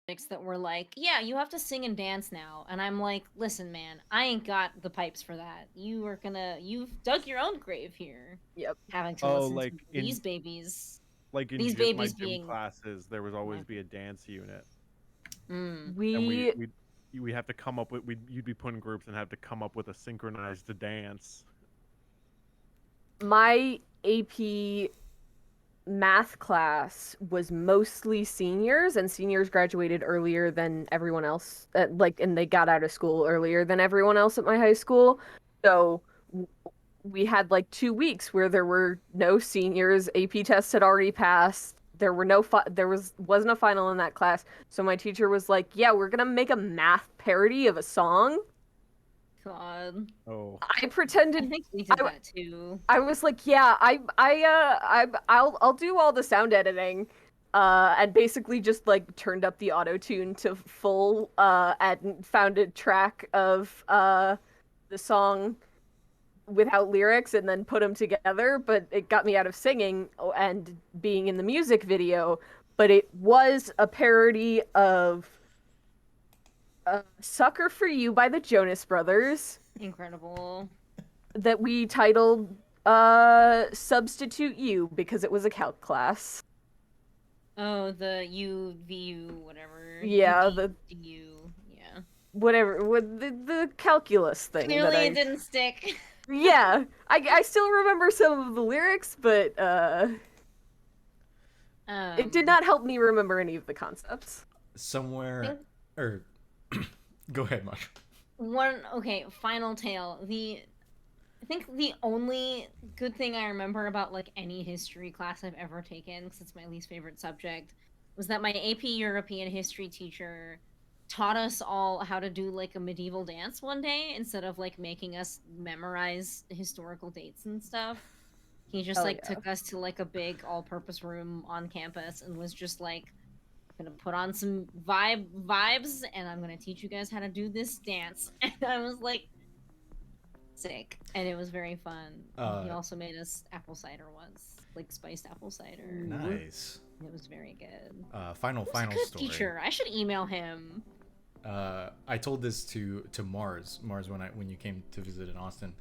that were like, yeah, you have to sing and dance now. And I'm like, listen, man, I ain't got the pipes for that. You've dug your own grave here. Yep. Having to Oh, listen to these my babies gym being. classes, there was always be a dance unit, Mm. and We we have to come up with you'd be put in groups and have to come up with a synchronized dance. my AP math class was mostly seniors, and seniors graduated earlier than everyone else. And they got out of school earlier than everyone else at my high school. So we had like 2 weeks where there were no seniors. AP tests had already passed. There were no there wasn't a final in that class. So my teacher was like, "Yeah, we're gonna make a math parody of a song." God. Oh, I I pretended think we did I, that too. I was like, yeah, I'll do all the sound editing, and basically just like turned up the auto tune to full, and found a track of the song without lyrics and then put them together. But it got me out of singing and being in the music video. But it was a parody of "Sucker for You" by the Jonas Brothers Incredible. that we titled Substitute You because it was a calc class. Oh, the UVU whatever. Yeah, the UDU. Yeah. whatever with the calculus thing that Clearly, it I didn't stick. yeah, I still remember some of the lyrics, but it did Um, not help me remember any of the concepts. I Somewhere, think or go ahead, Mush. final tale. I think the only good thing I remember about like any history class I've ever taken, because it's my least favorite subject, was that my AP European history teacher taught us all how to do like a medieval dance one day instead of like making us memorize historical dates and stuff. He just Oh like yeah. took us to like a big all-purpose room on campus and was just like, gonna put on some vibes and I'm gonna teach you guys how to do this dance. And I was like, sick, and it was very fun. He Uh, also made us apple cider once, like spiced apple cider. nice. It was very good. Final He was a final good story. teacher. I should email him. I told this to Mars when you came to visit in Austin.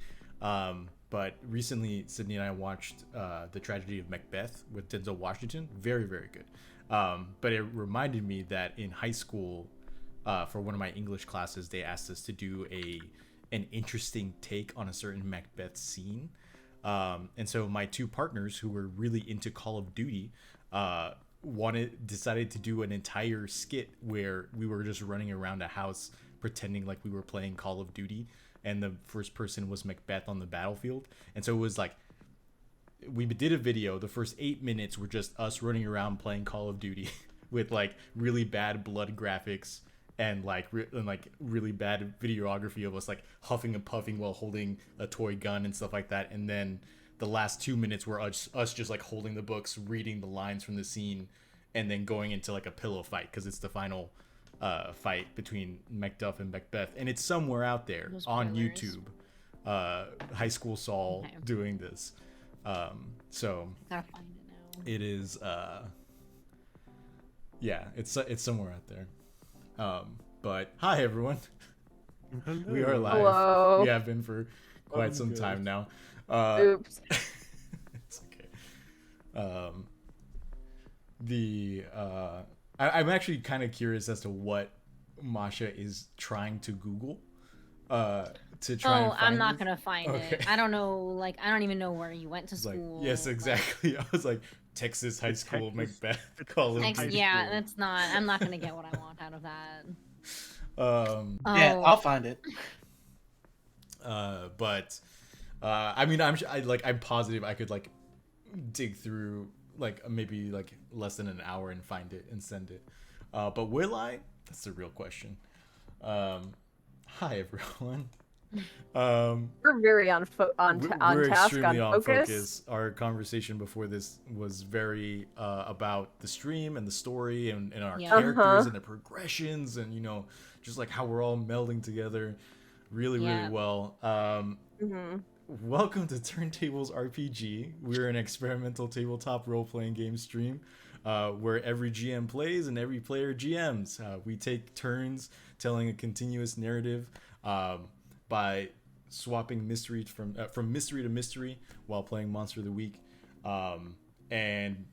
But recently, Sydney and I watched The Tragedy of Macbeth with Denzel Washington. Very, very good. But it reminded me that in high school, for one of my English classes, they asked us to do an interesting take on a certain Macbeth scene. And so my two partners, who were really into Call of Duty, decided to do an entire skit where we were just running around a house pretending like we were playing Call of Duty, and the first person was Macbeth on the battlefield. And so it was like, we did a video. The first 8 minutes were just us running around playing Call of Duty with like really bad blood graphics and like really bad videography of us like huffing and puffing while holding a toy gun and stuff like that. And then the last 2 minutes were us just like holding the books, reading the lines from the scene, and then going into like a pillow fight because it's the final fight between Macduff and Macbeth, and it's somewhere out there Those on spoilers. YouTube. High School Saul Okay. doing this. So Gotta find it now. it is. Yeah, it's somewhere out there. But hi everyone, we are live. Hello. We have been for quite I'm some good. time now. Oops. It's okay. I'm actually kind of curious as to what Masha is trying to Google. To try and find I'm not this. gonna find Okay. it. I don't know. Like, I don't even know where you went to It's like, school. yes, exactly. I was like, Texas high school Texas- Macbeth Call of Like, high Duty. yeah, school. that's not. I'm not gonna get what I want out of that. Yeah, Oh, I'll find it. But I mean, I'm positive I could like dig through like maybe like less than an hour and find it and send it. But will I? That's the real question. Hi everyone. We're very on We're task, extremely on on focus. focus. Our conversation before this was very about the stream and the story and our Yeah. characters and the progressions and just like how we're all melding together really Yeah. really well. hmm Welcome to Turntables RPG. We're an experimental tabletop role-playing game stream. where every GM plays and every player GMs. We take turns telling a continuous narrative by swapping mystery from mystery to mystery while playing Monster of the Week, and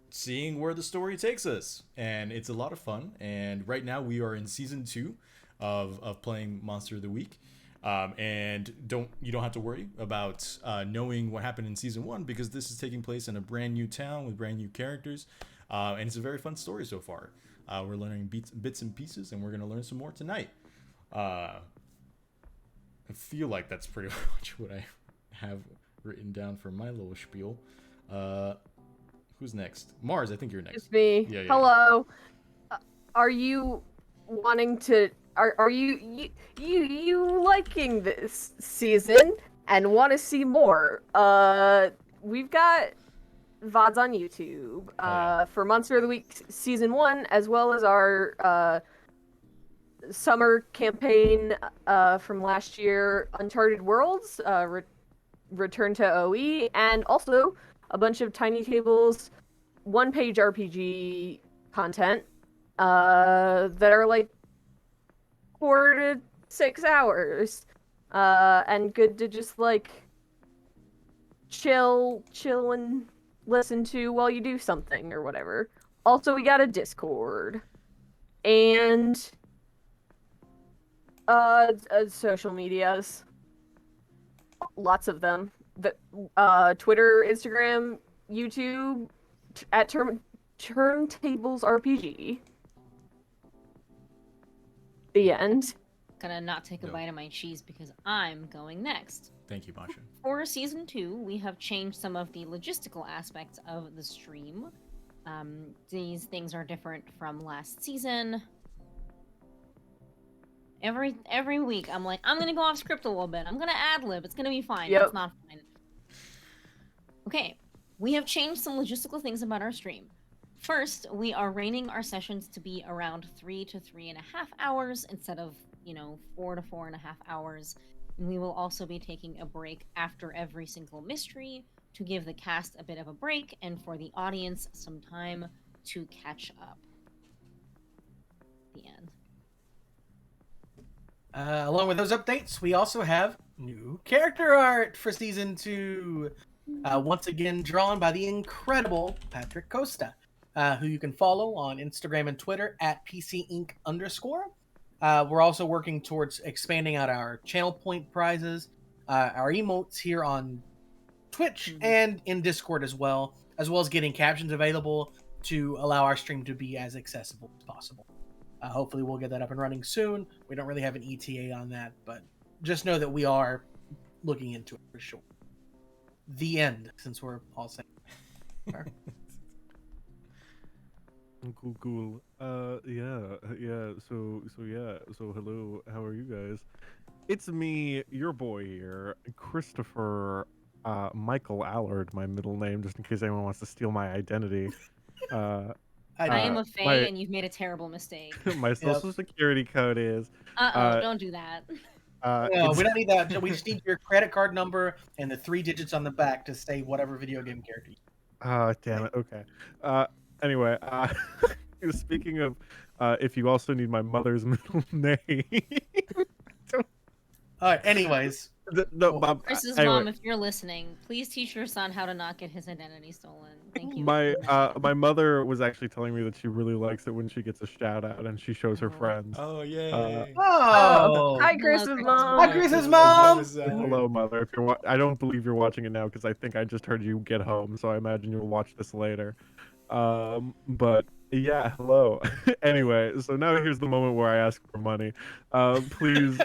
seeing where the story takes us. And it's a lot of fun. And right now we are in season 2 of playing Monster of the Week. And you don't have to worry about knowing what happened in season 1, because this is taking place in a brand new town with brand new characters, and it's a very fun story so far. We're learning bits and pieces, and we're going to learn some more tonight. I feel like that's pretty much what I have written down for my little spiel. Who's next? Mars, I think you're next. It's me. Yeah. Hello. Are you wanting to? Are you liking this season and want to see more? We've got VODs on YouTube for Monster of the Week season 1, as well as our summer campaign from last year, Uncharted Worlds, Return to OE, and also a bunch of Tiny Tables one-page RPG content that are like 4 to 6 hours, and good to just like chill and listen to while you do something or whatever. Also, we got a Discord and social medias, lots of them. Twitter, Instagram, YouTube, at TurnTables RPG. The end. Gonna not take a bite of my cheese because I'm going next. Thank you, Masha. For season 2, we have changed some of the logistical aspects of the stream. These things are different from last season. Every week, I'm like, I'm gonna go off script a little bit. I'm gonna ad-lib. It's gonna be fine. Yep. It's not fine. Okay, we have changed some logistical things about our stream. First, we are reining our sessions to be around 3 to 3.5 hours instead of, 4 to 4.5 hours. And we will also be taking a break after every single mystery to give the cast a bit of a break and for the audience some time to catch up. The end. Along with those updates, we also have new character art for season 2. Once again, drawn by the incredible Patrick Costa, who you can follow on Instagram and Twitter at PCInc_. We're also working towards expanding out our channel point prizes, our emotes here on Twitch and in Discord as well as getting captions available to allow our stream to be as accessible as possible. Hopefully we'll get that up and running soon. We don't really have an ETA on that, but just know that we are looking into it for sure. The end, since we're all saying. Cool. Yeah. So hello. How are you guys? It's me, your boy here, Christopher Michael Allard, my middle name, just in case anyone wants to steal my identity. I am a Fae, and you've made a terrible mistake. My social security code is. Don't do that. No, we don't need that. We just need your credit card number and the 3 digits on the back to say whatever video game character. Oh, damn it. Okay. Anyway, speaking of, if you also need my mother's middle name. All right. Anyways, Chris's mom, if you're listening, please teach your son how to not get his identity stolen. Thank you. My mother was actually telling me that she really likes it when she gets a shout out and she shows her friends. Oh, yay. Hi, Chris's mom. Hi, Chris's mom. Hello, mother. If you're I don't believe you're watching it now because I think I just heard you get home, so I imagine you'll watch this later. But yeah, hello. Anyway, so now here's the moment where I ask for money. Please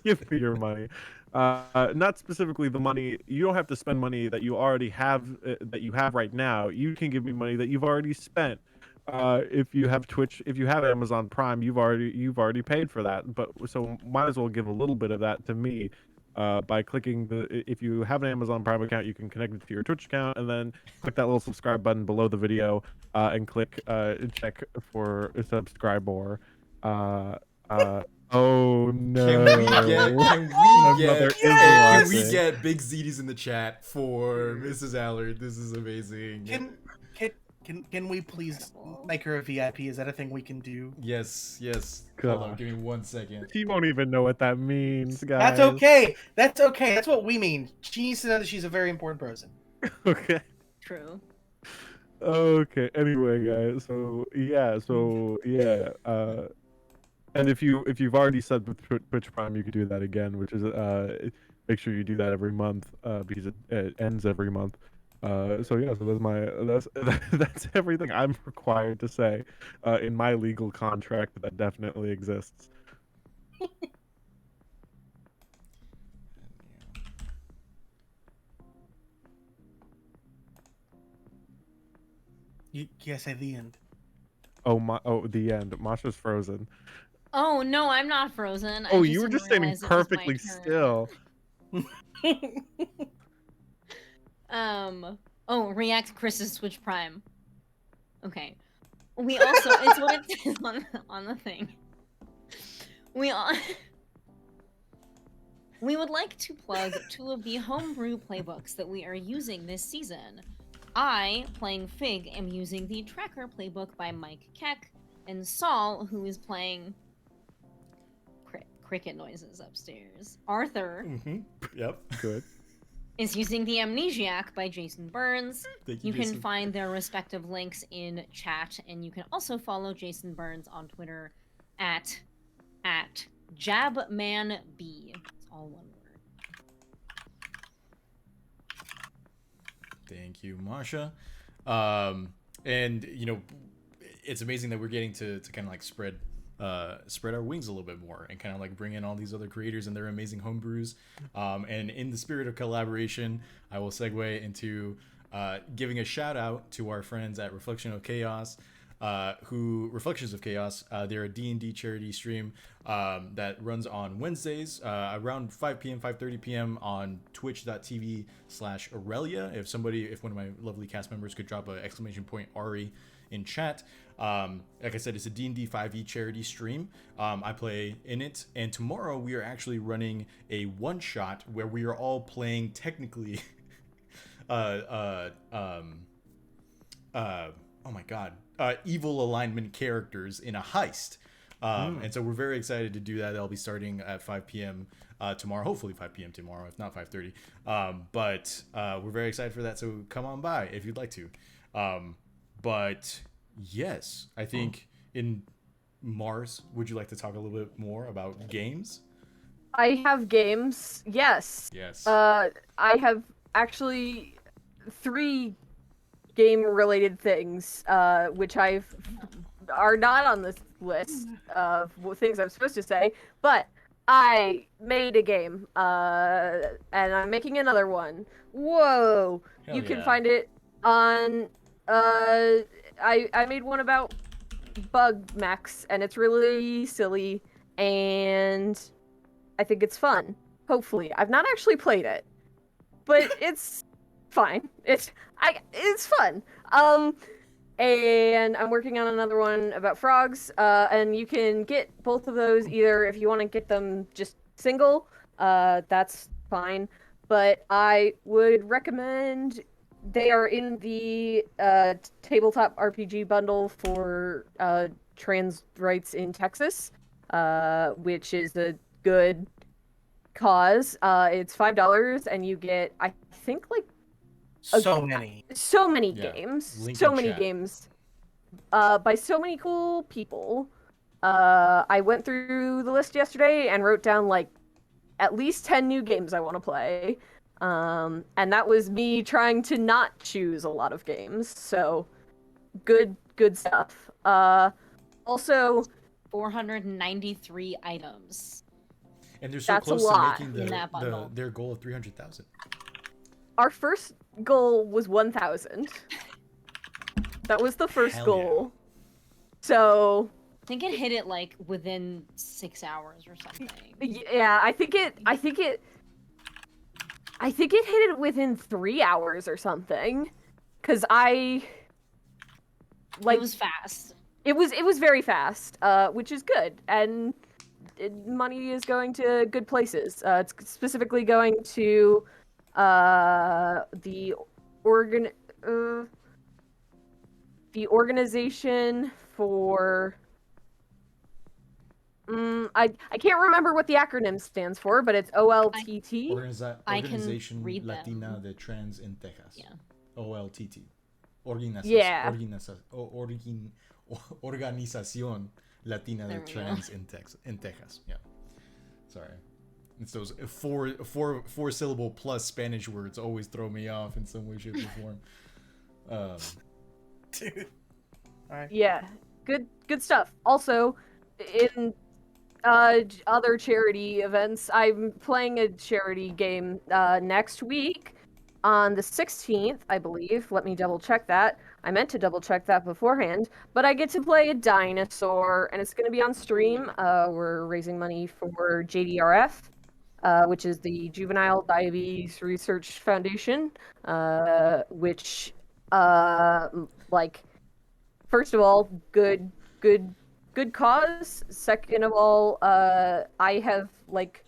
give me your money. Not specifically the money. You don't have to spend money that you already have, that you have right now. You can give me money that you've already spent. If you have Twitch, if you have Amazon Prime, you've already paid for that. But so might as well give a little bit of that to me. By clicking if you have an Amazon Prime account, you can connect it to your Twitch account and then click that little subscribe button below the video and click check for a subscriber. Oh no! Can we get big ZDs in the chat for Mrs. Allard? This is amazing. Can we please Incredible. make her a VIP? Is that a thing we can do? Yes. Hold on, Gosh. give me 1 second. He won't even know what that means, guys. That's okay. That's okay. That's what we mean. She needs to know that she's a very important person. Okay. True. Okay. Anyway, guys. So yeah. And if you've already said with Twitch Prime, you could do that again, which is make sure you do that every month because it ends every month. So that's everything I'm required to say in my legal contract that definitely exists. You can't say the end. The end. Masha's frozen. Oh no, I'm not frozen. I Oh, just you were didn't just standing realize it was my perfectly turn. still. Oh, react Chris's Switch Prime. Okay. We also it's what it says on the thing. We would like to plug 2 of the homebrew playbooks that we are using this season. I, playing Fig, am using the Tracker playbook by Mike Keck, and Saul, who is playing cricket noises upstairs. Arthur Yep. Good. is using the Amnesiac by Jason Burns. Thank You can Jason. find their respective links in chat, and you can also follow Jason Burns on Twitter at JabmanB. It's all one word. Thank you, Masha. And you know, it's amazing that we're getting to kind of like spread our wings a little bit more and kind of like bring in all these other creators and their amazing homebrews. And in the spirit of collaboration, I will segue into giving a shout out to our friends at Reflections of Chaos. They're a D&D charity stream that runs on Wednesdays around 5 p.m. 5:30 p.m. on twitch.tv/Aurelia. If one of my lovely cast members could drop an exclamation point Ari in chat. Like I said, it's a D&D 5e charity stream. I play in it, and tomorrow we are actually running a one-shot where we are all playing technically oh my god, evil alignment characters in a heist. And so we're very excited to do that. That'll be starting at 5 p.m. Tomorrow, hopefully 5 p.m. tomorrow, if not 5:30. But we're very excited for that, so come on by if you'd like to. But yes, I think in Mars, would you like to talk a little bit more about games? I have games. Yes. Yes. I have actually 3 game-related things, which are not on this list of things I'm supposed to say, but I made a game, and I'm making another one. Whoa! Hell You can yeah. find it on. I made one about bug mechs, and it's really silly, and I think it's fun. Hopefully, I've not actually played it, but it's fine. It's fun. And I'm working on another one about frogs. And you can get both of those either if you want to get them just single. That's fine. But I would recommend they are in the tabletop RPG bundle for trans rights in Texas, which is a good cause. It's $5, and you get, I think, like So many. Yeah. games, Link so in many chat. games, by so many cool people. I went through the list yesterday and wrote down like at least 10 new games I want to play. And that was me trying to not choose a lot of games. So good stuff. Also 493 items. And they're so That's a close to lot making in that bundle. their goal of 300,000. our first goal was 1,000. That was the first Hell goal. So I think it hit it like within 6 hours or something. yeah, I think it hit it within 3 hours or something. Cause It was fast. It was very fast, which is good, and money is going to good places. It's specifically going to the the organization for I can't remember what the acronym stands for, but it's OLTT. I can Organization read Latina them. de Trans in Texas. Yeah. OLTT. Yeah. Organización Latina de There we go. Trans in Texas. Yeah. Sorry. It's those four syllable plus Spanish words always throw me off in some way, shape, or form. Dude. All right. Yeah, good stuff. Also, in other charity events, I'm playing a charity game next week on the 16th, I believe. Let me double check that. I meant to double check that beforehand, but I get to play a dinosaur, and it's going to be on stream. We're raising money for JDRF, which is the Juvenile Diabetes Research Foundation, which, like, first of all, good cause. Second of all, I have like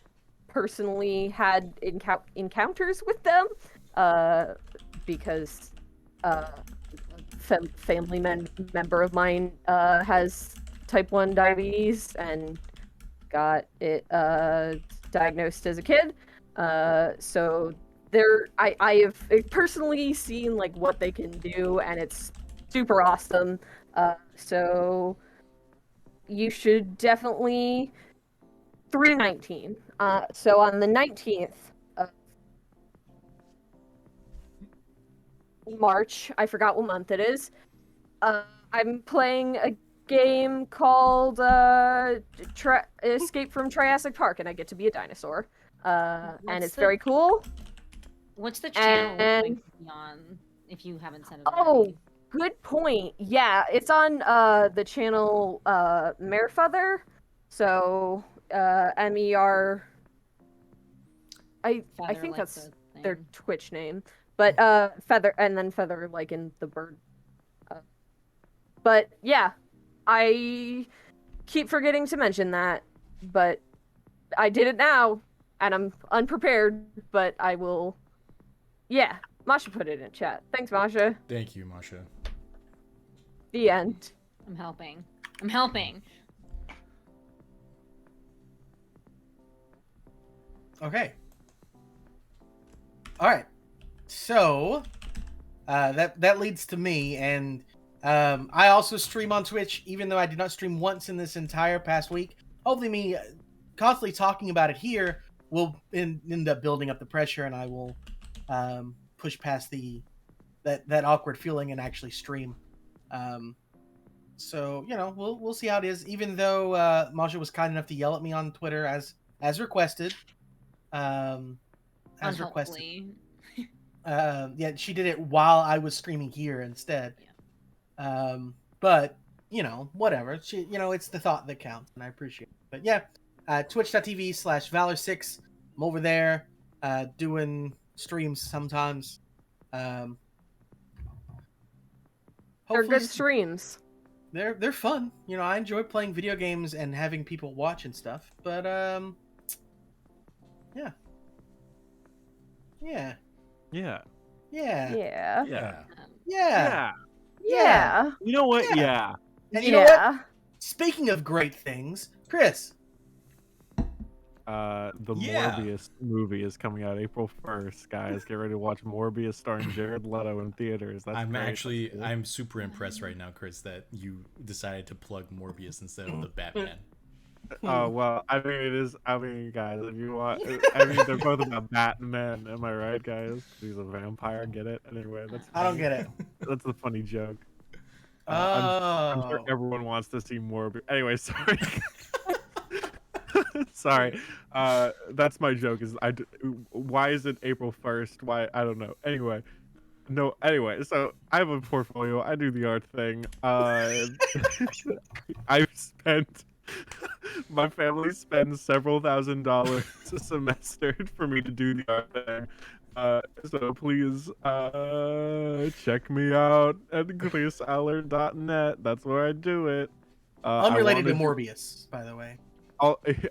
personally had encounters with them, because family member of mine has type 1 diabetes and got it diagnosed as a kid. So I have personally seen like what they can do, and it's super awesome. So you should definitely 319. So on the 19th of March, I forgot what month it is. I'm playing a game called Escape from Triassic Park, and I get to be a dinosaur. And it's very cool. What's the channel And- going to be on? If you haven't said it Oh, already. good point. Yeah, it's on the channel Merfeather. So MER. I Feather, think like that's the their thing. Twitch name. But feather, and then feather like in the bird. But yeah, I keep forgetting to mention that, but I did it now, and I'm unprepared, but I will. Yeah, Masha put it in chat. Thanks, Masha. Thank you, Masha. The end. I'm helping. I'm helping. Okay. All right. So that leads to me, and I also stream on Twitch, even though I did not stream once in this entire past week. Hopefully, me constantly talking about it here will end up building up the pressure, and I will push past that awkward feeling and actually stream. So we'll see how it is. Even though Masha was kind enough to yell at me on Twitter as requested. As requested. Unhelpfully. Yeah, she did it while I was streaming here instead. But whatever. She, it's the thought that counts, and I appreciate it. But yeah, twitch.tv/valor6. I'm over there, doing streams sometimes. They're Hopefully good streams. they're fun. I enjoy playing video games and having people watch and stuff. But yeah. Yeah. Yeah. Yeah. Yeah. You know what? Yeah. Yeah. And you know what? Speaking of great things, Chris. The Yeah. Morbius movie is coming out April 1st, guys. Get ready to watch Morbius starring Jared Leto in theaters. That's great. I'm super impressed right now, Chris, that you decided to plug Morbius instead of the Batman. Oh well, I mean it is. I mean, guys, if you want, I mean they're both about Batman. Am I right, guys? He's a vampire. Get it? Anyway, that's. I don't funny. get it. That's a funny joke. Oh. I'm sure everyone wants to see more. Anyway, sorry. Sorry. That's my joke. Why is it April 1st? Why? I don't know. Anyway. No, anyway, so I have a portfolio. I do the art thing. I've spent. My family spends several $1,000s a semester for me to do the art thing. So please check me out at chrisallard.net. That's where I do it. Unrelated to Morbius, by the way.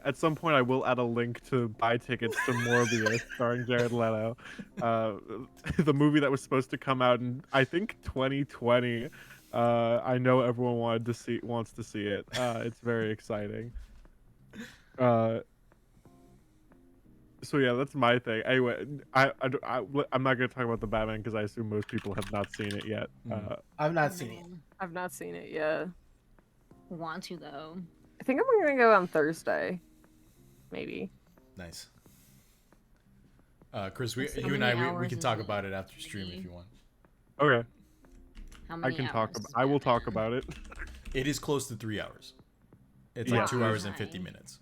At some point, I will add a link to buy tickets to Morbius, starring Jared Leto, the movie that was supposed to come out in I think 2020, I know everyone wants to see it. It's very exciting. Uh, so yeah, that's my thing. Anyway, I'm not gonna talk about the Batman because I assume most people have not seen it yet. I've not seen it. I've not seen it yet. Want to though. I think I'm gonna go on Thursday. Maybe. Nice. Chris, Let's see, you how and many we hours can is talk it? about it after stream if you want. Okay, How I many can talk. hours is I will talk Batman? about it. It is close to 3 hours. It's Yeah. like 2 hours and Okay. 50 minutes.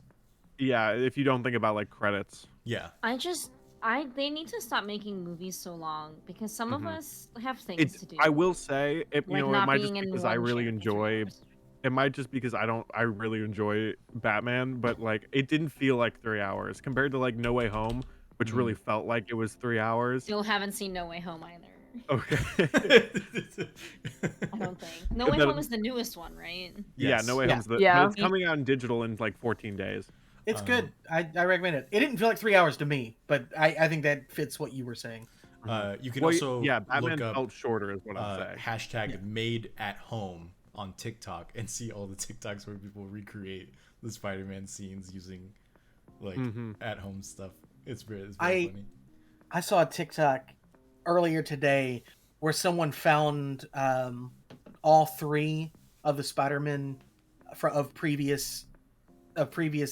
Yeah, if you don't think about like credits. Yeah. They need to stop making movies so long because some of Mhm. us have things to do. I will say, it like it not might just being in because I one really chair for 3 enjoy. hours. It might just because I really enjoy Batman, but like it didn't feel like 3 hours compared to like No Way Home, which really felt like it was 3 hours. Still haven't seen No Way Home either. Okay. I don't think. No Way Home is the newest one, right? Yeah, Yes. No Way Yeah. Home's the. Yeah. But it's coming out in digital in like 14 days. It's good. I recommend it. It didn't feel like 3 hours to me, but I think that fits what you were saying. You can Well, also yeah, Batman look up felt shorter, is what I'm saying. hashtag made at home on TikTok and see all the TikToks where people recreate the Spider-Man scenes using like at home stuff. It's very funny. I saw a TikTok earlier today where someone found all 3 of the Spider-Man of previous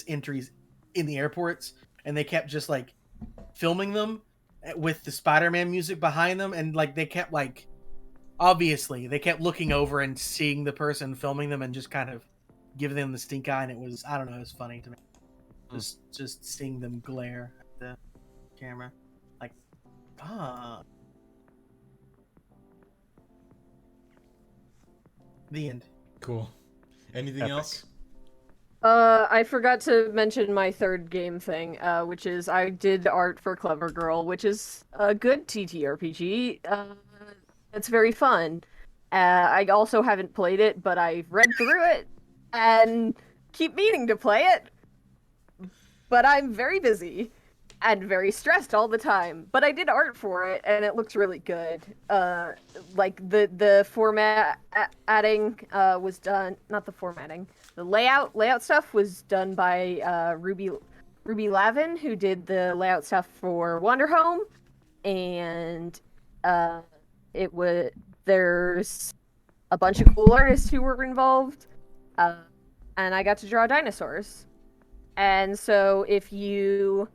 entries in the airports, and they kept just like filming them with the Spider-Man music behind them, and like they kept like obviously they kept looking over and seeing the person filming them and just kind of giving them the stink eye, and it was, I don't know, it was funny to me. Just seeing them glare at the camera. Like, the end. Cool. Anything Epic. else? I forgot to mention my third game thing, which is I did art for Clever Girl, which is a good TTRPG. It's very fun. I also haven't played it, but I've read through it and keep meaning to play it. But I'm very busy and very stressed all the time. But I did art for it, and it looks really good. Like the format adding was done, not the formatting. The layout stuff was done by Ruby Lavin, who did the layout stuff for Wonder Home, and there's a bunch of cool artists who were involved, and I got to draw dinosaurs. And so if you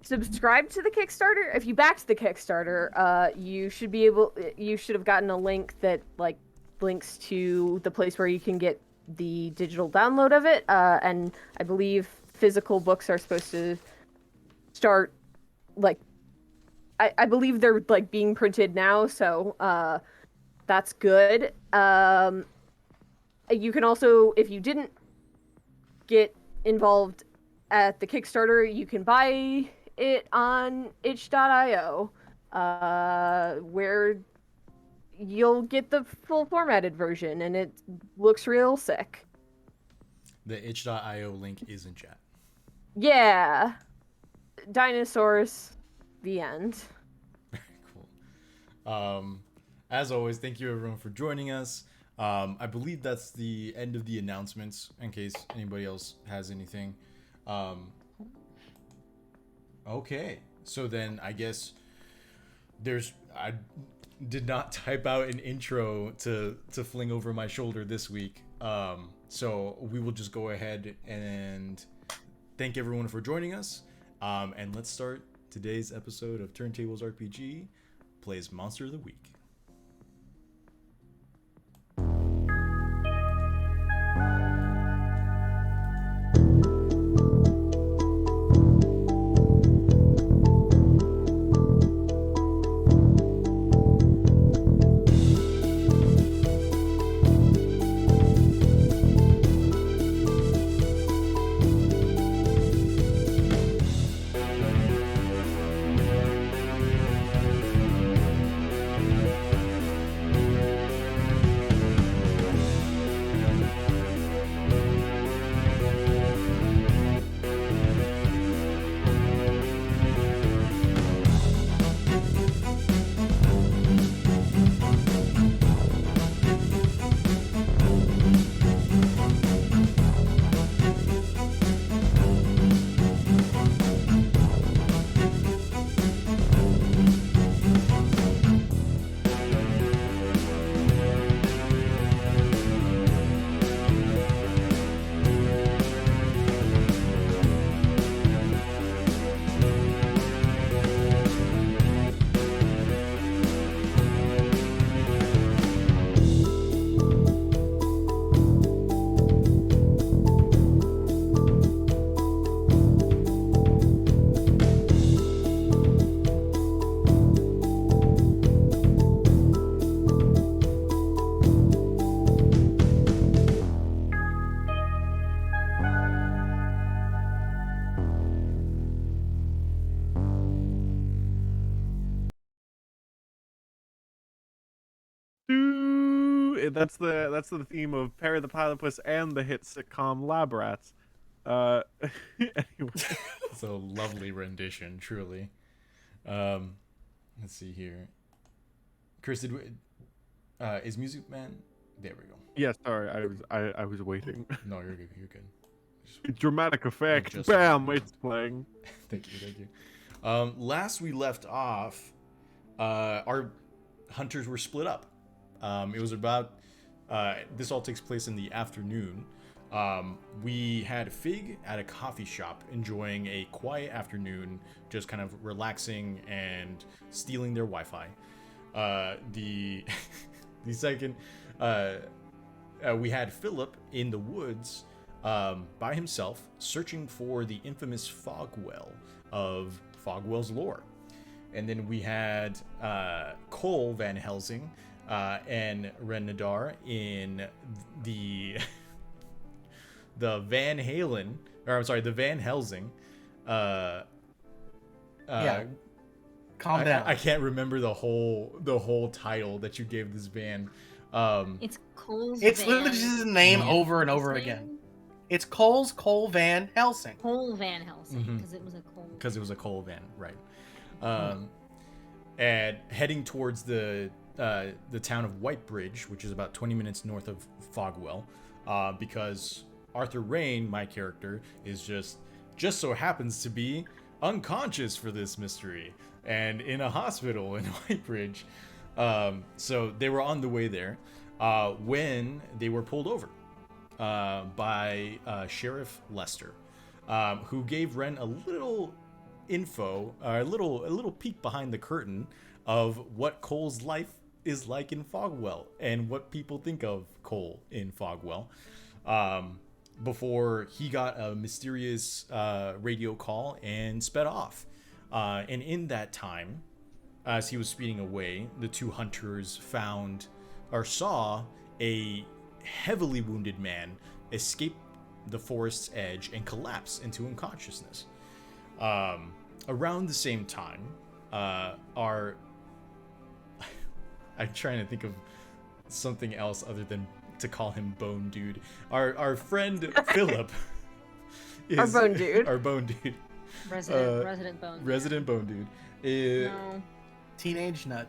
subscribe to the Kickstarter, if you backed the Kickstarter, you should have gotten a link that like links to the place where you can get the digital download of it, and I believe physical books are supposed to start like I believe they're like being printed now, so that's good. You can also, if you didn't get involved at the Kickstarter, you can buy it on itch.io, where you'll get the full formatted version, and it looks real sick. The itch.io link is in chat. Yeah. Dinosaurs. The end. Cool. As always, thank you everyone for joining us. I believe that's the end of the announcements, in case anybody else has anything. Okay, so then I guess I did not type out an intro to fling over my shoulder this week. So we will just go ahead and thank everyone for joining us. And let's start today's episode of Turntables RPG Plays Monster of the Week. that's the theme of Perry the Platypus and the hit sitcom Lab Rats. Uh, anyway, It's a lovely rendition, truly. Um, let's see here. Chris, is Music Man? There we go. yeah, sorry, I was waiting. No, you're good. You're good. Dramatic effect. Just- Bam! It's playing. Thank you. Last we left off, our hunters were split up. It was about. This all takes place in the afternoon. We had Fig at a coffee shop enjoying a quiet afternoon, just kind of relaxing and stealing their Wi-Fi. The the second, we had Philip in the woods by himself, searching for the infamous Fogwell of Fogwell's lore. And then we had Cole Van Helsing and Ren Nadar in the the Van Helsing. Yeah. Calm down. I can't remember the whole title that you gave this van. It's Cole's It's Van. literally just his name Yeah. over and over His again. name? It's Cole's Cole Van Helsing. Cole Van Helsing, Mhm. because it was a Cole. Because it was a coal van, right? And heading towards the town of Whitebridge, which is about 20 minutes north of Fogwell, because Arthur Rain, my character, is just so happens to be unconscious for this mystery and in a hospital in Whitebridge. So they were on the way there when they were pulled over by Sheriff Lester, who gave Ren a little info, a little peek behind the curtain of what Cole's life is like in Fogwell and what people think of Cole in Fogwell. Before he got a mysterious radio call and sped off. And in that time, as he was speeding away, the two hunters saw a heavily wounded man escape the forest's edge and collapse into unconsciousness. Around the same time, I'm trying to think of something else other than to call him Bone Dude. Our friend Philip is Our Bone Dude. Our Bone Dude. Resident Bone. Resident Bone Dude. No. Teenage Nut.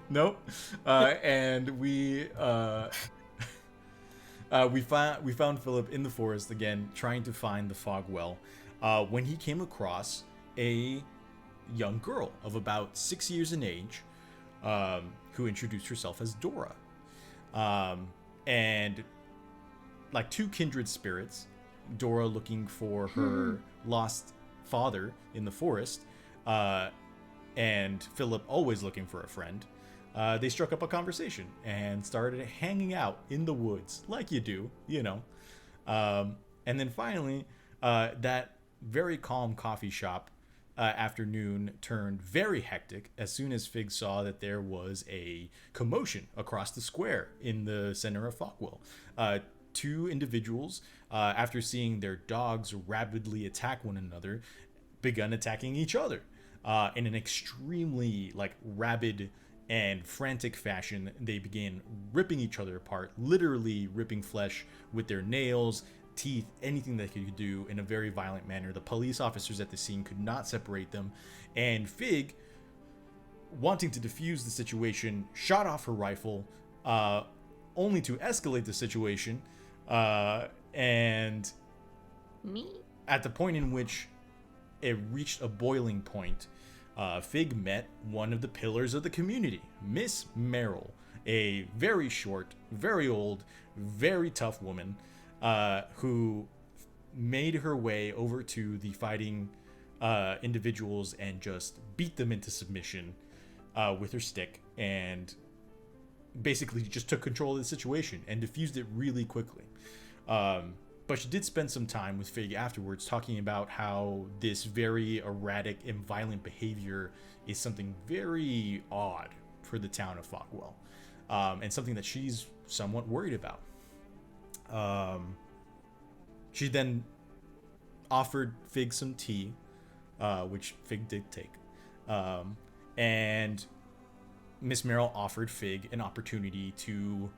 Nope. And we found Philip in the forest again, trying to find the Fogwell, when he came across a young girl of about 6 years in age, who introduced herself as Dora. And like two kindred spirits, Dora looking for her lost father in the forest, and Philip always looking for a friend. They struck up a conversation and started hanging out in the woods like you do, you know. And then finally, that very calm coffee shop afternoon turned very hectic as soon as Fig saw that there was a commotion across the square in the center of Fogwell. Two individuals, after seeing their dogs rapidly attack one another, begun attacking each other in an extremely rabid and frantic fashion. They began ripping each other apart, literally ripping flesh with their nails, teeth, anything they could do in a very violent manner. The police officers at the scene could not separate them, and Fig, wanting to defuse the situation, shot off her rifle, only to escalate the situation, and Me? at the point in which it reached a boiling point, Fig met one of the pillars of the community, Miss Merrill, a very short, very old, very tough woman, who made her way over to the fighting individuals and just beat them into submission with her stick, and basically just took control of the situation and diffused it really quickly. But she did spend some time with Fig afterwards, talking about how this very erratic and violent behavior is something very odd for the town of Fogwell, and something that she's somewhat worried about. She then offered Fig some tea, which Fig did take, and Miss Merrill offered Fig an opportunity to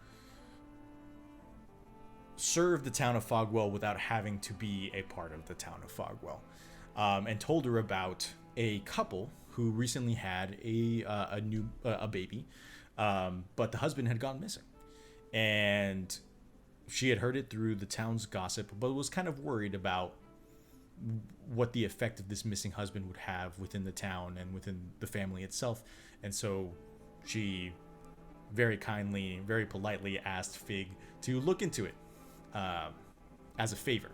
serve the town of Fogwell without having to be a part of the town of Fogwell, and told her about a couple who recently had a baby, but the husband had gone missing, and she had heard it through the town's gossip, but was kind of worried about what the effect of this missing husband would have within the town and within the family itself. And so she very kindly, very politely asked Fig to look into it as a favor.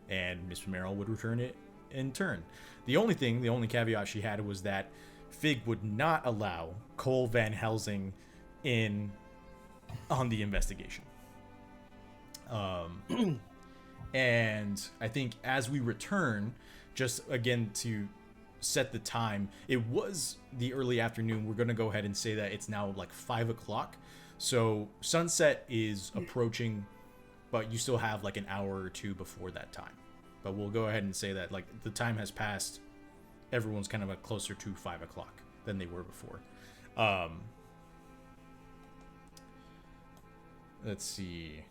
And Mr. Merrill would return it in turn. The only caveat she had was that Fig would not allow Cole Van Helsing in on the investigation. And I think as we return, just again to set the time, it was the early afternoon. We're going to go ahead and say that it's now like 5 o'clock. So sunset is approaching, but you still have like an hour or two before that time. But we'll go ahead and say that like the time has passed. Everyone's kind of closer to 5 o'clock than they were before. Let's see.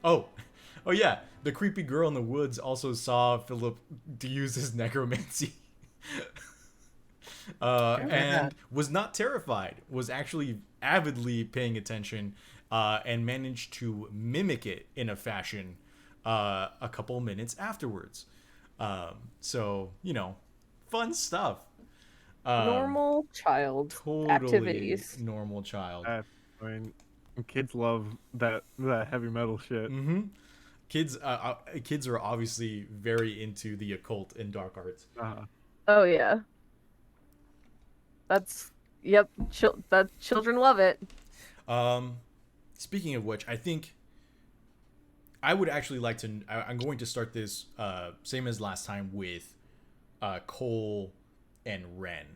Oh yeah, the creepy girl in the woods also saw Philip use his necromancy. And was not terrified, was actually avidly paying attention, and managed to mimic it in a fashion a couple minutes afterwards. So, fun stuff. Normal child activities. Normal child. I mean, kids love that heavy metal shit. Mm-hmm. Kids are obviously very into the occult and dark arts. Oh yeah. Yep. Children love it. Speaking of which, I think I would actually like to. I'm going to start this same as last time with Cole and Ren,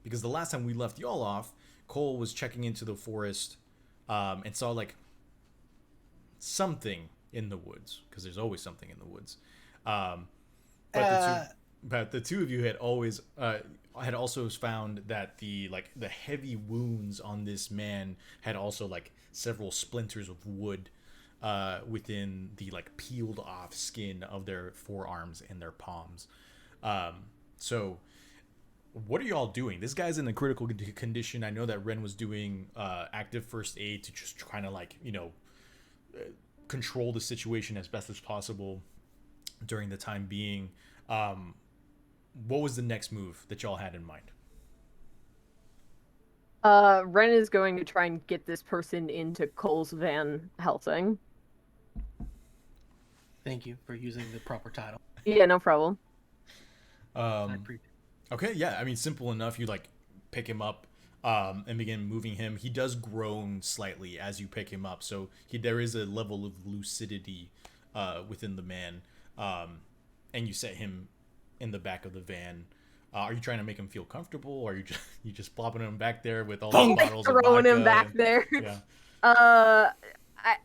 because the last time we left y'all off, Cole was checking into the forest and saw like something in the woods, because there's always something in the woods. But the two of you had always had also found that the heavy wounds on this man had also like several splinters of wood within the like peeled off skin of their forearms and their palms. So what are y'all doing? This guy's in a critical condition. I know that Ren was doing active first aid to just kind of like, control the situation as best as possible during the time being. What was the next move that y'all had in mind? Ren is going to try and get this person into Cole's Van Helsing. Thank you for using the proper title. Yeah, no problem. Okay, yeah. I mean, simple enough. You like pick him up and begin moving him. He does groan slightly as you pick him up, so there is a level of lucidity within the man. And you set him in the back of the van. Are you trying to make him feel comfortable, or are you just plopping him back there with all the bottles of vodka? Throwing him back there. Yeah.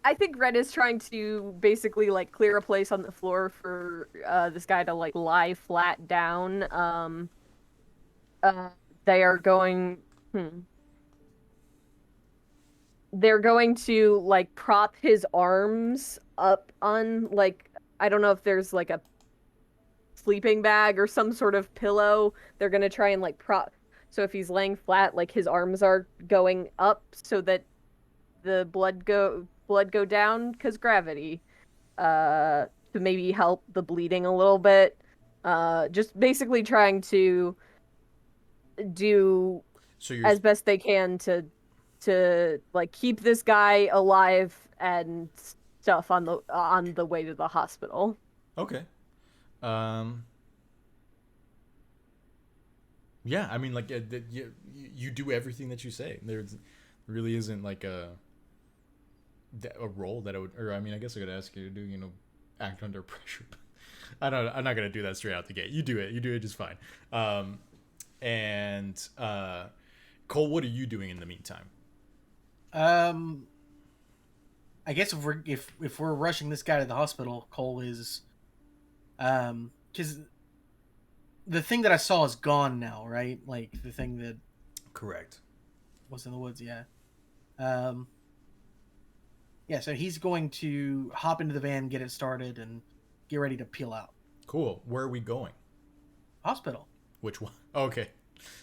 I think Red is trying to basically like clear a place on the floor for this guy to like lie flat down. They are going. They're going to like prop his arms up on like, I don't know if there's like a sleeping bag or some sort of pillow. They're gonna try and like prop. So if he's laying flat, like his arms are going up so that the blood go down because gravity, to maybe help the bleeding a little bit. Just basically trying to do as best they can to like keep this guy alive and stuff on the way to the hospital. Okay. Yeah, I mean, like you do everything that you say. There really isn't like a role that I would, or I mean, I guess I could ask you to do, act under pressure. I'm not gonna do that straight out the gate. You do it just fine. And Cole, what are you doing in the meantime? I guess if we're rushing this guy to the hospital, Cole is, because the thing that I saw is gone now, right? Like the thing that Correct. was in the woods. Yeah. Um. Yeah. So he's going to hop into the van, get it started, and get ready to peel out. Cool. Where are we going? Hospital. Which one? Okay.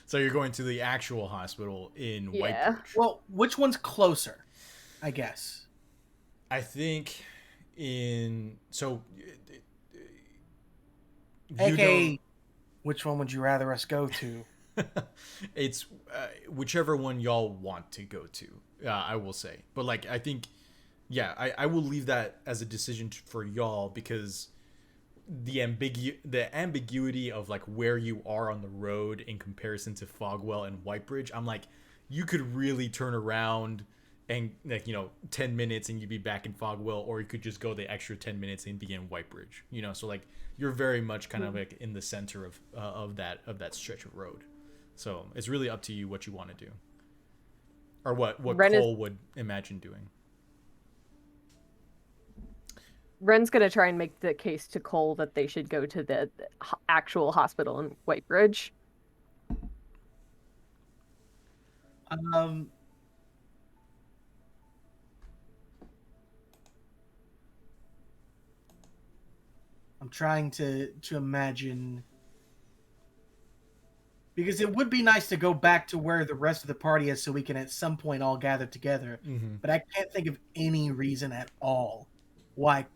So you're going to the actual hospital in Yeah. Whitebridge. Well, which one's closer? I guess. I think in so you AKA, which one would you rather us go to? don't. It's whichever one y'all want to go to. I will say, but like I think, yeah, I will leave that as a decision for y'all because the ambiguity of like where you are on the road in comparison to Fogwell and Whitebridge, I'm like, you could really turn around and like 10 minutes and you'd be back in Fogwell, or you could just go the extra 10 minutes and be in Whitebridge. So like you're very much kind of like in the center of that stretch of road. So it's really up to you what you want to do, or what Cole would imagine doing. Ren's gonna try and make the case to Cole that they should go to the actual hospital in Whitebridge. Um. I'm trying to imagine, because it would be nice to go back to where the rest of the party is so we can at some point all gather together. Mm-hmm. But I can't think of any reason at all why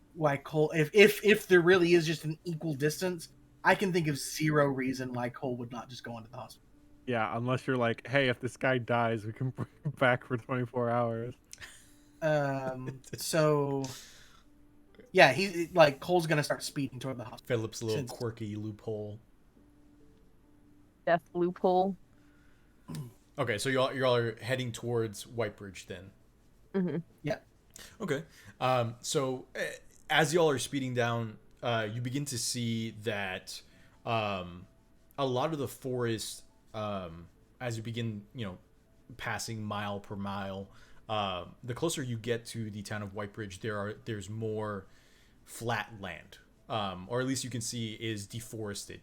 Cole, if there really is just an equal distance, I can think of zero reason why Cole would not just go into the hospital. Yeah, unless you're like, hey, if this guy dies, we can bring him back for 24 hours. So yeah, he like Cole's gonna start speeding toward the hospital. Philip's little quirky loophole. Death loophole. Okay, so y'all are heading towards Whitebridge then. Mm-hmm. Yeah. Okay. So as y'all are speeding down, you begin to see that a lot of the forest, as you begin, passing mile per mile, the closer you get to the town of Whitebridge, there's more flat land, or at least you can see is deforested.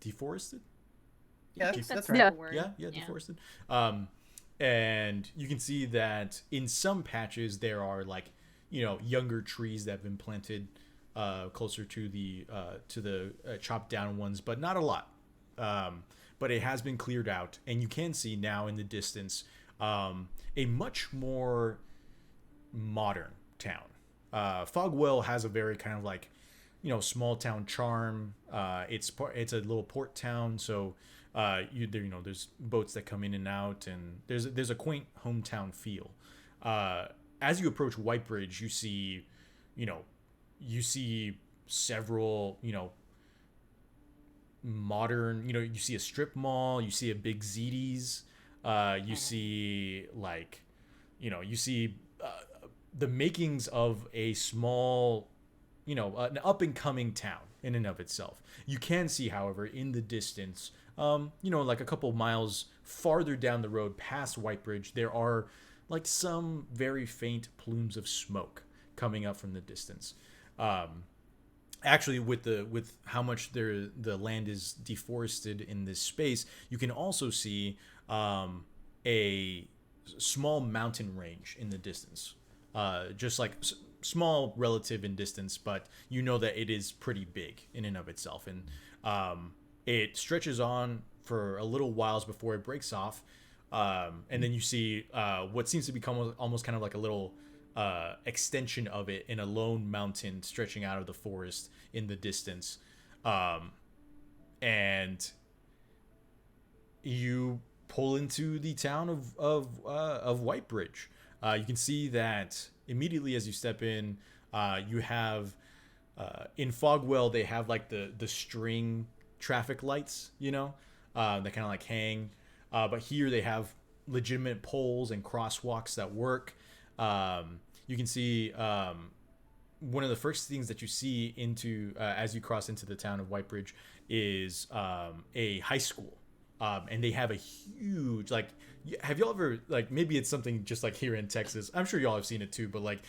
Deforested. Yeah, that's the right. word. Yeah, deforested. And you can see that in some patches there are like younger trees that have been planted closer to the chopped down ones, but not a lot. But it has been cleared out, and you can see now in the distance a much more modern town. Fogwell has a very kind of like small town charm. It's a little port town, so there's boats that come in and out, and there's a quaint hometown feel. As you approach Whitebridge, you see several modern, you see a strip mall, you see a big Zeddy's, you see like you see the makings of a small an up and coming town in and of itself. You can see, however, in the distance, like a couple miles farther down the road past Whitebridge, there are like some very faint plumes of smoke coming up from the distance. Actually, with how much the land is deforested in this space, you can also see a small mountain range in the distance. Just like small relative in distance, but that it is pretty big in and of itself, and it stretches on for a little whiles before it breaks off, and then you see what seems to become almost kind of like a little extension of it in a lone mountain stretching out of the forest in the distance, and you pull into the town of Whitebridge. You can see that immediately as you step in, you have in Fogwell they have like the string traffic lights, that kind of like hang, but here they have legitimate poles and crosswalks that work. You can see one of the first things that you see into as you cross into the town of Whitebridge is a high school. And they have a huge, like, have y'all ever, like, maybe it's something just like here in Texas, I'm sure y'all have seen it too, but like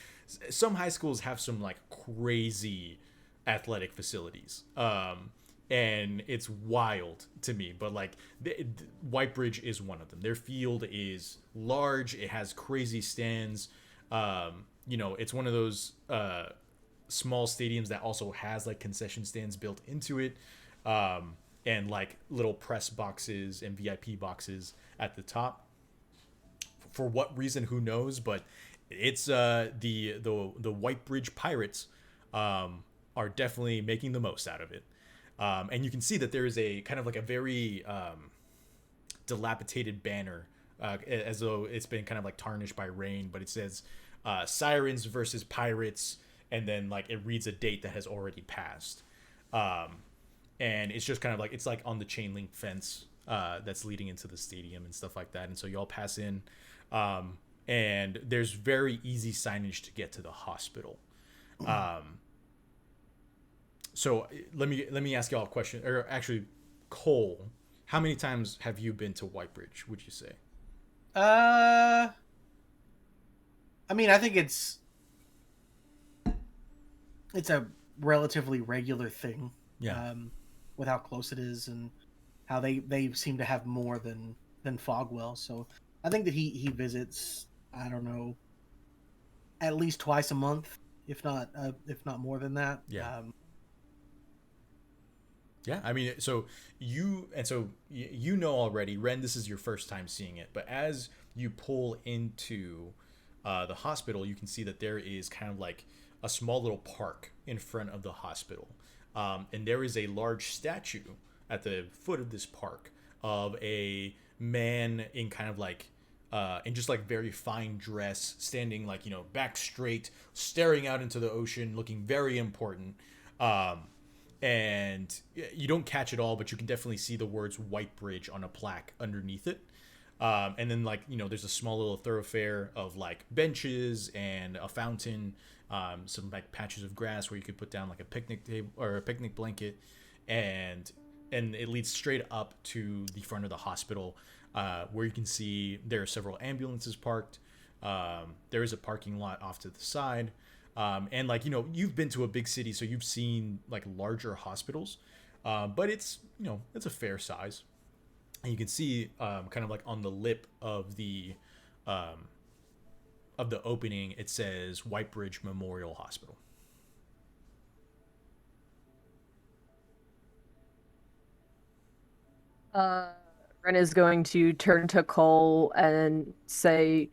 some high schools have some like crazy athletic facilities. and it's wild to me. But like, Whitebridge is one of them. Their field is large. It has crazy stands. It's one of those small stadiums that also has like concession stands built into it, and like little press boxes and VIP boxes at the top. For what reason, who knows? But it's the Whitebridge Pirates are definitely making the most out of it. And you can see that there is a kind of like a very dilapidated banner, as though it's been kind of like tarnished by rain, but it says Sirens versus Pirates, and then like it reads a date that has already passed. And it's just kind of like, it's like on the chain link fence that's leading into the stadium and stuff like that. And so you all pass in, and there's very easy signage to get to the hospital. So let me ask y'all a question, or actually, Cole, how many times have you been to Whitebridge, would you say? I mean, I think it's a relatively regular thing. Yeah. With how close it is and how they seem to have more than Fogwell. So I think that he visits, I don't know, at least twice a month, if not more than that. Yeah. Yeah, I mean, so you know already, Ren, this is your first time seeing it, but as you pull into the hospital, you can see that there is kind of like a small little park in front of the hospital, and there is a large statue at the foot of this park of a man in kind of like in just like very fine dress, standing like, back straight, staring out into the ocean, looking very important. And you don't catch it all, but you can definitely see the words Whitebridge on a plaque underneath it. And then like, there's a small little thoroughfare of like benches and a fountain, some like patches of grass where you could put down like a picnic table or a picnic blanket, and it leads straight up to the front of the hospital, where you can see there are several ambulances parked. There is a parking lot off to the side. And like, you've been to a big city, so you've seen like larger hospitals, but it's a fair size. And you can see kind of like on the lip of the opening, it says Whitebridge Memorial Hospital. Ren is going to turn to Cole and say,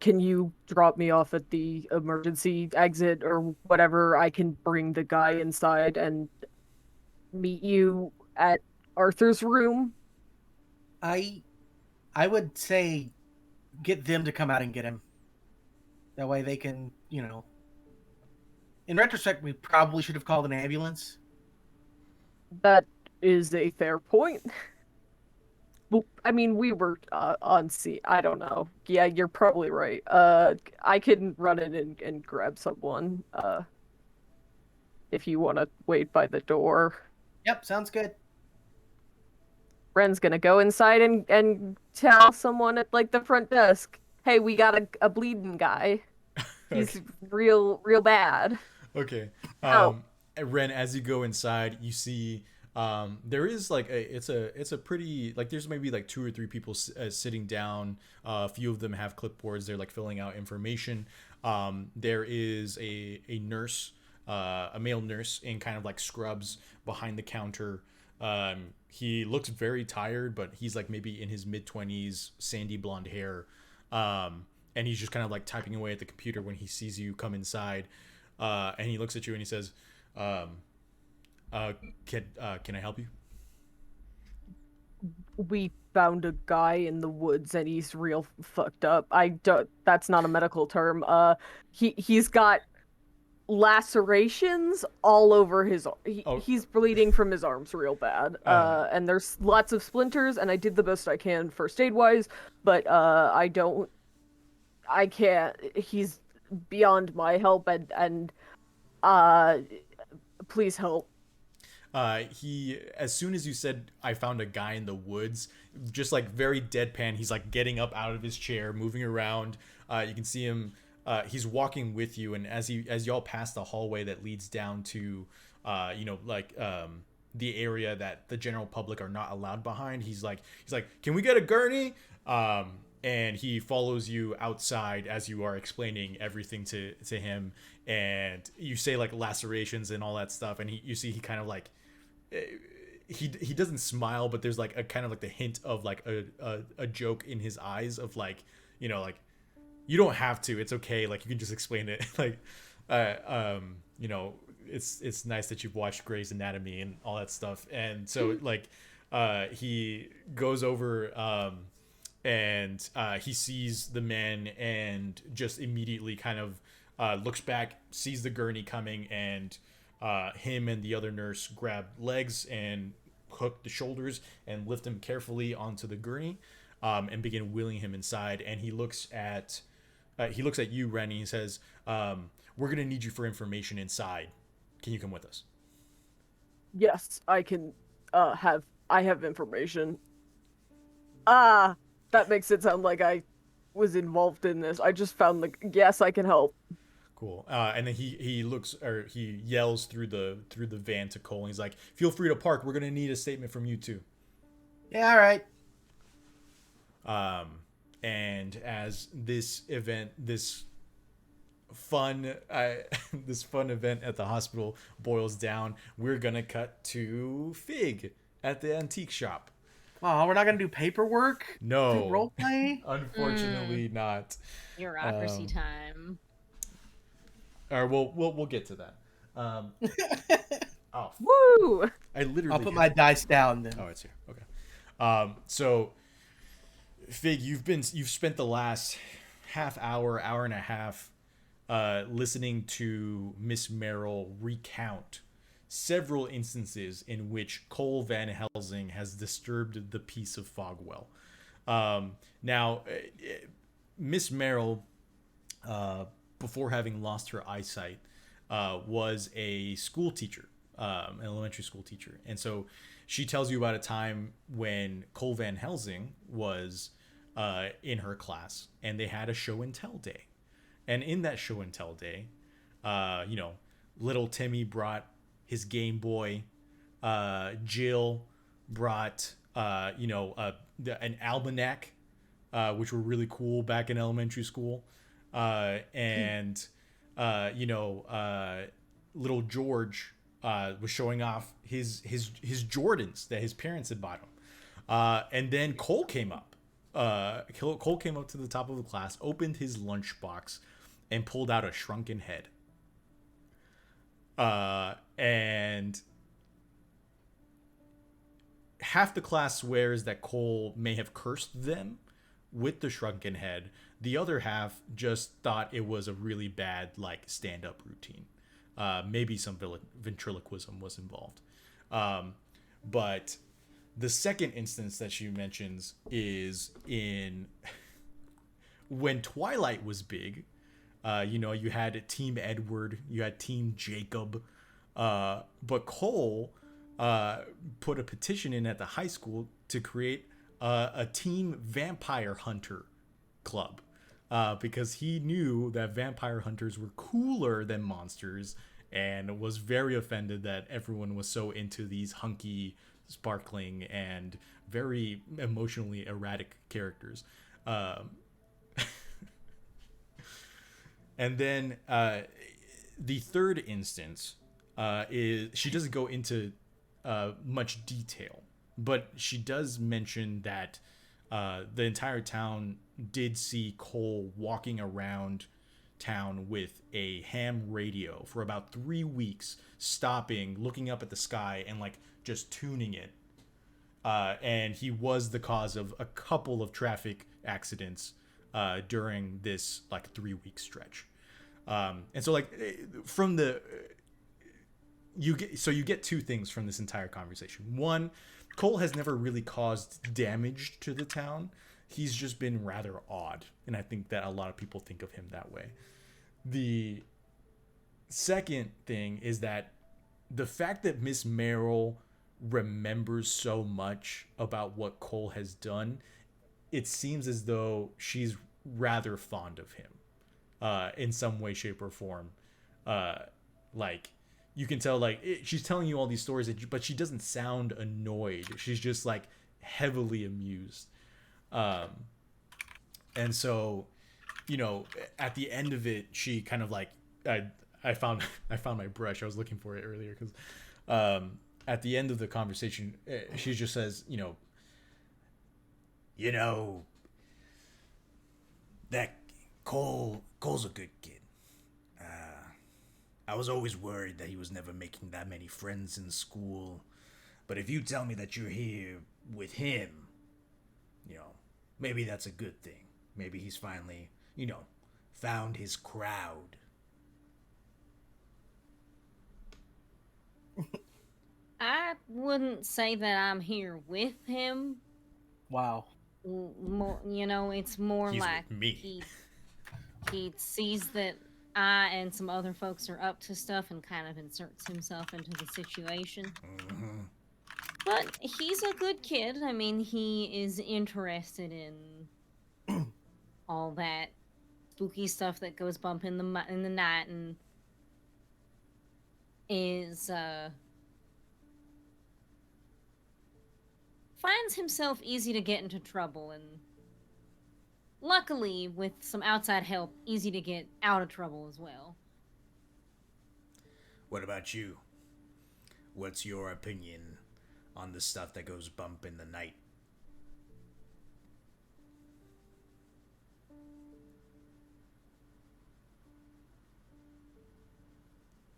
can you drop me off at the emergency exit or whatever? I can bring the guy inside and meet you at Arthur's room. I would say get them to come out and get him. That way they can, In retrospect, we probably should have called an ambulance. That is a fair point. Well, I mean, we were on scene. I don't know. Yeah, you're probably right. I can run in and grab someone. If you want to wait by the door. Yep, sounds good. Ren's gonna go inside and tell someone at like the front desk, "Hey, we got a bleeding guy. He's Okay. real bad." Okay. Oh. Ren, as you go inside, you see there is like it's a pretty, like, there's maybe like two or three people sitting down. A few of them have clipboards. They're like filling out information. There is a nurse, a male nurse in kind of like scrubs behind the counter. He looks very tired, but he's like maybe in his mid-20s, sandy blonde hair. And he's just kind of like typing away at the computer when he sees you come inside. And he looks at you and he says, can I help you? We found a guy in the woods and he's real fucked up. That's not a medical term. He's got lacerations all over his he's bleeding from his arms real bad. And there's lots of splinters, and I did the best I can first aid wise, but I can't. He's beyond my help, and please help. He, as soon as you said I found a guy in the woods, just like very deadpan, he's like getting up out of his chair, moving around. You can see him. He's walking with you, and as y'all pass the hallway that leads down to, the area that the general public are not allowed behind. He's like, can we get a gurney? And he follows you outside as you are explaining everything to him, and you say like lacerations and all that stuff, and you see he kind of like he doesn't smile, but there's like a kind of like the hint of like a joke in his eyes of like, like, you don't have to, it's okay, like you can just explain it. Like it's nice that you've watched Grey's Anatomy and all that stuff. And so like he goes over and he sees the men and just immediately kind of looks back, sees the gurney coming, and him and the other nurse grab legs and hook the shoulders and lift him carefully onto the gurney, and begin wheeling him inside. And he looks at you, Ren, and he says, we're gonna need you for information inside. Can you come with us? Yes, I can I have information. Ah, that makes it sound like I was involved in this. I just found yes, I can help. Cool. And then he yells through the van to Cole, and he's like, feel free to park. We're gonna need a statement from you too. Yeah, all right. And as this fun event at the hospital boils down, we're gonna cut to Fig at the antique shop. Oh, we're not gonna do paperwork? No. Role play? Unfortunately not. Bureaucracy time. Or we'll get to that. Woo! I'll put my dice down then. Oh, it's here. Okay. So Fig, you've spent the last hour and a half listening to Miss Merrill recount several instances in which Cole Van Helsing has disturbed the peace of Fogwell. Now, Miss Merrill, before having lost her eyesight, was a school teacher, an elementary school teacher. And so she tells you about a time when Cole Van Helsing was in her class, and they had a show and tell day. And in that show and tell day, little Timmy brought his Game Boy. Jill brought, an almanac, which were really cool back in elementary school. And little George was showing off his Jordans that his parents had bought him. And then Cole came up. Cole came up to the top of the class, opened his lunchbox, and pulled out a shrunken head. And half the class swears that Cole may have cursed them with the shrunken head. The other half just thought it was a really bad, like, stand-up routine. Maybe some ventriloquism was involved. But the second instance that she mentions is in when Twilight was big. You had Team Edward, you had Team Jacob, but Cole put a petition in at the high school to create a Team Vampire Hunter club, because he knew that vampire hunters were cooler than monsters, and was very offended that everyone was so into these hunky, sparkling, and very emotionally erratic characters. And then the third instance is, she doesn't go into much detail, but she does mention that the entire town did see Cole walking around town with a ham radio for about 3 weeks, stopping, looking up at the sky, and like just tuning it. And he was the cause of a couple of traffic accidents during this like 3-week stretch. And so like from the you get two things from this entire conversation. One, Cole has never really caused damage to the town. He's just been rather odd, and I think that a lot of people think of him that way. The second thing is that the fact that Miss Merrill remembers so much about what Cole has done, it seems as though she's rather fond of him in some way, shape, or form. Like you can tell like she's telling you all these stories, but she doesn't sound annoyed. She's just like heavily amused. Um, and so, you know, at the end of it, she kind of like I found I found my brush. I was looking for it earlier because at the end of the conversation, she just says, you know that Cole's a good kid. I was always worried that he was never making that many friends in school. But if you tell me that you're here with him, maybe that's a good thing. Maybe he's finally, found his crowd. I wouldn't say that I'm here with him. Wow. More, it's more He's like with me. he sees that I and some other folks are up to stuff and kind of inserts himself into the situation. Mm-hmm. But he's a good kid. I mean, he is interested in all that spooky stuff that goes bump in the night, and is finds himself easy to get into trouble, and luckily with some outside help easy to get out of trouble as well. What about you? What's your opinion on the stuff that goes bump in the night?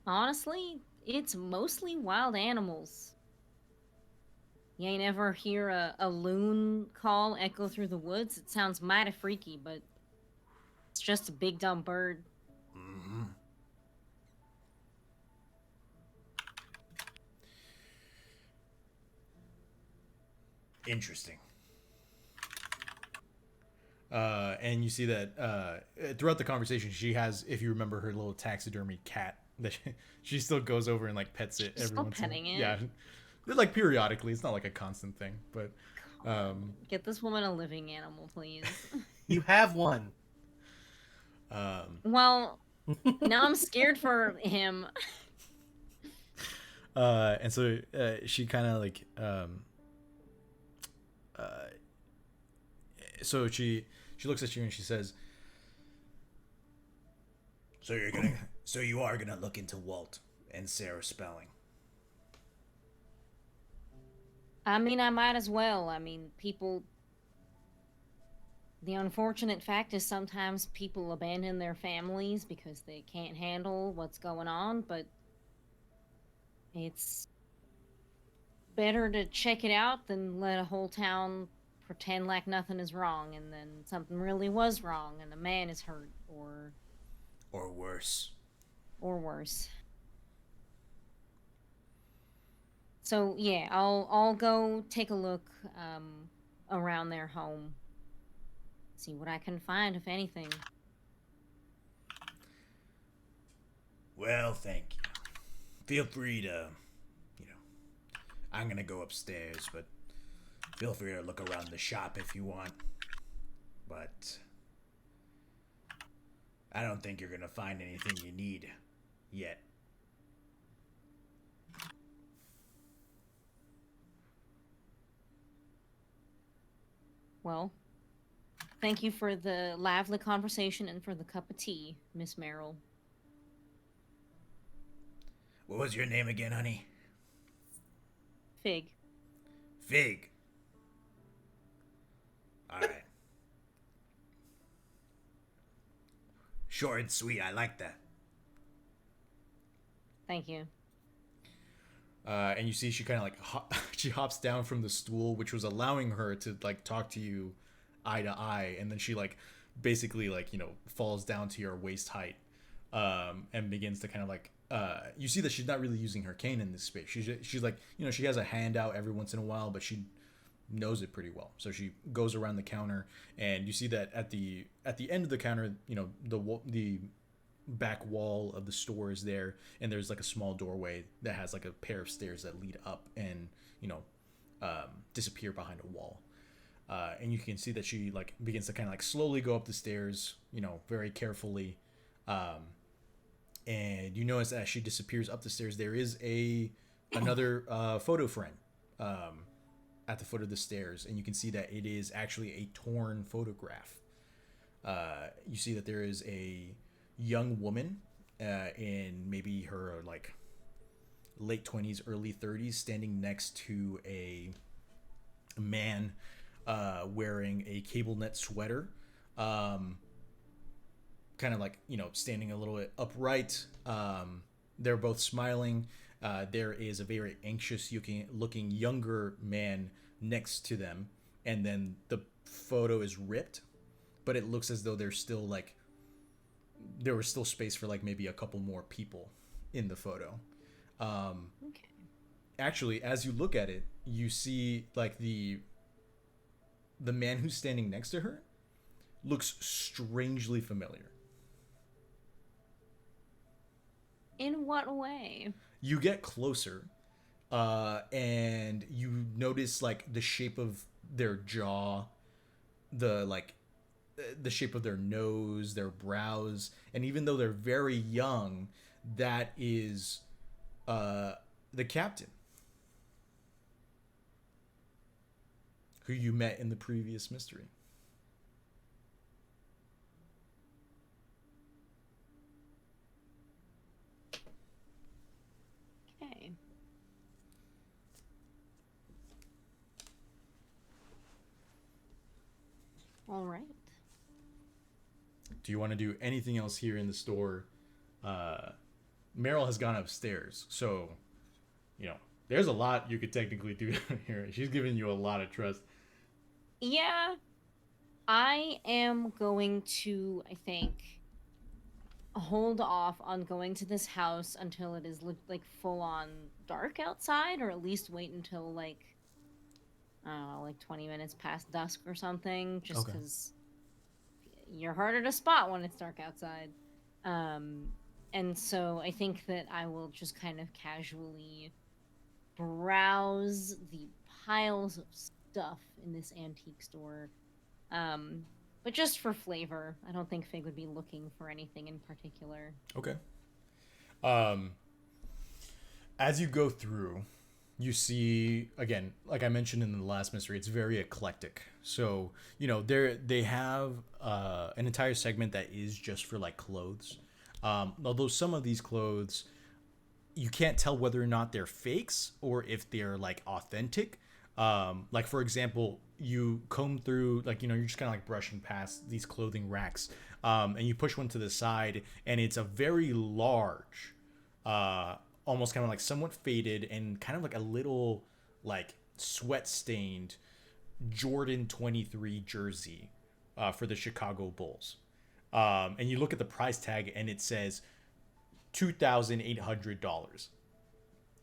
Honestly, it's mostly wild animals. You ain't ever hear a loon call echo through the woods? It sounds mighty freaky, but it's just a big dumb bird. Mm-hmm. Interesting. And you see that throughout the conversation, she has, if you remember, her little taxidermy cat that she still goes over and like pets it She's every still once in a while. petting it. Yeah, like periodically. It's not like a constant thing, but Get this woman a living animal, please. You have one. Well, now I'm scared for him. And so she kind of like so she looks at you and she says, so you are gonna look into Walt and Sarah Spelling. I mean, I might as well. I mean, people. The unfortunate fact is sometimes people abandon their families because they can't handle what's going on, but it's better to check it out than let a whole town pretend like nothing is wrong and then something really was wrong and a man is hurt or worse. or worse. So yeah, I'll go take a look around their home. See what I can find, if anything. Well, thank you. Feel free to, I'm gonna go upstairs, but feel free to look around the shop if you want. But I don't think you're gonna find anything you need yet. Well, thank you for the lively conversation and for the cup of tea, Miss Merrill. What was your name again, honey? Fig. Fig. Alright. Short and sweet, I like that. Thank you. And you see she kind of like she hops down from the stool, which was allowing her to like talk to you eye to eye, and then she like basically like falls down to your waist height, and begins to kind of like you see that she's not really using her cane in this space. She's like she has a hand out every once in a while, but she knows it pretty well. So she goes around the counter, and you see that at the end of the counter, the back wall of the store is there, and there's like a small doorway that has like a pair of stairs that lead up and disappear behind a wall. And you can see that she like begins to kind of like slowly go up the stairs, very carefully, and you notice as she disappears up the stairs, there is another photo frame at the foot of the stairs, and you can see that it is actually a torn photograph. You see that there is a young woman in maybe her like late 20s, early 30s, standing next to a man wearing a cable knit sweater, kind of like, standing a little bit upright. They're both smiling. There is a very anxious looking younger man next to them, and then the photo is ripped, but it looks as though there's still like there was still space for like maybe a couple more people in the photo. Okay. Actually, as you look at it, you see like the man who's standing next to her looks strangely familiar. In what way? You get closer, and you notice like the shape of their jaw, the shape of their nose, their brows, and even though they're very young, that is the captain who you met in the previous mystery. Okay. All right. Do you want to do anything else here in the store? Meryl has gone upstairs, so there's a lot you could technically do here. She's giving you a lot of trust. Yeah. I am going to, I think, hold off on going to this house until it is like full on dark outside, or at least wait until like, I don't know, like 20 minutes past dusk or something, just Okay. because you're harder to spot when it's dark outside. And so I think that I will just kind of casually browse the piles of stuff in this antique store. But just for flavor. I don't think Fig would be looking for anything in particular. Okay. As you go through, you see, again, like I mentioned in the last mystery, it's very eclectic. So they have an entire segment that is just for like clothes. Although some of these clothes, you can't tell whether or not they're fakes or if they're like authentic. Like for example, you comb through, like, you're just kind of like brushing past these clothing racks, and you push one to the side, and it's a very large, almost kind of like somewhat faded and kind of like a little like sweat stained Jordan 23 jersey for the Chicago Bulls. And you look at the price tag and it says $2,800,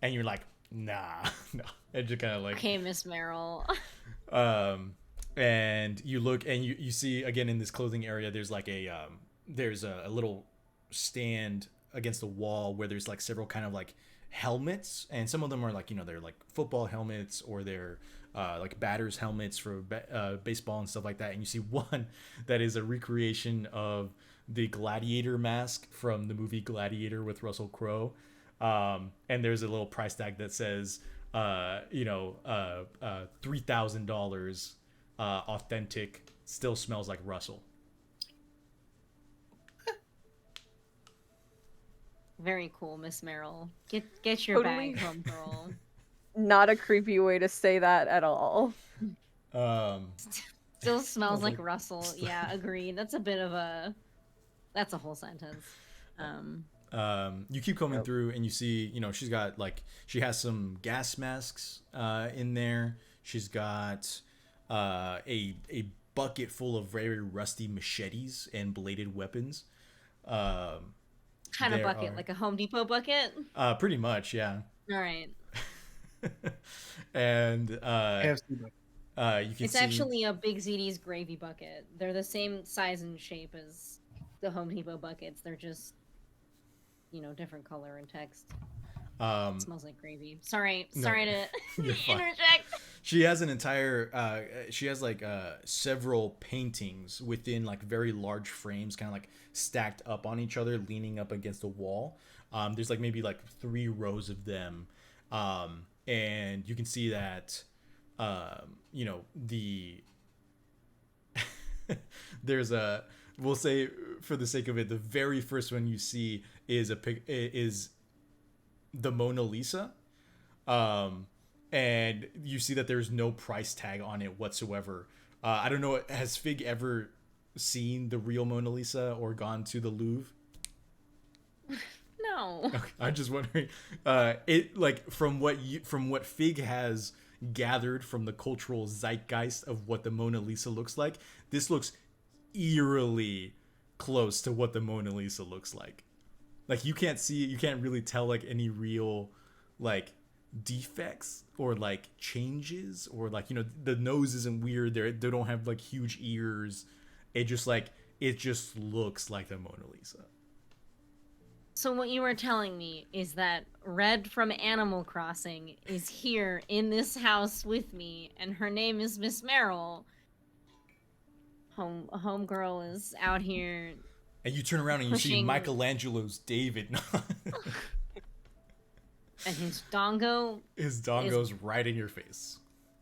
and you're like, nah, no. And just kind of like, Okay, Miss Merrill. And you look and you see again in this clothing area, there's like there's a little stand against the wall where there's like several kind of like helmets, and some of them are like, they're like football helmets, or they're like batters helmets for baseball and stuff like that. And you see one that is a recreation of the gladiator mask from the movie Gladiator with Russell Crowe. And there's a little price tag that says, $3,000, authentic, still smells like Russell. Very cool, Miss Merrill. Get your Totally. bag, homegirl. Not a creepy way to say that at all. Still smells like like- Russell. Yeah, agreed. That's a whole sentence. You keep combing Yep. through and you see, she has some gas masks in there. She's got a bucket full of very rusty machetes and bladed weapons. Kind of bucket, like a Home Depot bucket. Pretty much, yeah. All right. And KFC bucket. you can It's see actually a Big ZD's gravy bucket. They're the same size and shape as the Home Depot buckets. They're just, different color and text. It smells like gravy. Sorry No, to you're fine. interject. She has an entire she has like several paintings within like very large frames, kind of like stacked up on each other, leaning up against a wall. There's like maybe like 3 rows of them, and you can see that you know, the there's a, we'll say for the sake of it, the very first one you see is is the Mona Lisa, and you see that there's no price tag on it whatsoever. I don't know, has Fig ever seen the real Mona Lisa or gone to the Louvre? No. Okay, I'm just wondering, it like from what Fig has gathered from the cultural zeitgeist of what the Mona Lisa looks like, this looks eerily close to what the Mona Lisa looks like. Like you can't really tell like any real like defects or like changes, or like, you know, the nose isn't weird. They don't have like huge ears. It just looks like the Mona Lisa. So what you were telling me is that Red from Animal Crossing is here in this house with me, and her name is Miss Merrill. Homegirl is out here. And you turn around and you see Pushing- Michelangelo's David. And his dongo. His dongo's right in your face.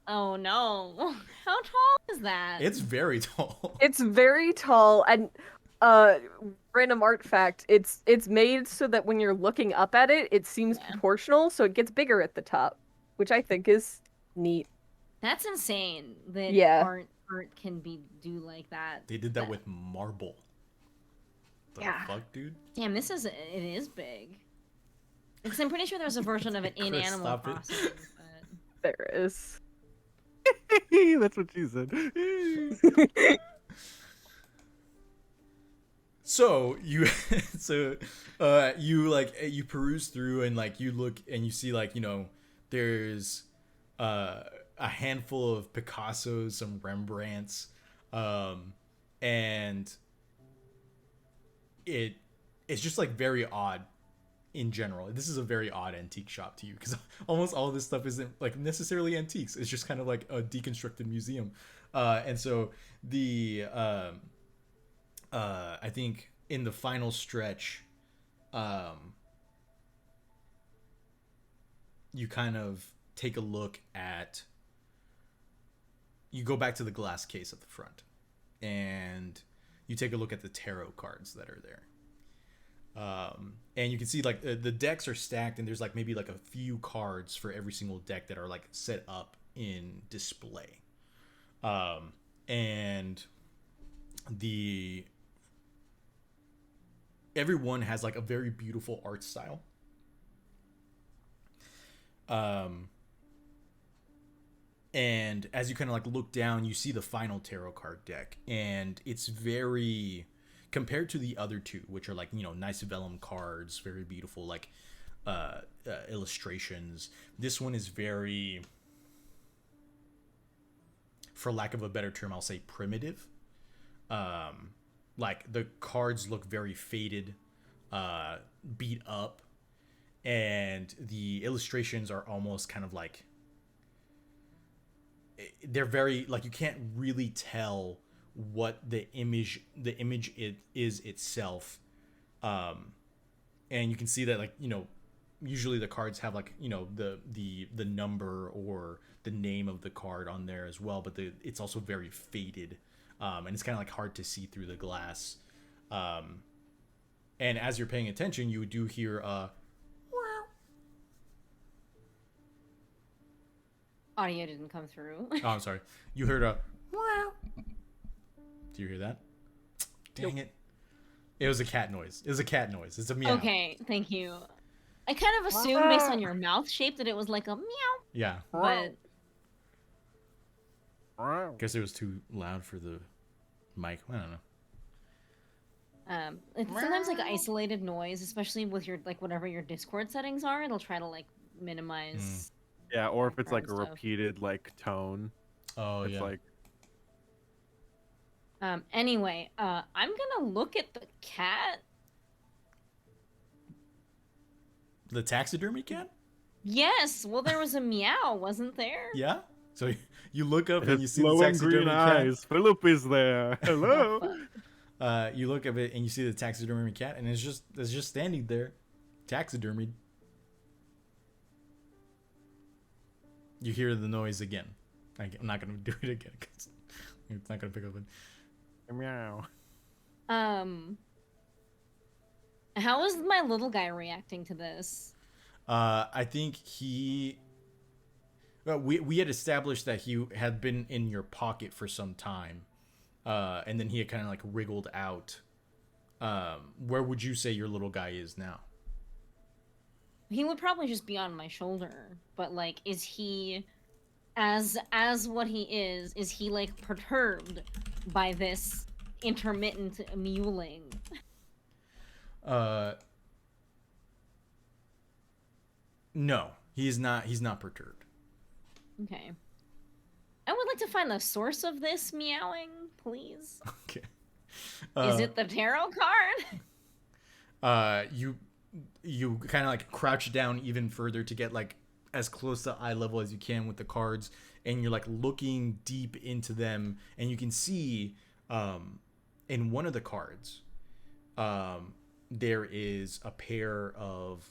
Oh no! How tall is that? It's very tall. It's very tall, and random art fact, it's made so that when you're looking up at it, it seems Yeah. proportional, so it gets bigger at the top, which I think is neat. That's insane. That Yeah. art can do like that. They did that with marble. The Yeah. fuck, dude? Damn, it is big. Because I'm pretty sure there's a version of it in Chris, Animal stop it. Crossing. There is. That's what she said. So you you peruse through and like you look and you see like, you know, there's a handful of Picassos, some Rembrandts, and it's just like very odd in general. This is a very odd antique shop to you because almost all of this stuff isn't like necessarily antiques. It's just kind of like a deconstructed museum, and so the I think in the final stretch, you kind of take a look at. You go back to the glass case at the front, and you take a look at the tarot cards that are there. And you can see like the decks are stacked, and there's like maybe like a few cards for every single deck that are like set up in display. And everyone has like a very beautiful art style. And as you kind of like look down, you see the final tarot card deck, and it's very, compared to the other two, which are like, you know, nice vellum cards, very beautiful like illustrations. This one is very, for lack of a better term, I'll say primitive. Like the cards look very faded, beat up, and the illustrations are almost kind of like, they're very like, you can't really tell what the image it is itself. And you can see that, like, you know, usually the cards have like, you know, the number or the name of the card on there as well, but it's also very faded, and it's kind of like hard to see through the glass. And as you're paying attention, you do hear Audio didn't come through. oh, I'm sorry. You heard a Do you hear that? Dang it. It was a cat noise. It's a meow. Okay, thank you. I kind of assumed based on your mouth shape that it was like a meow, Yeah. but Guess it was too loud for the mic. I don't know. it's sometimes like isolated noise, especially with your like whatever your Discord settings are. It'll try to like minimize. Yeah, or if it's like a background stuff. repeated like tone, Oh, it's yeah. like Anyway, I'm gonna look at the cat. The taxidermy cat? Yes, well there was a meow, wasn't there? Yeah? So you look up and you His see the glowing green taxidermy cat. eyes. Philip is there. The Hello. fuck? You look at it and you see the taxidermy cat, and it's just standing there, taxidermied. You hear the noise again. I'm not gonna do it again because it's not gonna pick up. Meow. How is my little guy reacting to this? I think he. Well, we had established that he had been in your pocket for some time, and then he had kind of like wriggled out. Where would you say your little guy is now? He would probably just be on my shoulder, but like, is he, as what he is he like perturbed by this intermittent mewling? No, he's not. He's not perturbed. Okay. I would like to find the source of this meowing, please. Okay. Is it the tarot card? You kind of like crouch down even further to get like as close to eye level as you can with the cards, and you're like looking deep into them, and you can see in one of the cards there is a pair of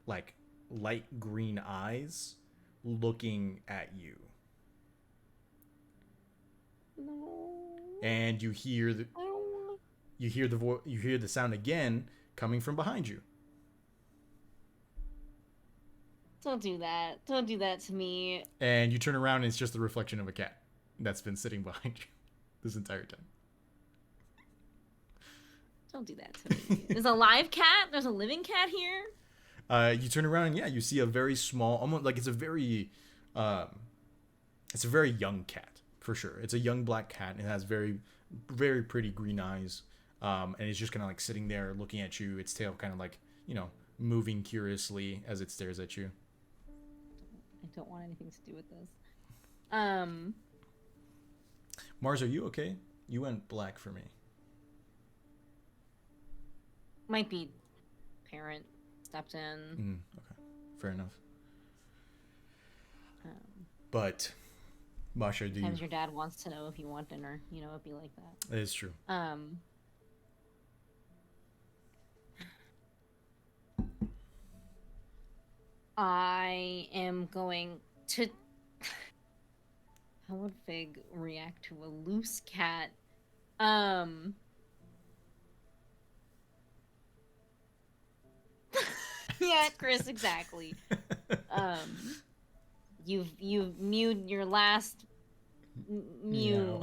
like light green eyes looking at you. No. And you hear the you hear the sound again coming from behind you. Don't do that. Don't do that to me. And you turn around and it's just the reflection of a cat that's been sitting behind you this entire time. Don't do that to me. There's a live cat? There's a living cat here? You turn around and yeah, you see a very small, almost like it's a very young cat for sure. It's a young black cat and it has very, very pretty green eyes. And it's just kind of like sitting there looking at you. Its tail kind of like, moving curiously as it stares at you. I don't want anything to do with this. Mars, are you okay? You went black for me. Might be parent stepped in. Okay, fair enough. Um, But, Masha, do you... Sometimes your dad wants to know if you want dinner. It'd be like that. It is true. I am going to... How would Fig react to a loose cat? Yeah, Chris, exactly. You've mewed your last mew,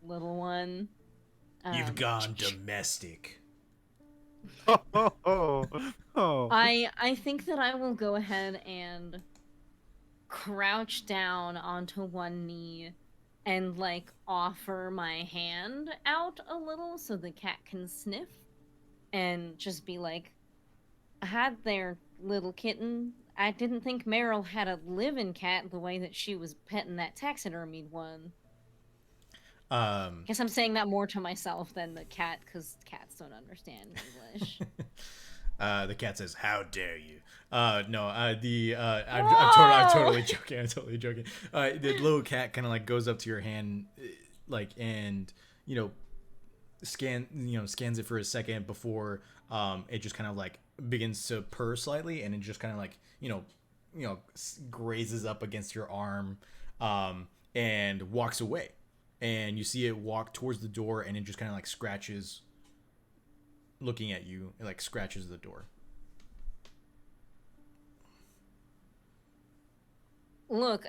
little one. You've gone domestic. Oh. I think that I will go ahead and crouch down onto one knee and like offer my hand out a little so the cat can sniff and just be like, "Hi there, little kitten. I didn't think Meryl had a living cat the way that she was petting that taxidermied one." Guess I'm saying that more to myself than the cat, because cats don't understand English. The cat says, "How dare you?" No, I'm totally joking. I'm totally joking. The little cat kind of like goes up to your hand, like, and scans it for a second before it just kind of like begins to purr slightly, and it just kind of like grazes up against your arm, and walks away. And you see it walk towards the door, and it just kind of like scratches, looking at you. It like scratches the door. Look,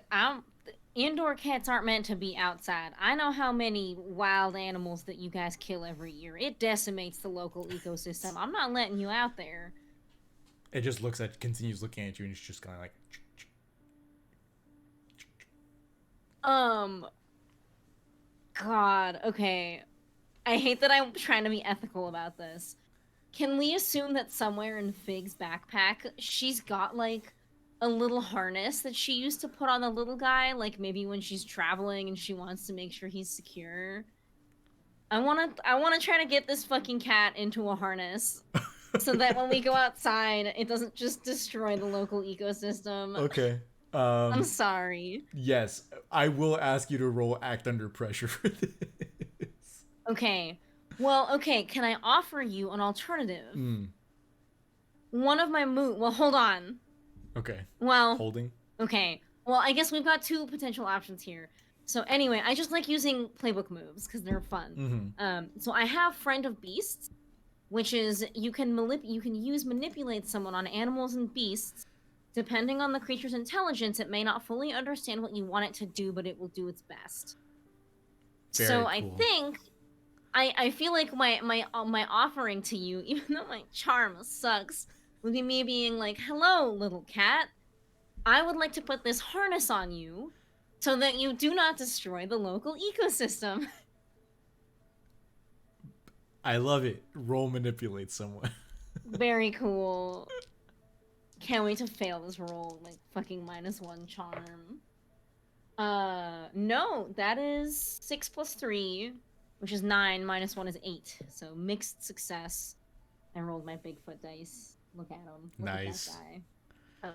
indoor cats aren't meant to be outside. I know how many wild animals that you guys kill every year. It decimates the local ecosystem. I'm not letting you out there. It just continues looking at you, and it's just kind of like. God, okay. I hate that I'm trying to be ethical about this. Can we assume that somewhere in Fig's backpack, she's got, like, a little harness that she used to put on the little guy? Like, maybe when she's traveling and she wants to make sure he's secure? I wanna try to get this fucking cat into a harness so that when we go outside, it doesn't just destroy the local ecosystem. Okay. I'm sorry. Yes, I will ask you to roll act under pressure for this. Okay. Well, okay, can I offer you an alternative? One of my well, hold on. Okay. Well, Holding. okay. Well, I guess we've got two potential options here. So anyway, I just like using playbook moves because they're fun. So I have Friend of Beasts, which is you can use manipulate someone on animals and beasts. Depending on the creature's intelligence, it may not fully understand what you want it to do, but it will do its best. Very so cool. I think I feel like my offering to you, even though my charm sucks, would be me being like, "Hello, little cat. I would like to put this harness on you so that you do not destroy the local ecosystem." I love it. Roll manipulate someone. Very cool. Can't wait to fail this roll, like fucking -1 charm. No, that is 6 plus 3, which is 9, -1 is 8. So mixed success. I rolled my Bigfoot dice. Look at him. Look Nice. At that guy.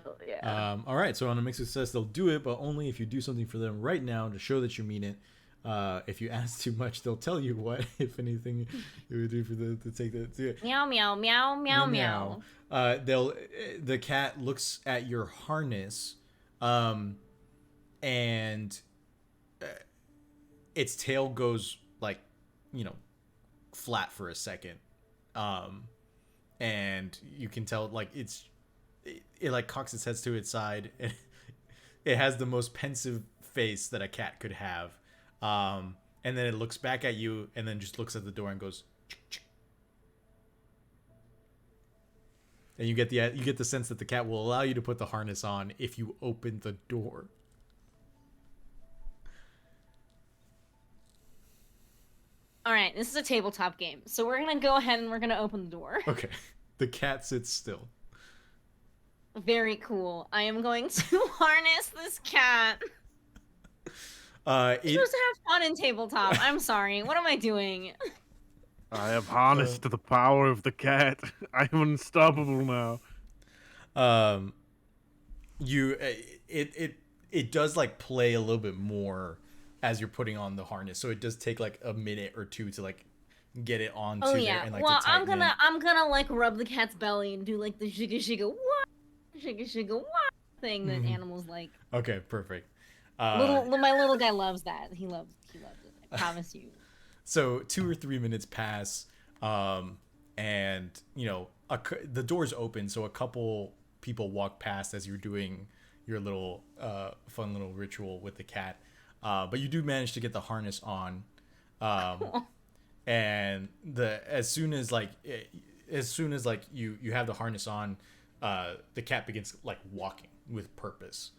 Oh yeah. All right, so on a mixed success, they'll do it, but only if you do something for them right now to show that you mean it. If you ask too much, they'll tell you what, if anything, you would do for them to take that. Meow meow meow meow meow. The cat looks at your harness, and its tail goes like, flat for a second, and you can tell like it like cocks its head to its side. And it has the most pensive face that a cat could have, and then it looks back at you and then just looks at the door and goes. Chick. And you get the sense that the cat will allow you to put the harness on if you open the door. All right, this is a tabletop game, so we're gonna go ahead and we're gonna open the door. Okay. The cat sits still. Very cool. I am going to harness this cat. You're supposed to have fun in tabletop. I'm sorry. What am I doing? I have harnessed the power of the cat. I am unstoppable now. It does like play a little bit more as you're putting on the harness, so it does take like a minute or two to like get it onto there and like well, to tighten I'm gonna like rub the cat's belly and do like the shiga shiga wah thing that animals like. Okay, perfect. My little guy loves that. He loves it. I promise you. So 2 or 3 minutes pass, and the doors open, so a couple people walk past as you're doing your little fun little ritual with the cat, but you do manage to get the harness on, and as soon as you have the harness on, the cat begins like walking with purpose.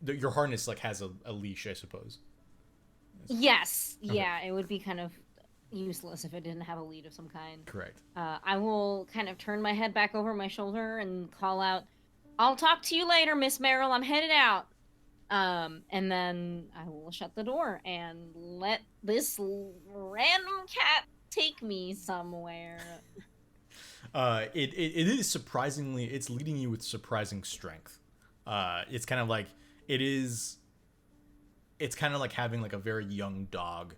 Your harness like has a leash, I suppose. Yes. Okay. Yeah, it would be kind of useless if it didn't have a lead of some kind. Correct. I will kind of turn my head back over my shoulder and call out, "I'll talk to you later, Miss Merrill. I'm headed out." And then I will shut the door and let this random cat take me somewhere. It is surprisingly, it's leading you with surprising strength. It's kind of like it's kind of like having like a very young dog,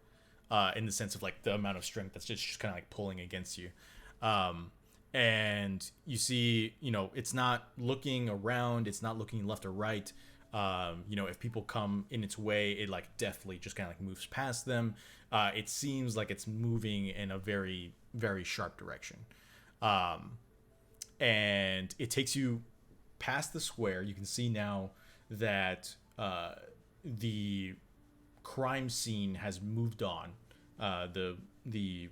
in the sense of like the amount of strength that's just kind of like pulling against you. And you see, it's not looking around, it's not looking left or right. If people come in its way, it like deftly just kind of like moves past them. It seems like it's moving in a very, very sharp direction. And it takes you past the square. You can see now that the crime scene has moved on. The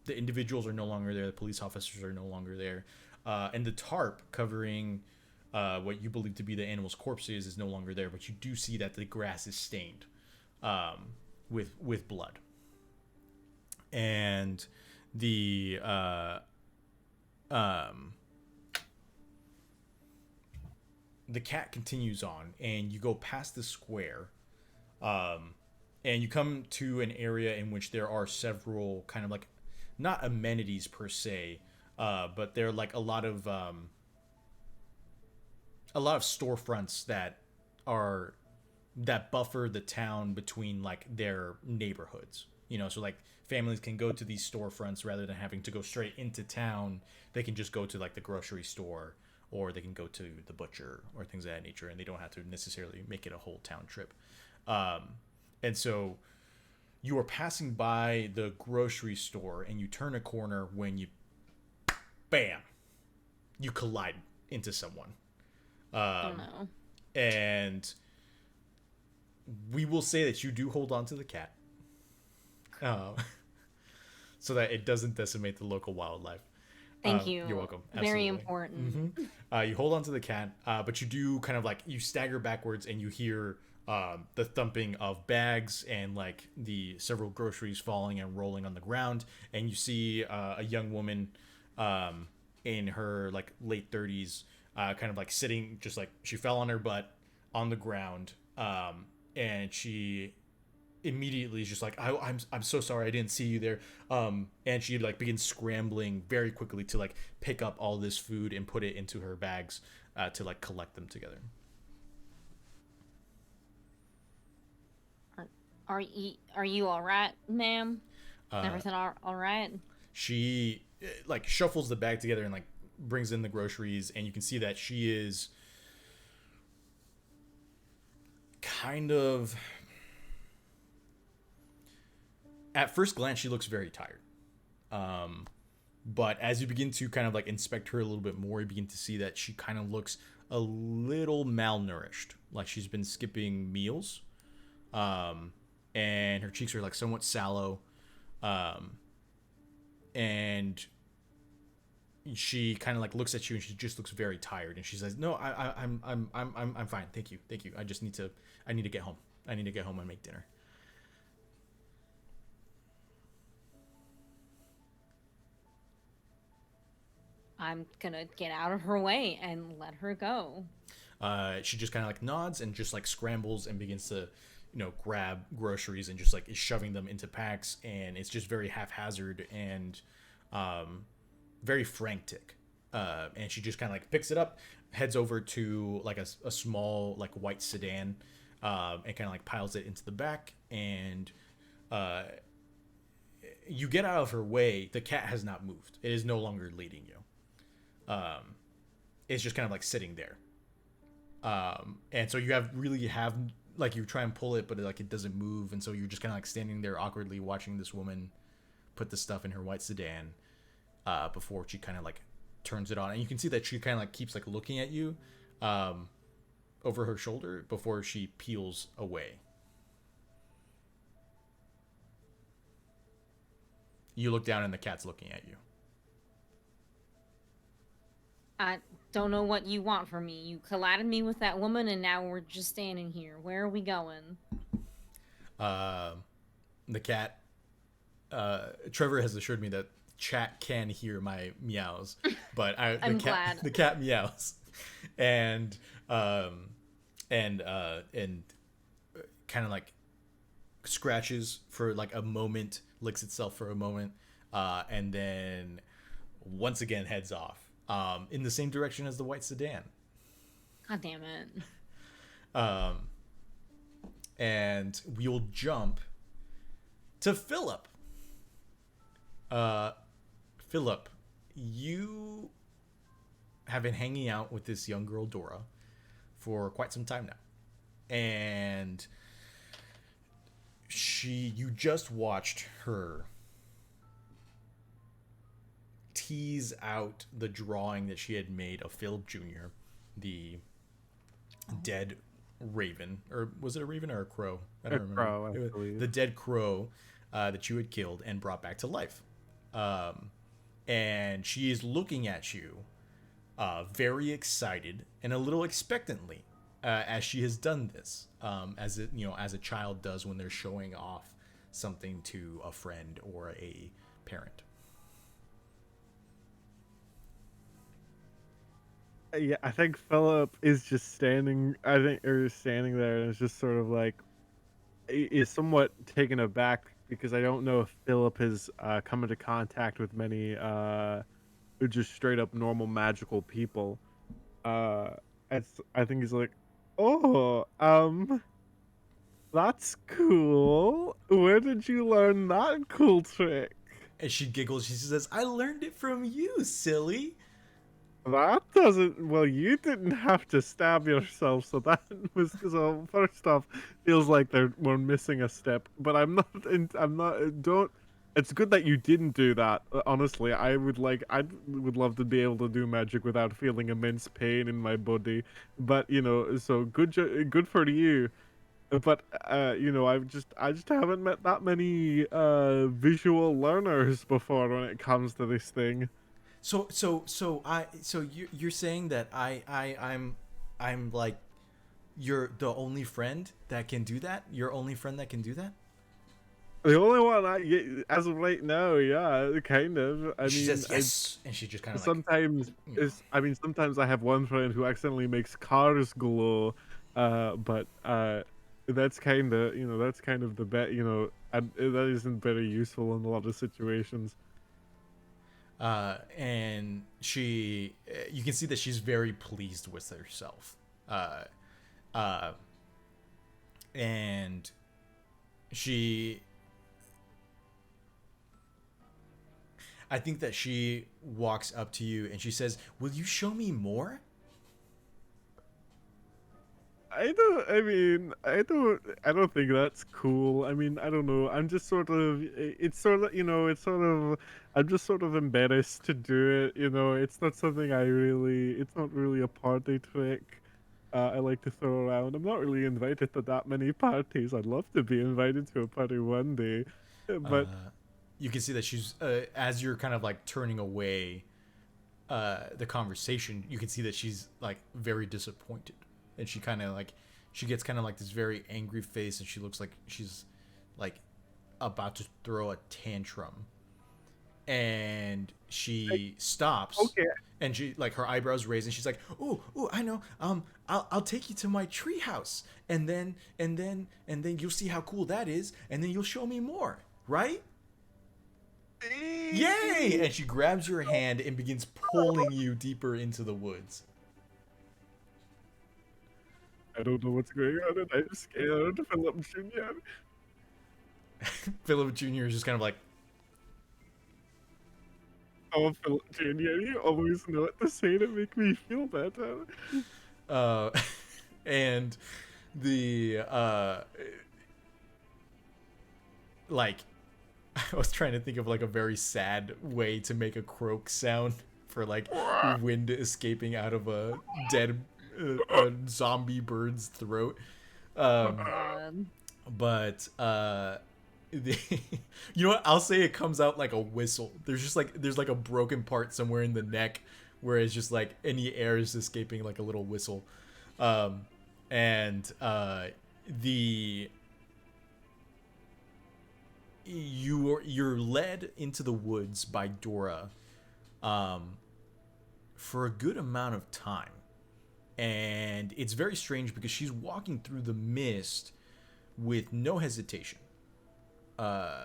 individuals are no longer there. The police officers are no longer there, and the tarp covering what you believe to be the animal's corpses is no longer there. But you do see that the grass is stained with blood, and the cat continues on, and you go past the square, and you come to an area in which there are several kind of like, not amenities per se, but there are like a lot of storefronts that are that buffer the town between like their neighborhoods. So like families can go to these storefronts rather than having to go straight into town. They can just go to like the grocery store, or they can go to the butcher or things of that nature, and they don't have to necessarily make it a whole town trip. And so you are passing by the grocery store and you turn a corner when bam, you collide into someone. Oh no. And we will say that you do hold on to the cat, so that it doesn't decimate the local wildlife. Thank you. You're welcome. Very Absolutely. important. You hold on to the cat, but you do kind of like you stagger backwards and you hear the thumping of bags and like the several groceries falling and rolling on the ground, and you see a young woman in her like late 30s, kind of like sitting, just like she fell on her butt on the ground, and she immediately is just like, I'm so sorry, I didn't see you there. And she like begins scrambling very quickly to like pick up all this food and put it into her bags, to like collect them together. Are you all right, ma'am? Everything all right? She like shuffles the bag together and like brings in the groceries, and you can see that she is kind of, at first glance, she looks very tired. But as you begin to kind of like inspect her a little bit more, you begin to see that she kind of looks a little malnourished, like she's been skipping meals. And her cheeks are like somewhat sallow. And she kind of like looks at you and she just looks very tired, and she says, "No, I'm fine. Thank you. I need to get home. I need to get home and make dinner." I'm gonna get out of her way and let her go. She just kind of like nods and just like scrambles and begins to, grab groceries and just like is shoving them into packs, and it's just very haphazard and very frantic. And she just kind of like picks it up, heads over to like a small like white sedan, and kind of like piles it into the back, and you get out of her way. The cat has not moved. It is no longer leading you. It's just kind of like sitting there. And so you have like you try and pull it, but it doesn't move, and so you're just kind of like standing there awkwardly watching this woman put the stuff in her white sedan, before she kind of like turns it on, and you can see that she kind of like keeps like looking at you over her shoulder before she peels away. You look down and the cat's looking at you. I don't know what you want from me. You collided me with that woman, and now we're just standing here. Where are we going? The cat, Trevor has assured me that chat can hear my meows, but I'm glad. The cat meows, and kind of like scratches for like a moment, licks itself for a moment, and then once again heads off, in the same direction as the white sedan. God damn it. And we'll jump to Philip. Philip, you have been hanging out with this young girl, Dora, for quite some time now. And you just watched her tease out the drawing that she had made of Philip Jr., the dead raven, or was it a raven or a crow? I don't remember. Crow, I believe. The dead crow that you had killed and brought back to life. And she is looking at you, very excited and a little expectantly, as she has done this, as a child does when they're showing off something to a friend or a parent. Yeah, I think Philip is just standing. Standing there, and it's just sort of like is somewhat taken aback because I don't know if Philip has come into contact with many just straight up normal magical people. I think he's like, oh, That's cool. Where did you learn that cool trick? And she giggles. She says, "I learned it from you, silly." That doesn't. Well, you didn't have to stab yourself, so that was. So first off, feels like we're missing a step. But I'm not. I'm not. Don't. It's good that you didn't do that. Honestly, I would love to be able to do magic without feeling immense pain in my body. But so good for you. But I just haven't met that many visual learners before when it comes to this thing. So you're saying that I'm like you're the only friend that can do that? Your only friend that can do that? The only one I get as of right now, yeah, kind of. I She mean, says yes, and she just kind of like, sometimes you know. sometimes I have one friend who accidentally makes cars glow, but that's kind of that's kind of the bet, and that isn't very useful in a lot of situations. And she, you can see that she's very pleased with herself. Uh, uh, and she, I think that she walks up to you and she says, "Will you show me more?" I don't think that's cool. I mean, I don't know. I'm just sort of, I'm just sort of embarrassed to do it. It's not something it's not really a party trick. I like to throw around. I'm not really invited to that many parties. I'd love to be invited to a party one day, but You can see that she's, as you're kind of like turning away the conversation, you can see that she's like very disappointed, and she kind of like she gets kind of like this very angry face, and she looks like she's like about to throw a tantrum, and she stops, okay. and she like her eyebrows raise, and she's like, "Oh, I know. I'll take you to my treehouse, and then you'll see how cool that is, and then you'll show me more, right?" Yay! And she grabs your hand and begins pulling you deeper into the woods. I don't know what's going on, and I'm scared. Philip Jr. Philip Jr. is just kind of like, Oh, Philip Jr. You always know what to say to make me feel better. uh, and the, like, I was trying to think of like a very sad way to make a croak sound for like wind escaping out of a dead a zombie bird's throat. Um, God. but the, you know what? I'll say it comes out like a whistle. There's like a broken part somewhere in the neck where it's just like any air is escaping like a little whistle. Um, and the you're led into the woods by Dora for a good amount of time. And it's very strange because she's walking through the mist with no hesitation. Uh,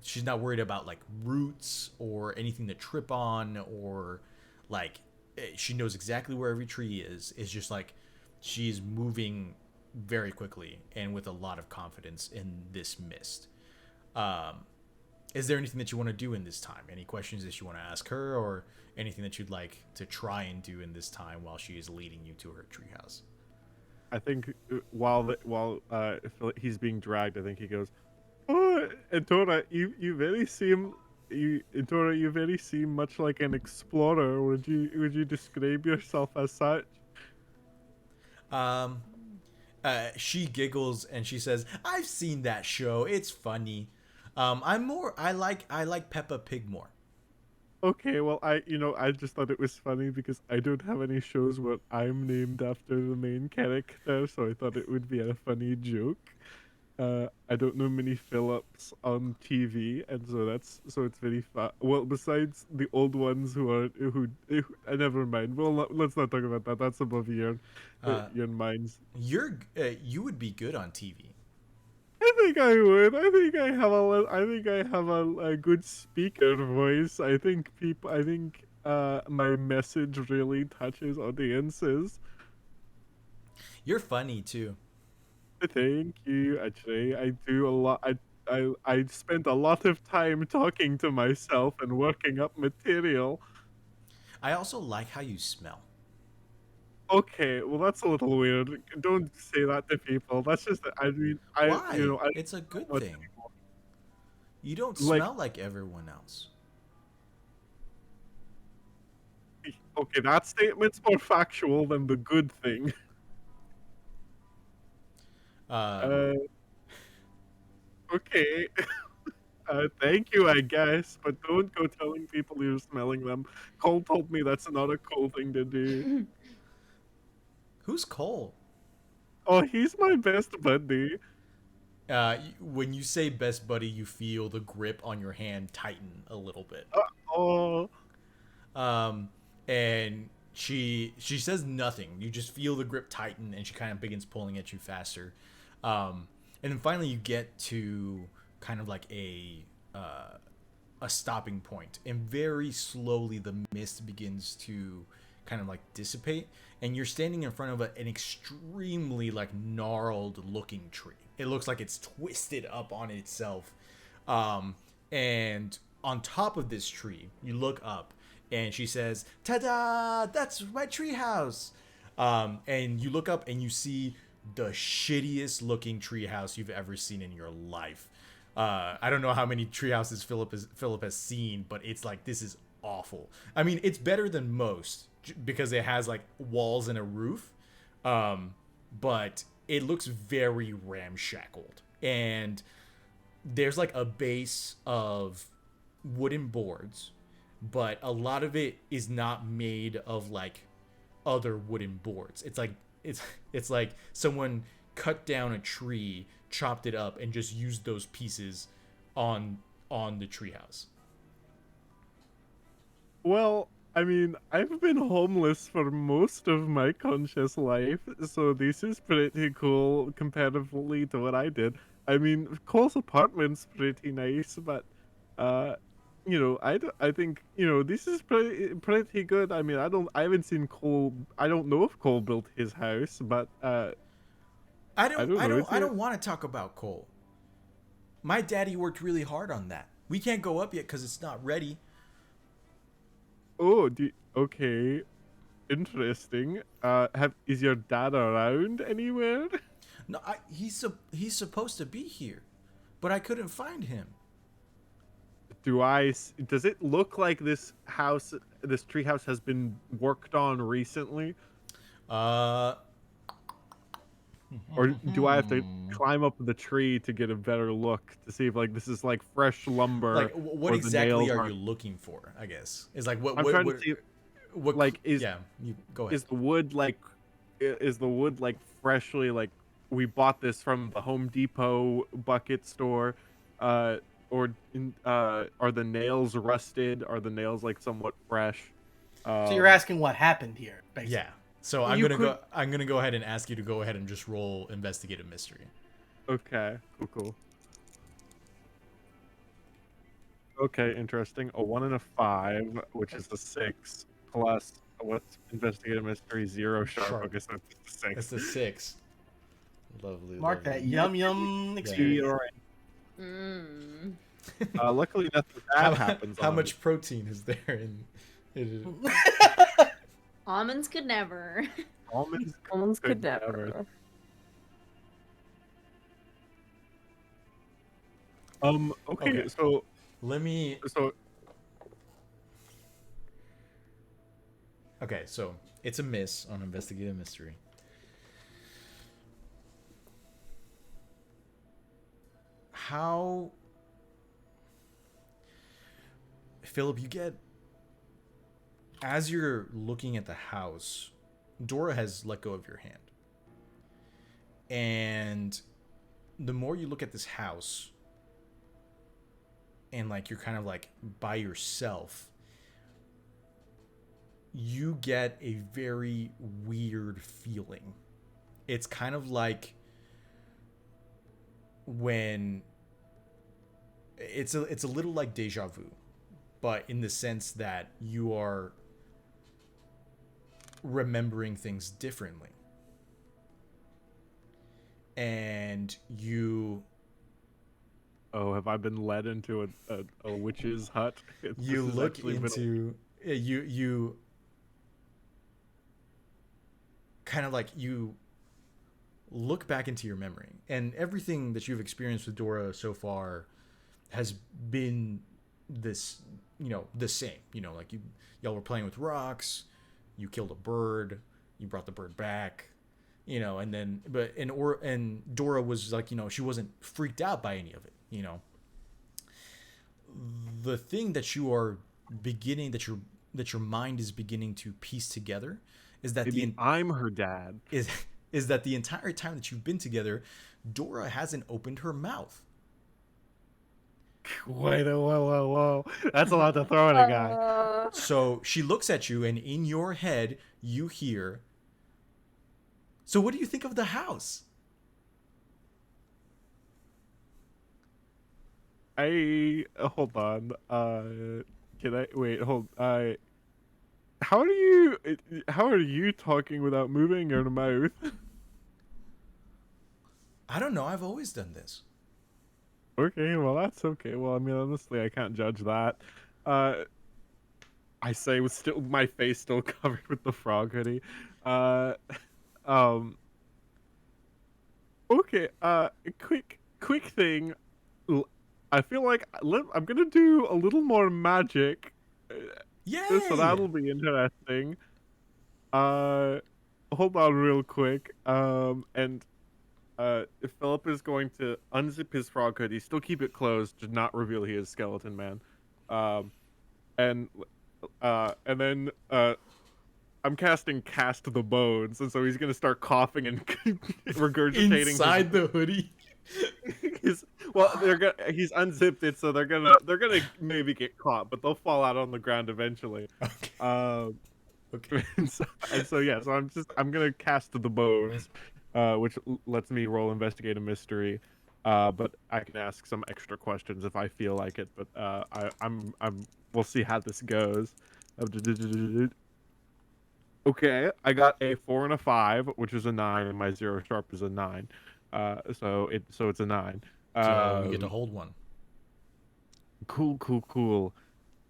she's not worried about like roots or anything to trip on, or like she knows exactly where every tree is. It's just like she's moving very quickly and with a lot of confidence in this mist. Um, is there anything that you want to do in this time? Any questions that you want to ask her, or anything that you'd like to try and do in this time while she is leading you to her treehouse? I think he's being dragged, I think he goes, "Oh, Dora, you very seem much like an explorer. Would you describe yourself as such?" Um, she giggles and she says, "I've seen that show. It's funny. I like Peppa Pig more." Okay, well, I just thought it was funny because I don't have any shows where I'm named after the main character, so I thought it would be a funny joke. I don't know many Phillips on TV, and so it's very fun. Well, besides the old ones never mind. Well, let's not talk about that. That's above Uh, your minds. you would be good on TV. I think I would. I think I have a good speaker voice. I think my message really touches audiences. You're funny too. Thank you. Actually, I do a lot. I spent a lot of time talking to myself and working up material. I also like how you smell. Okay, well that's a little weird. Don't say that to people. That's just I mean Why? I It's a don't good know much thing. anymore. You don't Like smell like everyone else. okay, that statement's more factual than the good thing. Um, Uh, okay. Thank you, I guess, but don't go telling people you're smelling them. Cole told me that's not a cool thing to do. who's Cole? Oh, he's my best buddy. When you say best buddy, you feel the grip on your hand tighten a little bit. Oh, Um, and she says nothing. You just feel the grip tighten, and she kind of begins pulling at you faster. And then finally, you get to kind of like a stopping point, and very slowly the mist begins to kind of like dissipate, and you're standing in front of an extremely like gnarled looking tree. It looks like it's twisted up on itself. And on top of this tree, you look up, and she says, "Ta-da! That's my treehouse." And you look up and you see the shittiest looking treehouse you've ever seen in your life. I don't know how many treehouses Philip has seen, but it's like, this is awful. I mean, it's better than most because it has like walls and a roof, but it looks very ramshackled. And there's like a base of wooden boards, but a lot of it is not made of like other wooden boards. It's like someone cut down a tree, chopped it up, and just used those pieces on the treehouse. well, I mean, I've been homeless for most of my conscious life, so this is pretty cool comparatively to what I did. I mean, Cole's apartment's pretty nice, but uh, I think, this is pretty good. I mean, I haven't seen Cole. I don't know if Cole built his house, but I I don't don't I know. don't I don't want to talk about Cole. My daddy worked really hard on that. We can't go up yet because it's not ready. Oh, okay, interesting. Is your dad around anywhere? No, he's supposed to be here, but I couldn't find him. Does it look like this treehouse has been worked on recently, Uh, or do I have to climb up the tree to get a better look to see if like this is like fresh lumber like what or the exactly nails are are? you looking for? I guess is like what I'm what trying to what see what? like Yeah, you go ahead. is the wood like is the wood like freshly like we bought this from the Home Depot bucket store, uh, are the nails rusted? Are the nails like somewhat fresh? So you're Um, asking what happened here, basically. Yeah. So you could I'm gonna go ahead and ask you to go ahead and just roll investigative mystery. Okay, cool. Okay, interesting. A 1 and a 5, which is a 6, plus what's investigative mystery 0 sharp. Sharp. Okay, so it's a That's 6. a 6. Lovely, Mark lovely. that yum yum Yeah, experience. all right. Mm. Luckily nothing bad happens How on much protein is there in Almonds could never. almonds. Almonds could never. never. Okay, Okay. so Let me. so Okay, so it's a miss on investigative mystery. How, Philip, you get, as you're looking at the house, Dora has let go of your hand. And the more you look at this house, and like you're kind of like by yourself, you get a very weird feeling. It's kind of like when it's a little like deja vu, but in the sense that you are remembering things differently. and you Oh, have I been led into a witch's hut? This you has look actually been. into you kind of like you look back into your memory, and everything that you've experienced with Dora so far has been this, the same. Like y'all were playing with rocks, you killed a bird, you brought the bird back, and then and Dora was like, she wasn't freaked out by any of it. The thing that you are beginning that your mind is beginning to piece together is that Maybe I'm her dad. is is that the entire time that you've been together, Dora hasn't opened her mouth. Wait, whoa. That's a lot to throw at a guy. So she looks at you, and in your head, you hear, "So what do you think of the house?" Hold on. Can I wait? Hold. How are you talking without moving your mouth? I don't know. I've always done this. Okay, well that's okay. Well, I mean, honestly, I can't judge that. Uh, I say with still my face still covered with the frog hoodie. Uh, um. Okay. Quick thing. I feel like I'm gonna do a little more magic, so Yay! that'll be interesting. Uh, Hold on real quick. And Philip is going to unzip his frog hoodie, still keep it closed, to not reveal he is Skeleton Man. Um, and then I'm casting Cast the Bones, and so he's gonna start coughing and regurgitating Inside the hoodie. his. Well, he's unzipped it, so they're gonna maybe get caught, but they'll fall out on the ground eventually. Okay. Um, Okay. so I'm gonna cast the bones, which lets me roll investigate a mystery. But I can ask some extra questions if I feel like it. But we'll see how this goes. Okay, I got a 4 and a 5, which is a 9, and my 0 sharp is a 9. So it's a 9. So you get to hold one. Cool.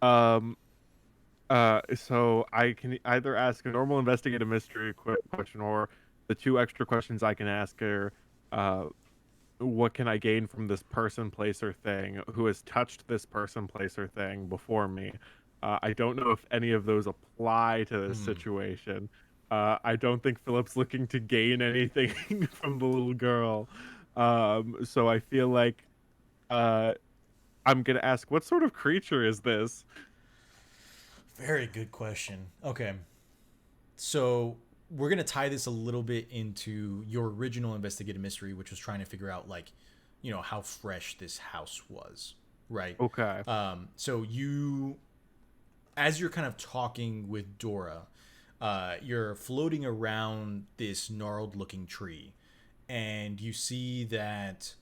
Um, so I can either ask a normal investigative mystery question, or the two extra questions I can ask are, uh, what can I gain from this person, place, or thing? Who has touched this person, place, or thing before me? I don't know if any of those apply to this Hmm. situation. I don't think Philip's looking to gain anything from the little girl. So I feel like uh, I'm gonna ask, what sort of creature is this? Very good question. Okay. So we're gonna tie this a little bit into your original investigative mystery, which was trying to figure out like, how fresh this house was, right? Okay. So as you're kind of talking with Dora, you're floating around this gnarled-looking tree, and you see that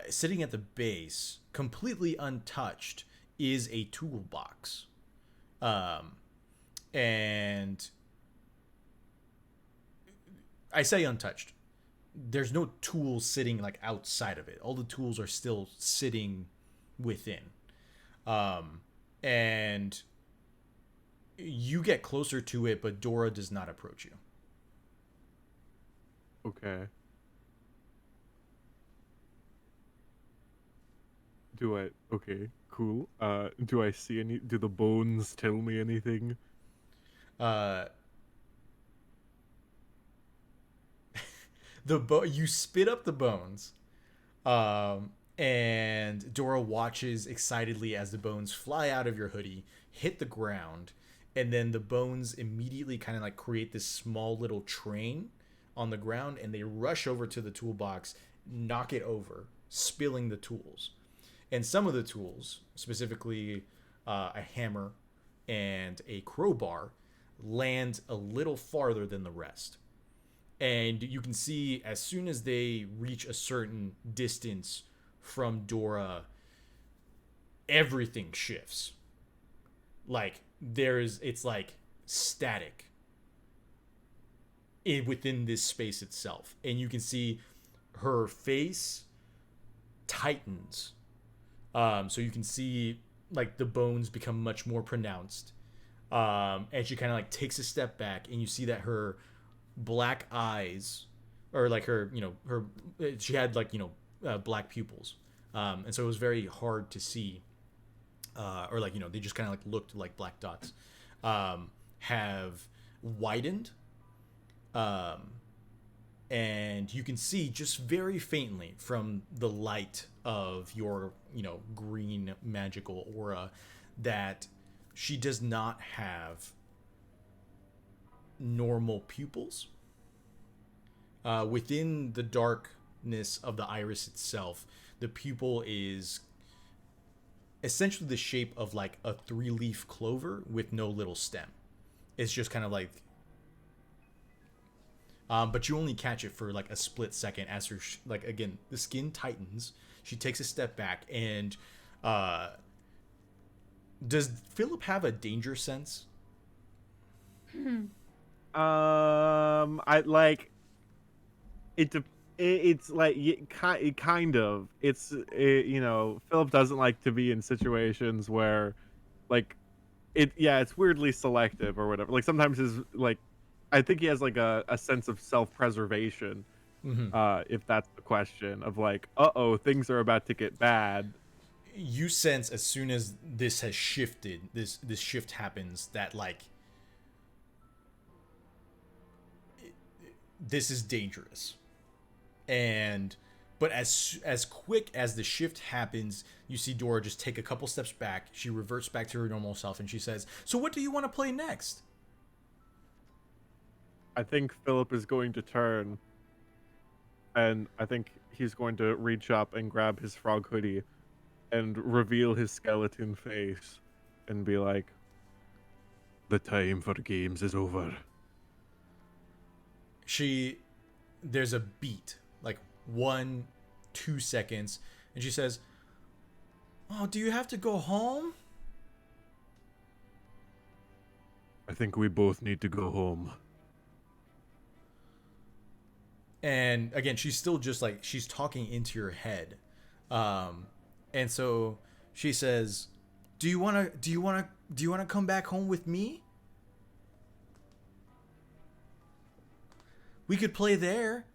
sitting at the base, completely untouched, is a toolbox. Um, and I say untouched. There's no tools sitting like outside of it. All the tools are still sitting within. And you get closer to it, but Dora does not approach you. Okay. Okay, cool. Do I see do the bones tell me anything? Uh, you spit up the bones, and Dora watches excitedly as the bones fly out of your hoodie, hit the ground, and then the bones immediately kind of like create this small little train on the ground, and they rush over to the toolbox, knock it over, spilling the tools. And some of the tools, specifically a hammer and a crowbar, land a little farther than the rest. And you can see as soon as they reach a certain distance from Dora, everything shifts. Like it's like static within this space itself, and you can see her face tightens. So you can see like the bones become much more pronounced. And she kind of like takes a step back, and you see that her black eyes, or like her, she had like black pupils, and so it was very hard to see, or like they just kind of like looked like black dots, have widened, um, and you can see just very faintly from the light of your green magical aura that she does not have normal pupils. Within the darkness of the iris itself, the pupil is essentially the shape of like a 3-leaf clover with no little stem. It's just kind of like, but you only catch it for like a split second as her like again the skin tightens. She takes a step back, and does Philip have a danger sense? I like it. It's like kind of. Philip doesn't like to be in situations where, like, it. Yeah, it's weirdly selective or whatever. Like sometimes his like, I think he has like a sense of self-preservation. Mm-hmm. If that's the question of like, things are about to get bad. You sense as soon as this has shifted, this shift happens, that like this is dangerous. And but as quick as the shift happens, you see Dora just take a couple steps back. She reverts back to her normal self, and she says, "So what do you want to play next?" I think Philip is going to turn, and I think he's going to reach up and grab his frog hoodie and reveal his skeleton face and be like, "The time for games is over." There's a beat, like 1-2 seconds, and she says, "Oh, do you have to go home?" I think we both need to go home. And again, she's still just like she's talking into your head, and so she says, do you want to come back home with me? We could play there."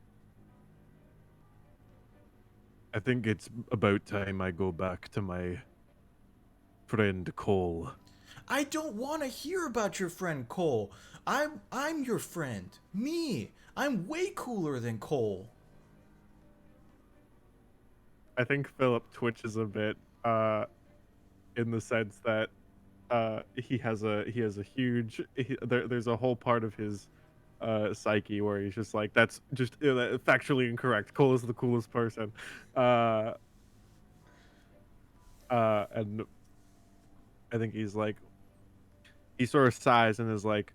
I think it's about time I go back to my friend Cole. "I don't want to hear about your friend Cole. I'm your friend. Me. I'm way cooler than Cole." I think Philip twitches a bit, in the sense that he has a huge there's a whole part of his psyche where he's just like, that's just factually incorrect. Cole is the coolest person. And I think he's like, he sort of sighs and is like,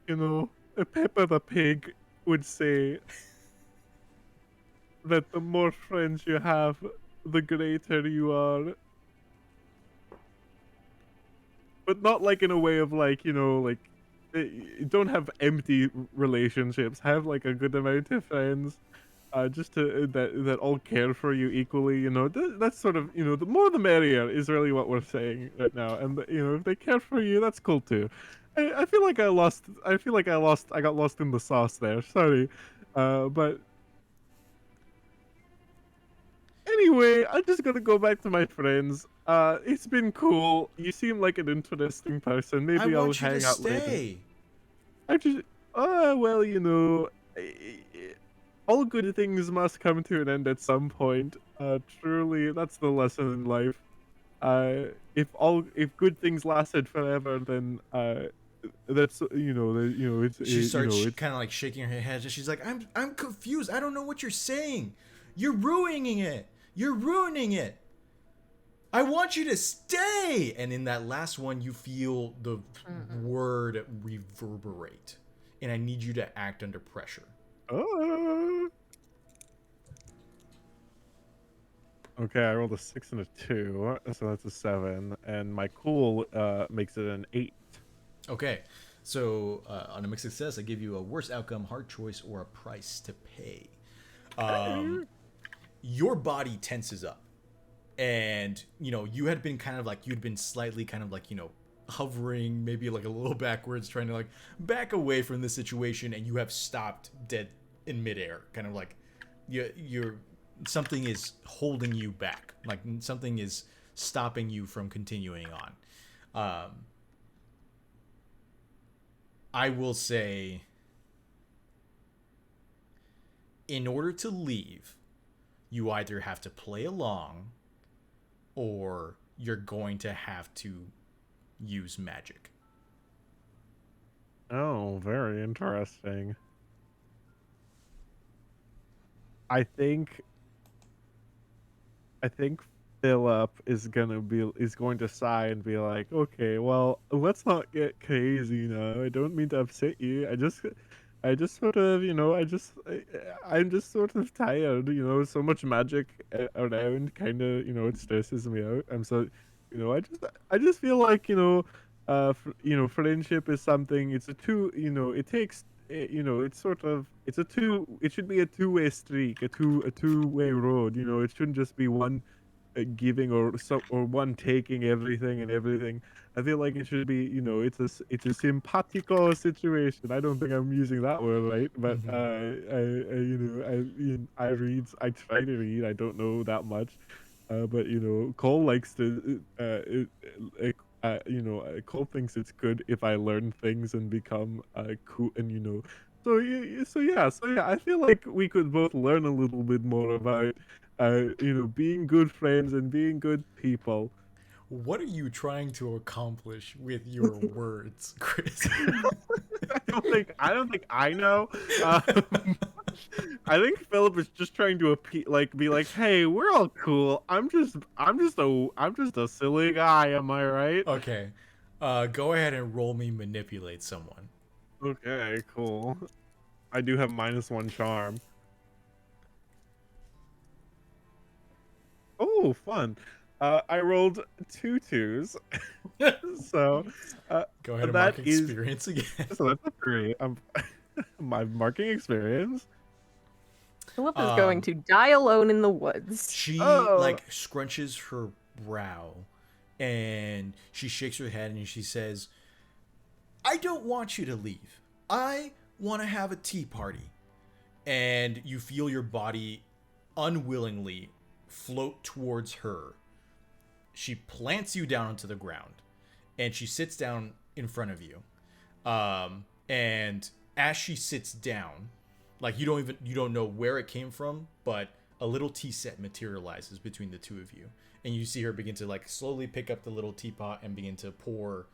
Peppa the Pig would say that the more friends you have, the greater you are. But not like in a way of like, don't have empty relationships. Have like a good amount of friends, just to that all care for you equally. That's sort of, the more the merrier is really what we're saying right now. And if they care for you, that's cool too. I feel like I lost. I feel like I got lost in the sauce there. Sorry, but anyway, I'm just gonna go back to my friends. It's been cool. You seem like an interesting person. "I Maybe I'll want you to hang out later. stay." I just, well, all good things must come to an end at some point. Truly, that's the lesson in life. If good things lasted forever, then that's She starts it's kind of like shaking her head. She's like, I'm confused. I don't know what you're saying. You're ruining it. You're ruining it. I want you to stay." And in that last one, you feel the word reverberate. And I need you to act under pressure. Okay, I rolled a 6 and a 2, so that's a 7, and my cool makes it an 8. Okay. So on a mixed success, I give you a worst outcome, hard choice, or a price to pay. Your body tenses up, and you had been kind of like you'd been slightly kind of like hovering, maybe like a little backwards, trying to like back away from the situation, and you have stopped dead in midair, kind of like you're something is holding you back, like something is stopping you from continuing on. I will say, in order to leave, you either have to play along or you're going to have to use magic. Oh, very interesting. I think I think Philip is going to sigh and be like, "Okay, well, let's not get crazy now. I don't mean to upset you. I just sort of, I'm just sort of tired. So much magic around, kind of, it stresses me out. I'm so, I just feel like, friendship is something. It's a two, it takes." It's sort of it's a two. It should be a two-way streak, a two-way road. It shouldn't just be one giving or one taking everything and everything. I feel like it should be, it's a simpatico situation. I don't think I'm using that word right, but I try to read. I don't know that much, but Cole likes to Cole thinks it's good if I learn things and become cool and so yeah, I feel like we could both learn a little bit more about being good friends and being good people. What are you trying to accomplish with your words, Chris? I don't think I know. I think Philip is just trying to be like, "Hey, we're all cool. I'm just a silly guy. Am I right?" Okay. Go ahead and roll me manipulate someone. Okay, cool. I do have -1 charm. Oh, fun. I rolled 2 2s. So, Go ahead and that mark is experience again. so that's a 3. My marking experience. Philip is going to die alone in the woods. She Oh. like scrunches her brow and she shakes her head and she says, "I don't want you to leave. I want to have a tea party." And you feel your body unwillingly float towards her. She plants you down onto the ground and she sits down in front of you. And as she sits down, like you don't know where it came from, but a little tea set materializes between the two of you, and you see her begin to like slowly pick up the little teapot and begin to pour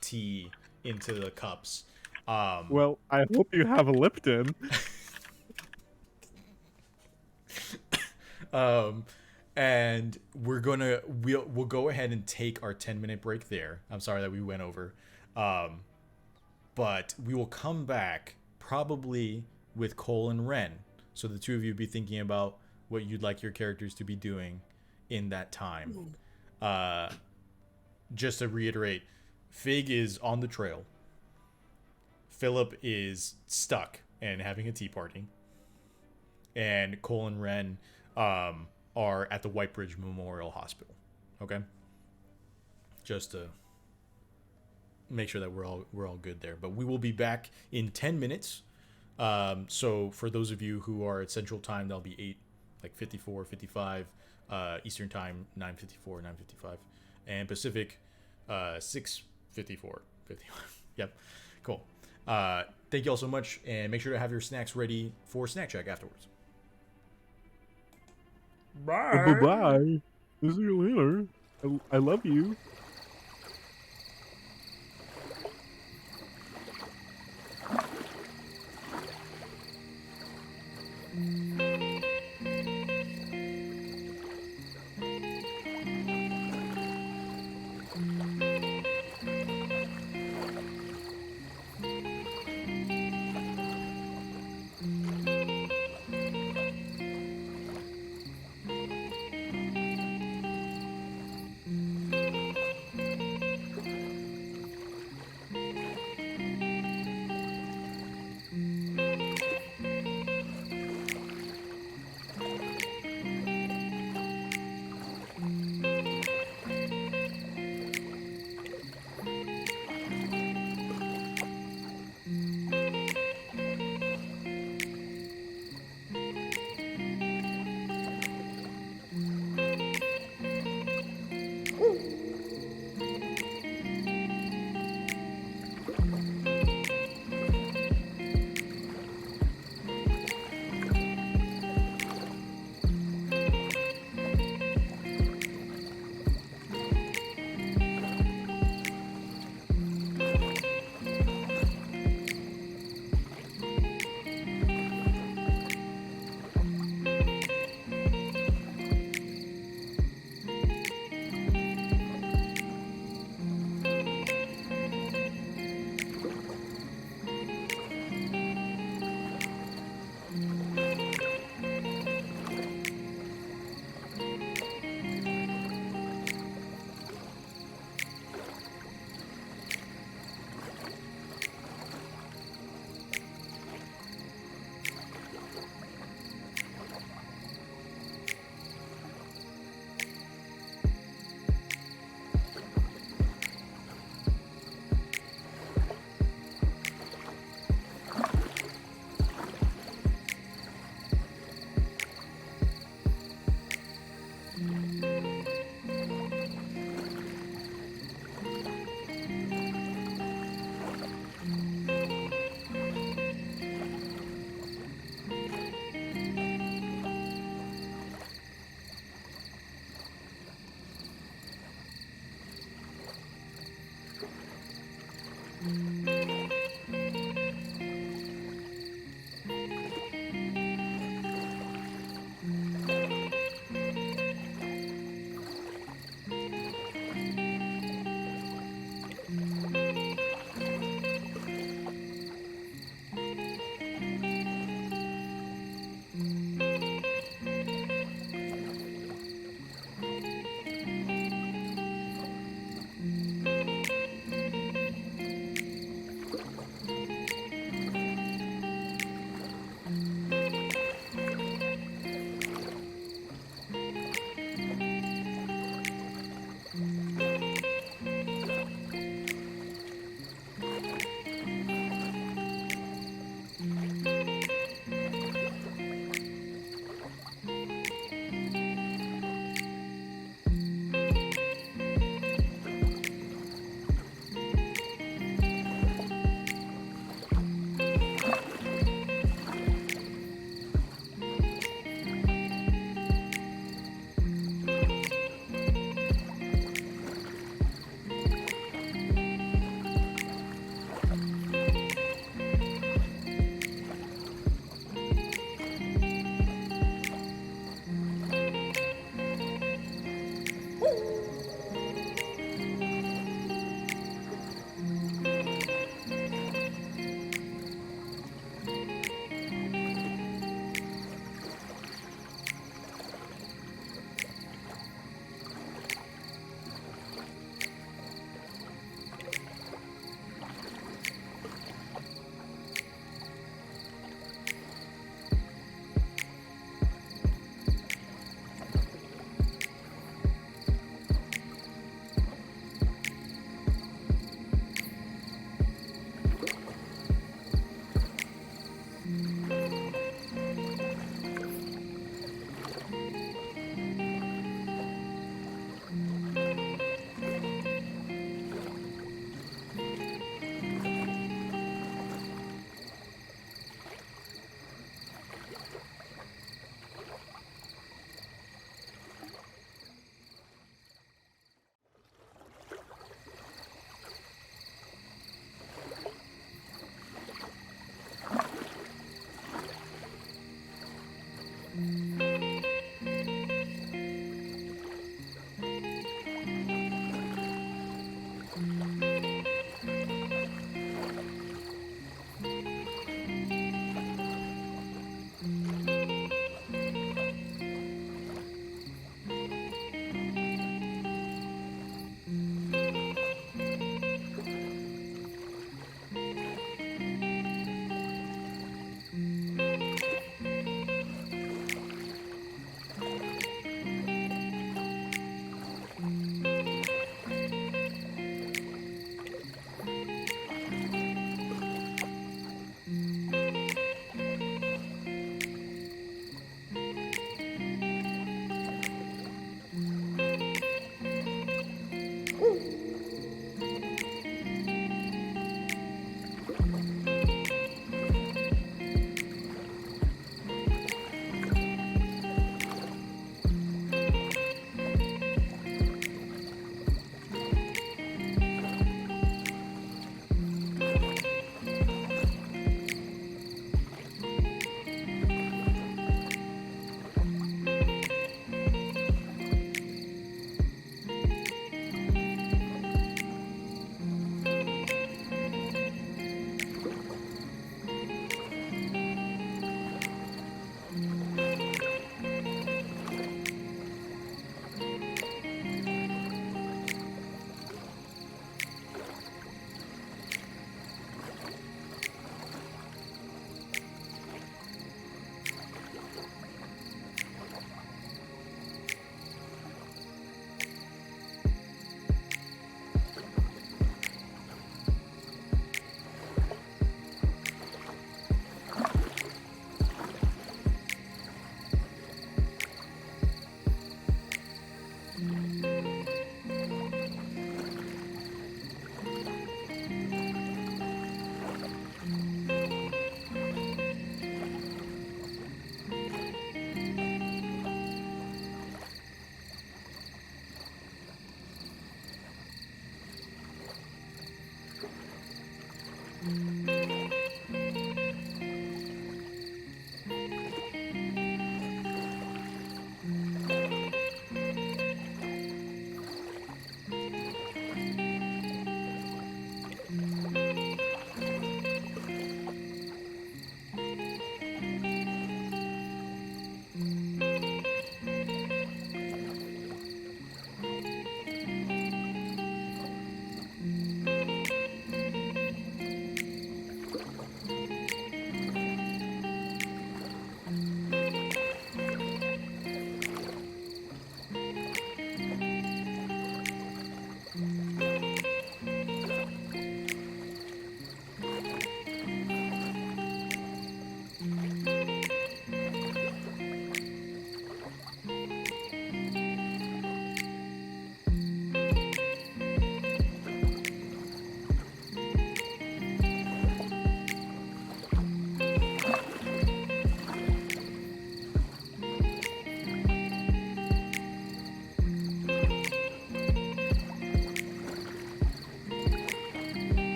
tea into the cups. Well, I hope you have a Lipton. And we'll go ahead and take our 10-minute break there. I'm sorry that we went over, but we will come back probably with Cole and Ren. So the two of you be thinking about what you'd like your characters to be doing in that time. Just to reiterate, Fig is on the trail. Philip is stuck and having a tea party. And Cole and Ren are at the Whitebridge Memorial Hospital. Okay? Just to make sure that we're all good there. But we will be back in 10 minutes. So for those of you who are at Central Time, that'll be 54, 55. Eastern Time, 9:54, 9:55. And Pacific, 6:54, 55. Yep. Cool. Thank you all so much, and make sure to have your snacks ready for Snack Shack afterwards. Bye. Bye. See you later. I love you.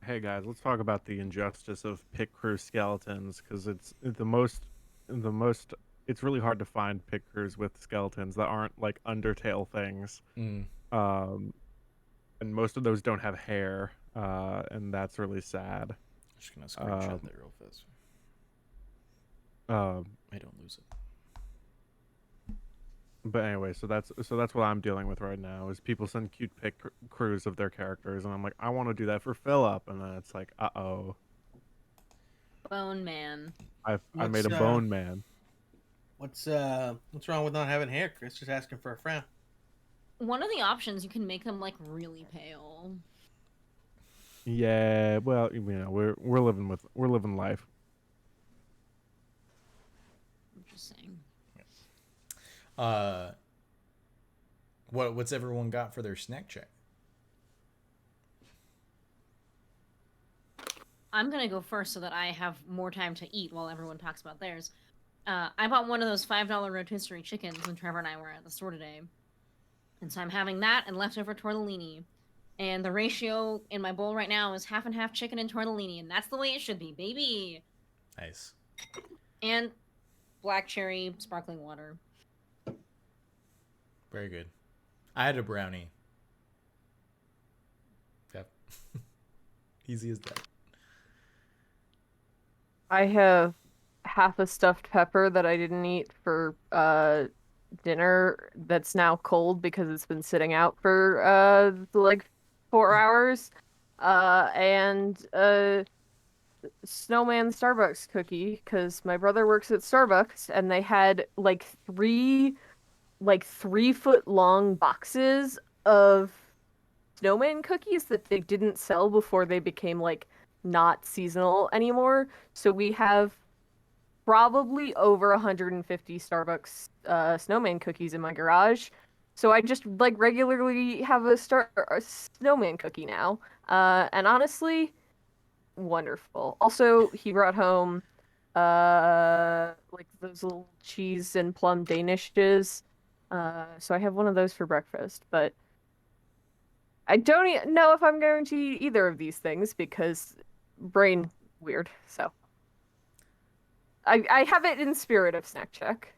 Hey guys, let's talk about the injustice of pit crew skeletons because it's the most. It's really hard to find pit crews with skeletons that aren't like Undertale things. Mm. Um, and most of those don't have hair, and that's really sad. I'm just gonna screenshot Um, that real fast. um, I don't lose it. but anyway, so that's what I'm dealing with right now is people send cute crews of their characters, and I'm like, I want to do that for Philip, and then it's like, uh-oh, Bone Man. I made What's a bone man. what's wrong with not having hair, Chris? Just asking for a frown. One of the options, you can make them like really pale. Yeah, well, we're living life. I'm just saying. Uh, what's everyone got for their snack check? I'm gonna go first so that I have more time to eat while everyone talks about theirs. I bought one of those $5 rotisserie chickens when Trevor and I were at the store today. And so I'm having that and leftover tortellini. And the ratio in my bowl right now is half and half chicken and tortellini, and that's the way it should be, baby. Nice. And black cherry sparkling water. Very good. I had a brownie. Yep. Easy as that. I have half a stuffed pepper that I didn't eat for dinner that's now cold because it's been sitting out for like 4 hours. And snowman Starbucks cookie because my brother works at Starbucks and they had like 3 foot long boxes of snowman cookies that they didn't sell before they became like not seasonal anymore. So we have probably over 150 Starbucks snowman cookies in my garage. So I just like regularly have a snowman cookie now. And honestly, wonderful. Also, he brought home like those little cheese and plum danishes. So I have one of those for breakfast, but I don't know if I'm going to eat either of these things because brain weird. So I have it in spirit of snack check.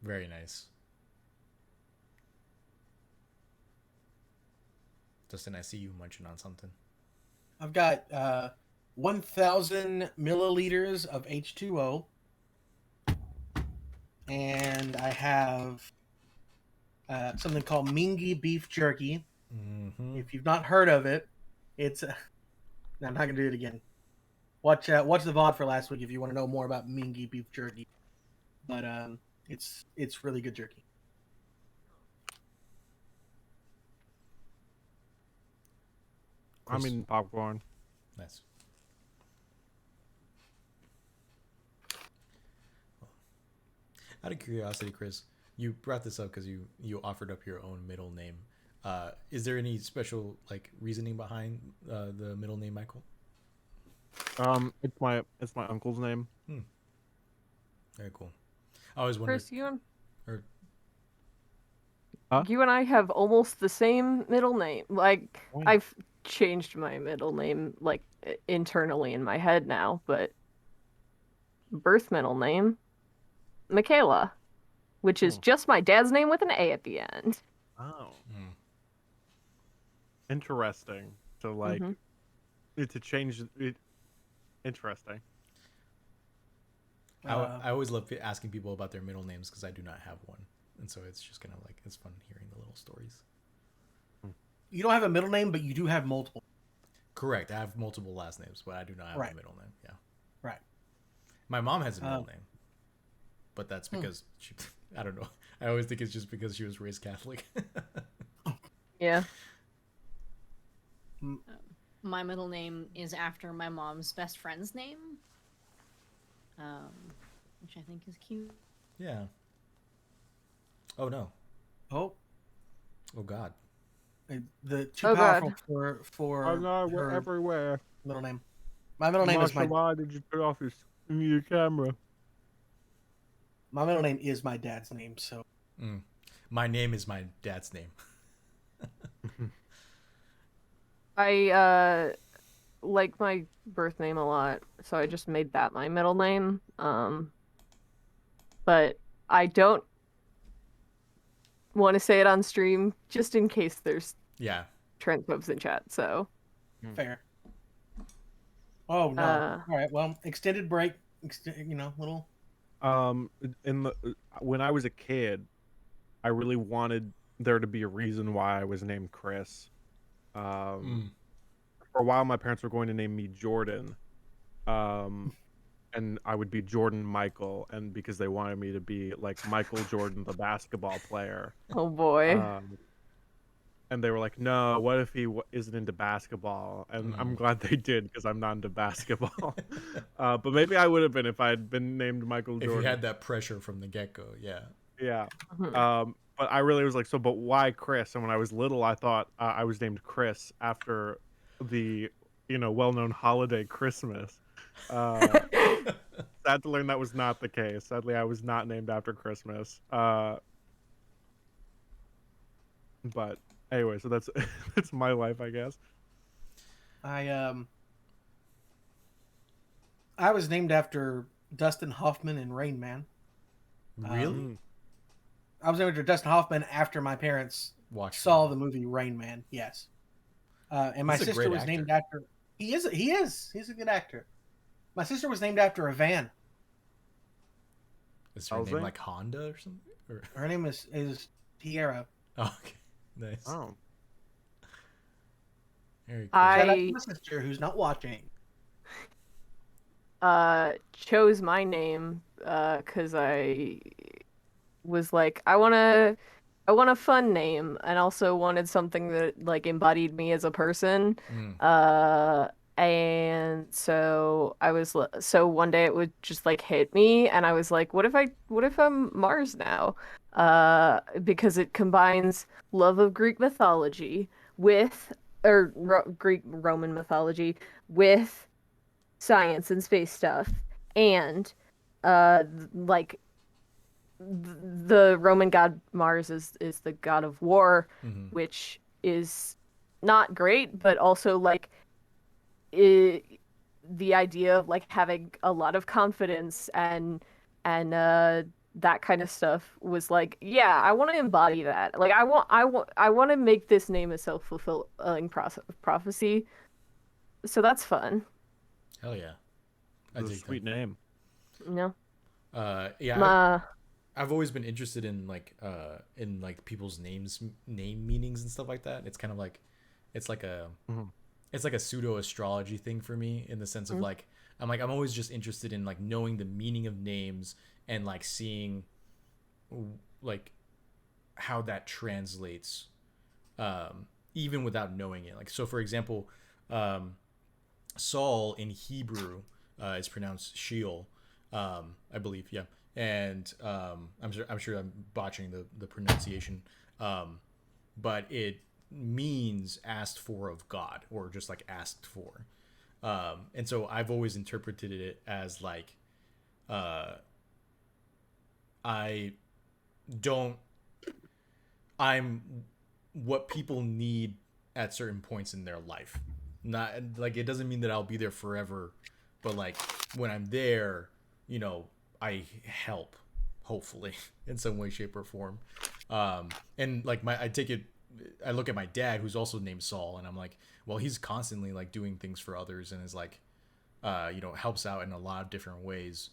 Very nice. Justin, I see you munching on something. I've got 1,000 milliliters of H2O, and I have something called Mingy beef jerky. Mm-hmm. If you've not heard of it, it's no, I'm not gonna do it again. Watch the VOD for last week if you want to know more about Mingy beef jerky. But it's really good jerky. I'm eating popcorn. Nice. Out of curiosity, Chris, you brought this up because you offered up your own middle name. Is there any special like reasoning behind the middle name Michael? It's my uncle's name. Very cool. I always wondered. Chris, you and Or Huh? you and I have almost the same middle name. Like Oh. I've changed my middle name like internally in my head now, but birth middle name Michaela, which is Oh. just my dad's name with an A at the end. Oh. Interesting. So like Mhm. to change it. Interesting. I always love asking people about their middle names because I do not have one, and so it's just kind of like it's fun hearing the little stories. You don't have a middle name, but you do have multiple. Correct. I have multiple last names, but I do not have Right. a middle name. Yeah. Right. My mom has a middle name, but that's because she. I don't know. I always think it's just because she was raised Catholic. Yeah. My middle name is after my mom's best friend's name, which I think is cute. Yeah. Oh no. Oh, Oh God. the too Oh, powerful God. for Oh no, we're her everywhere. middle name. My middle name is Marsha, my why did you put off your camera? my middle name is my dad's name. So My name is my dad's name. I like my birth name a lot, so I just made that my middle name. But I don't want to say it on stream just in case there's Yeah. transphobes in chat. So fair. Oh no! Uh, All right. Well, extended break. Little. In the when I was a kid, I really wanted there to be a reason why I was named Chris. For a while, my parents were going to name me Jordan, and I would be Jordan Michael, and because they wanted me to be like Michael Jordan, the basketball player. oh boy. And they were like, "No, what if he isn't into basketball?" And I'm glad they did because I'm not into basketball. But maybe I would have been if I had been named Michael Jordan. If you had that pressure from the get-go, yeah. Yeah. Mhm. But I really was like, but why Chris? And when I was little, I thought I was named Chris after the, well-known holiday Christmas. Sad to learn that was not the case. Sadly, I was not named after Christmas. But anyway, so that's that's my life, I guess. I was named after Dustin Hoffman in Rain Man. Really? I was named after Dustin Hoffman after my parents saw the movie Rain Man. Yes. And my He's a sister great was actor. named after. He is. He's a good actor. My sister was named after a van. Is her name like Honda or something? Or... Her name is Tierra. Oh, okay. Nice. Oh. Very cool. Shout out to my sister who's not watching. Chose my name because I was like, I want a fun name and also wanted something that like embodied me as a person. And so so one day it would just like hit me and I was like, what if I'm Mars now? Because it combines love of Greek mythology with Greek Roman mythology with science and space stuff and like the Roman god Mars is the god of war, which is not great, but also like the idea of like having a lot of confidence and that kind of stuff was like, yeah, I want to embody that. Like I want to make this name a self-fulfilling prophecy. So that's fun. Hell yeah, I It's a dig that. sweet name. You know? Yeah, My I've always been interested in like people's name meanings and stuff like that. It's kind of like it's like a Mhm. it's like a pseudo astrology thing for me in the sense of like I'm always just interested in like knowing the meaning of names and like seeing like how that translates even without knowing it. Like so for example, um Saul in Hebrew is pronounced Sheol, I believe. Yeah, and I'm sure I'm botching the pronunciation, um, but it means asked for of God or just like asked for. And so I've always interpreted it as like uh, I don't I'm what people need at certain points in their life. Not like it doesn't mean that I'll be there forever, but like when I'm there, you know, I help hopefully in some way shape or form. And like I look at my dad who's also named Saul and I'm like, well, he's constantly like doing things for others and is like helps out in a lot of different ways.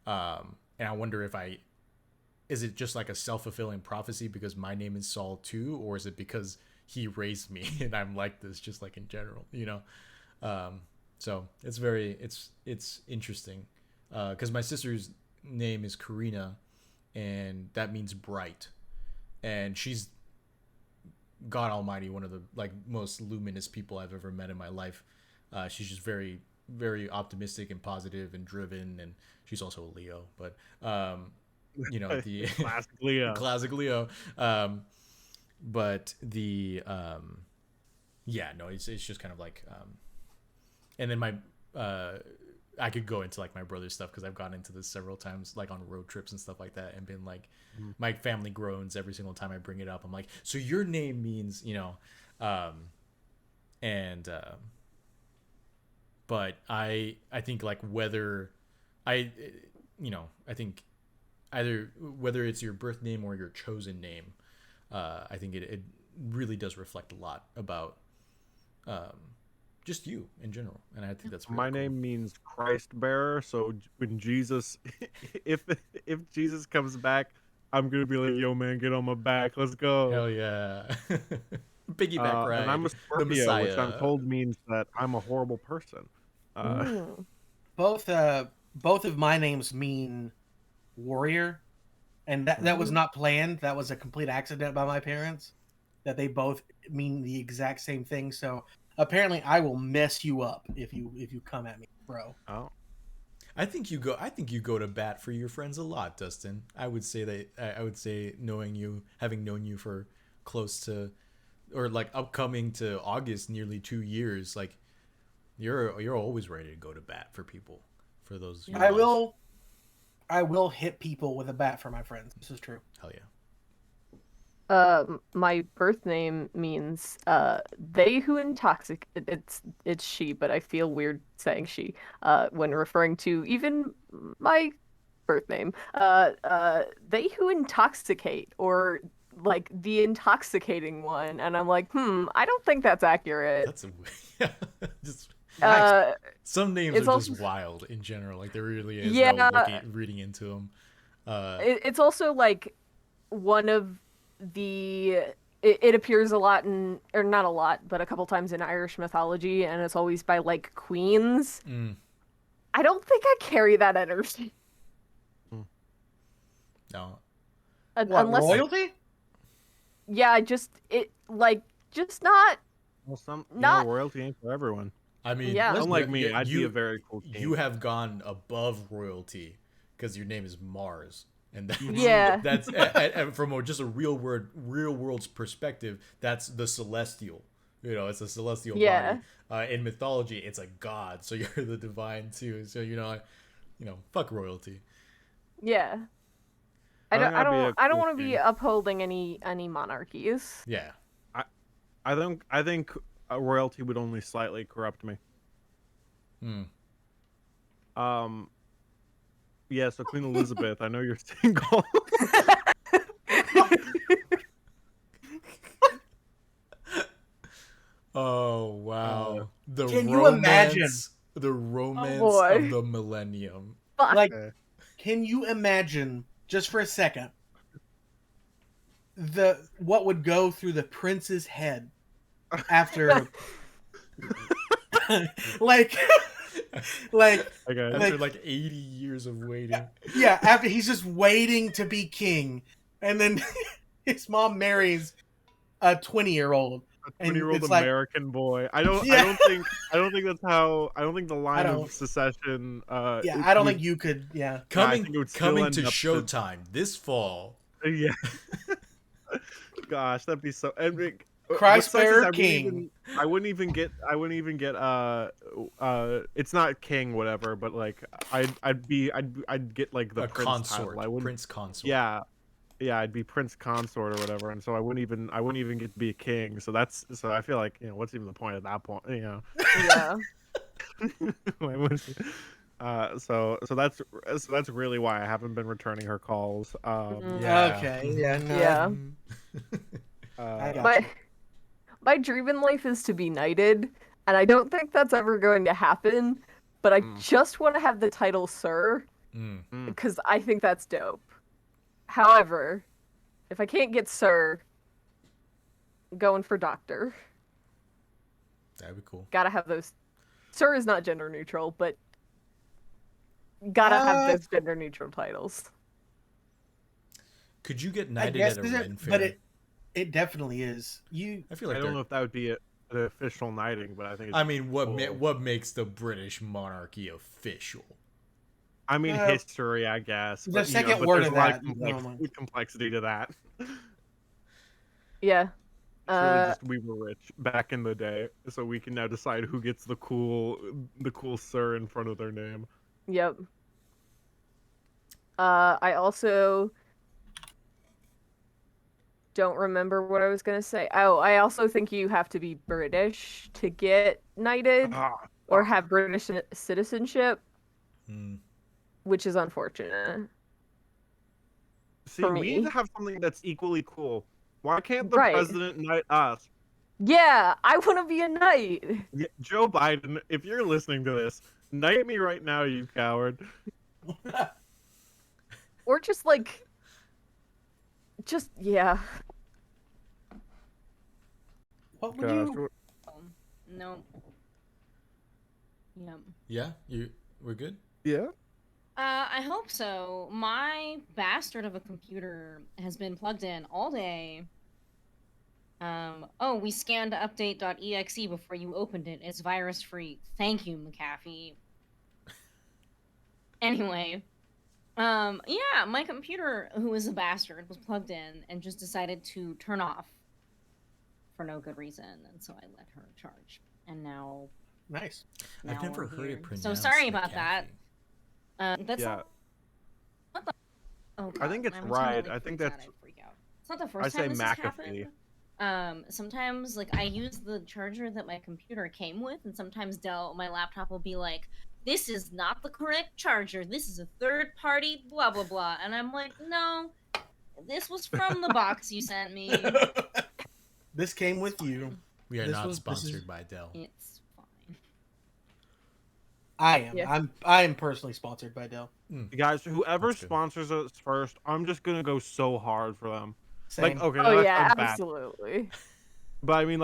And I wonder if I is it just like a self-fulfilling prophecy because my name is Saul too, or is it because he raised me and I'm like this just like in general, so it's interesting because my sister's name is Karina and that means bright, and she's God Almighty, one of the like most luminous people I've ever met in my life. She's just very very optimistic and positive and driven, and she's also a Leo, but the Classic Leo. classic Leo. But the yeah, no, it's just kind of like and then my I could go into like my brother's stuff because I've gotten into this several times, like on road trips and stuff like that, and been like, Mhm. my family groans every single time I bring it up. I'm like, so your name means, and but I think like whether I, I think either whether it's your birth name or your chosen name, I think it really does reflect a lot about um, just you in general, and I think that's really My cool. name means Christ bearer, so when Jesus, if if Jesus comes back, I'm gonna be like, yo man, get on my back, let's go. Hell yeah, piggyback And I'm a ride, the Scorpio, which I'm Messiah. told means that I'm a horrible person. Uh, mm. Both both of my names mean warrior, and that was Mm. not planned. That was a complete accident by my parents. That they both mean the exact same thing. So apparently, I will mess you up if you come at me, bro. oh, I think you go to bat for your friends a lot, Dustin. I would say that I would say knowing you, having known you for close to or like upcoming to August, nearly 2 years, like you're always ready to go to bat for people, for those you I love. will I will hit people with a bat for my friends. This is true. Hell yeah. My birth name means they who intoxicate. It's she, but I feel weird saying she when referring to even my birth name. They who intoxicate, or like the intoxicating one, and I'm like, I don't think that's accurate. That's a just Nice. Uh, some names it's are just also wild in general. Like there really is no yeah, reading into them. it's also like one of the it appears a lot in, or not a lot, but a couple times in Irish mythology, and it's always by like queens. Mm, I don't think I carry that energy. mm. no, What Unless, royalty? yeah, just not well, not royalty ain't for everyone. I mean, yeah. Unlike me, I'd be a very cool you king. have gone above royalty because your name is Mars, and that's Mhm. Yeah. and from just a real world's perspective, that's the celestial. It's a celestial body. Yeah. In mythology, it's a god, so you're the divine too. So fuck royalty. Yeah. I think I'd be a I don't cool want to be king. upholding any monarchies. Yeah, I think royalty would only slightly corrupt me. Hmm. Yeah, so Queen Elizabeth, I know you're single. Oh wow. The Can you imagine? the romance boy. of the millennium. Fuck. Like, Okay. can you imagine just for a second what would go through the prince's head after, like, like, Okay. After like 80 years of waiting. yeah, after he's just waiting to be king, and then his mom marries a 20-year-old, A and 20-year-old it's like, American boy. I don't yeah, think that's how I don't think the I line don't, of secession yeah, it I don't would think you could, yeah. yeah, I think it would still Coming end to up Showtime this fall. yeah. Gosh, that'd be so what Christ sucks is bearer king. I wouldn't even get it's not king whatever, but like I'd get like the A prince consort. title. I wouldn't Prince consort. yeah, I'd be prince consort or whatever, and so I wouldn't even get to be a king. So I feel like, what's even the point at that point, Yeah. Why would- so that's really why I haven't been returning her calls. Yeah. Okay, yeah, no, Yeah. I got My you. my dream in life is to be knighted, and I don't think that's ever going to happen. But I just want to have the title Sir, because I think that's dope. However, if I can't get Sir, I'm going for Doctor. That'd be cool. Gotta have those. Sir is not gender neutral, but gotta have those gender neutral titles. Could you get I knighted guess, at a Ren fair? but it definitely is. I feel like I don't know if that would be the official knighting, but I think it's I mean, what cool. what makes the British monarchy official? I mean, history, I guess. The But, second but word there's of a lot that, complexity to that. Yeah. It's really just we were rich back in the day, so we can now decide who gets the cool sir in front of their name. Yep. I also don't remember what I was gonna say. Oh, I also think you have to be British to get knighted or have British citizenship, which is unfortunate. See, we need to have something that's equally cool. Why can't the Right. president knight us? Yeah, I want to be a knight. Yeah, Joe Biden, if you're listening to this, knight me right now, you coward. Or yeah. What would you? No. Yep. Yeah, we're good. Yeah. I hope so. My bastard of a computer has been plugged in all day. Oh, we scanned update.exe before you opened it. It's virus free. Thank you, McAfee. Anyway, yeah, my computer, who is a bastard, was plugged in and just decided to turn off for no good reason, and so I let her charge. And now, Nice. I've never we're heard here. it pronounced. So sorry about McAfee. that. That's Yeah. not... What the... Oh, God. I think it's Every right. time I think freaks out, that's. I freak out. It's not the I first say time this has McAfee. happened. Sometimes, like, I use the charger that my computer came with, and sometimes my laptop will be like, this is not the correct charger. This is a third-party blah, blah, blah. And I'm like, no, this was from the box you sent me. This came with you. We are This not was- this sponsored is- by Dell. It's fine. I am. Yeah. I am personally sponsored by Dell. Guys, whoever That's good. sponsors us first, I'm just gonna go so hard for them. Same. Like, okay, Oh no, that yeah, sounds bad. absolutely. But I mean,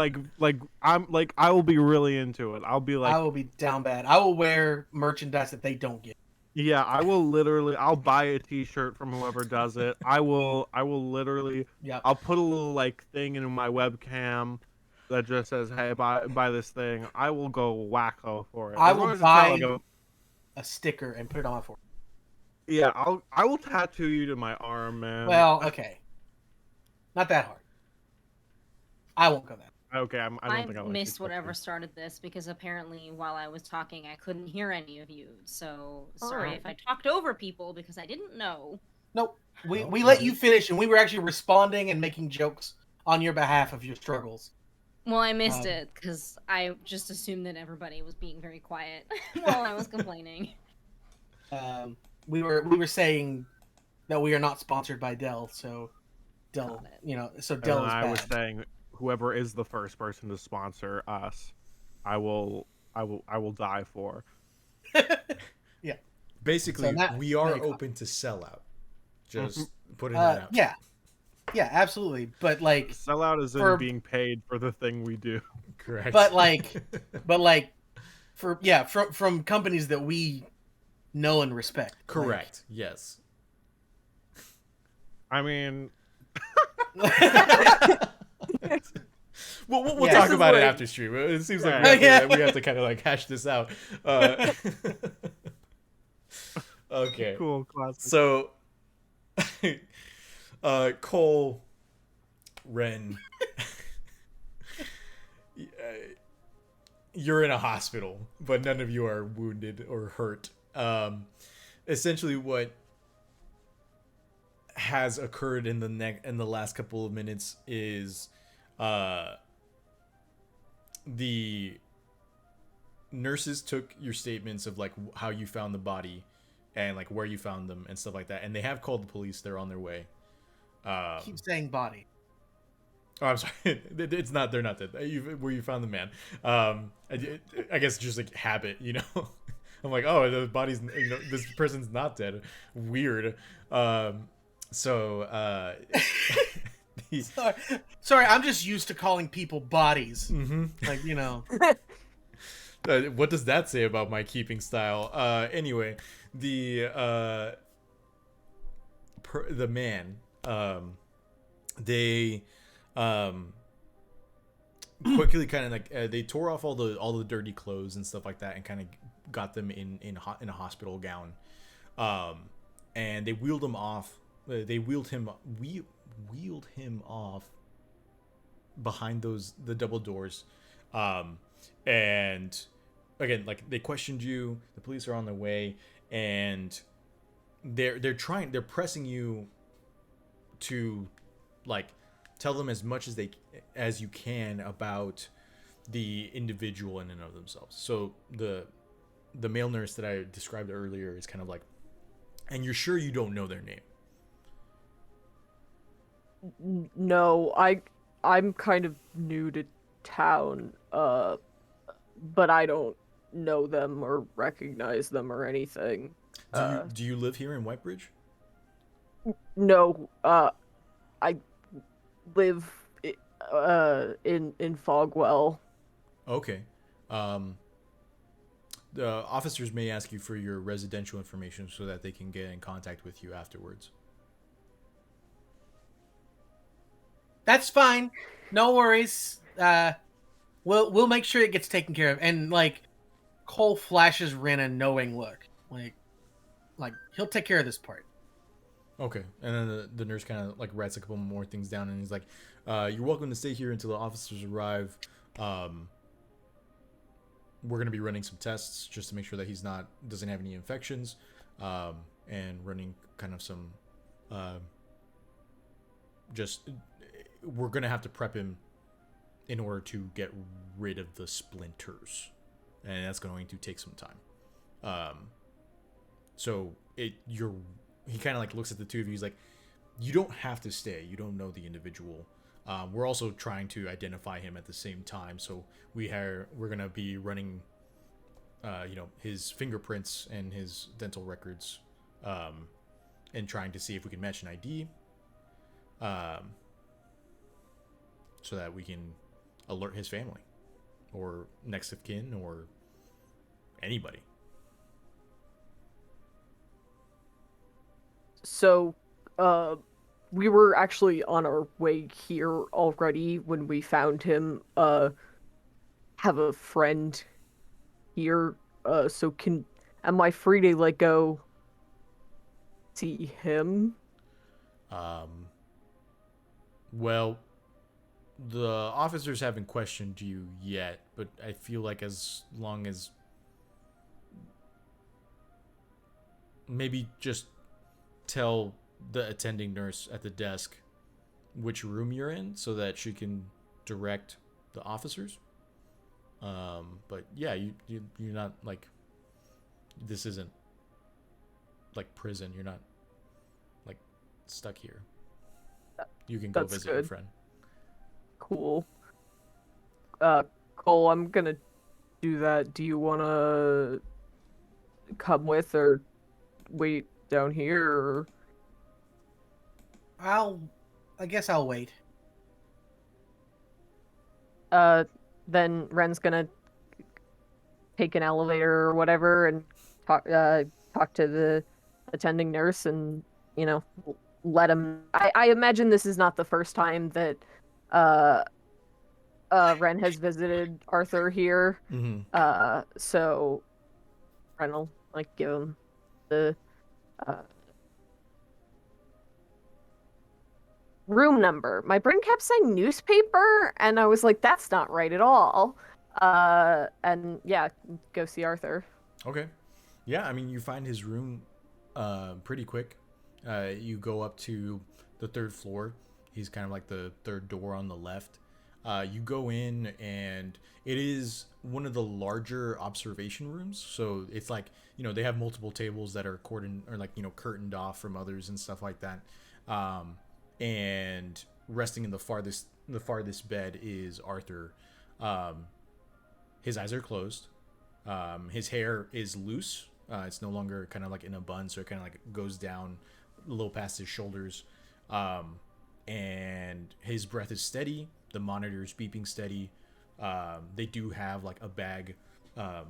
I will be really into it. I'll be like, I will be down bad. I will wear merchandise that they don't get. yeah, I'll buy a T-shirt from whoever does it. I will literally, Yeah. I'll put a little like thing in my webcam that just says, "Hey, buy this thing." I will go wacko for it. I As will long as it's not buy like a sticker and put it on my forehead. yeah, I will tattoo you to my arm, man. Well, okay. Not that hard. I won't go that. Okay, I don't think I like missed you. whatever started this because apparently while I was talking I couldn't hear any of you. So sorry Alright. if I talked over people because I didn't know. Nope. We Okay. let you finish, and we were actually responding and making jokes on your behalf of your struggles. Well, I missed Um, it because I just assumed that everybody was being very quiet while I was complaining. we were saying that we are not sponsored by Dell, so Dell, Got it. so And Dell is I was bad. saying, whoever is the first person to sponsor us, I will die for. Yeah. So Basically, now, we now are you caught open to sellout. Mhm. Just putting that out. Yeah, yeah, absolutely. But like Sellout is in for being paid for the thing we do. Correct. but like for from companies that we know and respect. Correct. Yes. I mean, We'll Yeah. talk This is about it like- after stream. It seems like Yeah. we have to kind of like hash this out. Okay. cool, classic. So, Cole, Ren, you're in a hospital, but none of you are wounded or hurt. Essentially, what has occurred in the last couple of minutes is, the nurses took your statements of like how you found the body and like where you found them and stuff like that, and they have called the police. They're on their way. Keep saying body. Oh, I'm sorry. It's not. They're not dead. Where you found the man. I guess just like habit, you know. I'm like, oh, the body's, this person's not dead. Weird. So, Sorry, I'm just used to calling people bodies. mhm. Like, What does that say about my keeping style? Anyway, the man, they quickly kind of like they tore off all the dirty clothes and stuff like that and kind of got them in a hospital gown, and they wheeled him off. They wheeled him off behind the double doors, and again, like, they questioned you. The police are on their way, and they're pressing you to like tell them as much as you can about the individual in and of themselves. So the male nurse that I described earlier is kind of like, and you're sure you don't know their name? No, I'm kind of new to town, but I don't know them or recognize them or anything. Do you live here in Whitebridge? No, I live in Fogwell. Okay. The officers may ask you for your residential information so that they can get in contact with you afterwards. that's fine. No worries. We'll make sure it gets taken care of. And like, Cole flashes Ren a knowing look. Like he'll take care of this part. Okay. And then the nurse kind of like writes a couple more things down, and he's like, you're welcome to stay here until the officers arrive. We're going to be running some tests just to make sure that doesn't have any infections, and running kind of some, we're going to have to prep him in order to get rid of the splinters, and that's going to take some time. So he kind of like looks at the two of you. He's like, you don't have to stay. You don't know the individual. We're also trying to identify him at the same time. So we're going to be running, his fingerprints and his dental records, and trying to see if we can match an ID, so that we can alert his family or next of kin or anybody. So, we were actually on our way here already when we found him. Have a friend here. So am I free to like go see him? Well, the officers haven't questioned you yet, but I feel like as long as maybe just tell the attending nurse at the desk which room you're in so that she can direct the officers. But yeah, you're not like, this isn't like prison. You're not like stuck here. You can go That's visit your good. friend. Cool. Cole, I'm gonna do that. Do you wanna come with or wait down here? Or... I guess I'll wait. Then Ren's gonna take an elevator or whatever and talk to the attending nurse and you know let him. I imagine this is not the first time that uh Ren has visited Arthur here. Mm-hmm. So Ren will like give him the uh room number. My brain kept saying newspaper, and I was like, that's not right at all. And yeah, go see Arthur. Okay. Yeah, I mean, you find his room pretty quick. You go up to the third floor. He's kind of like the third door on the left. You go in, and it is one of the larger observation rooms. So it's like, they have multiple tables that are cordoned or like, curtained off from others and stuff like that. And resting in the farthest bed is Arthur. His eyes are closed. His hair is loose. It's no longer kind of like in a bun, so it kind of like goes down a little past his shoulders. And his breath is steady. The monitor is beeping steady. They do have like a bag, an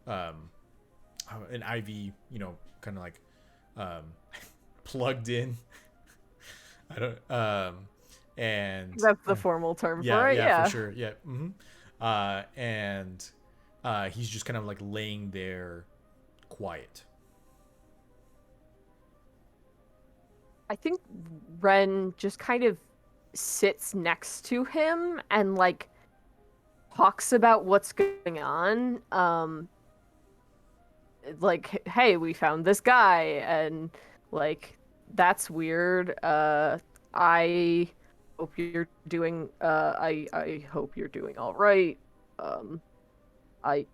IV, kind of like plugged in. I don't. And That's the formal term yeah, for it. Yeah, for sure. Yeah. And he's just kind of like laying there, quiet. I think Ren just kind of sits next to him and like talks about what's going on. Like, hey, we found this guy, and like that's weird. I hope you're doing. I hope you're doing all right. I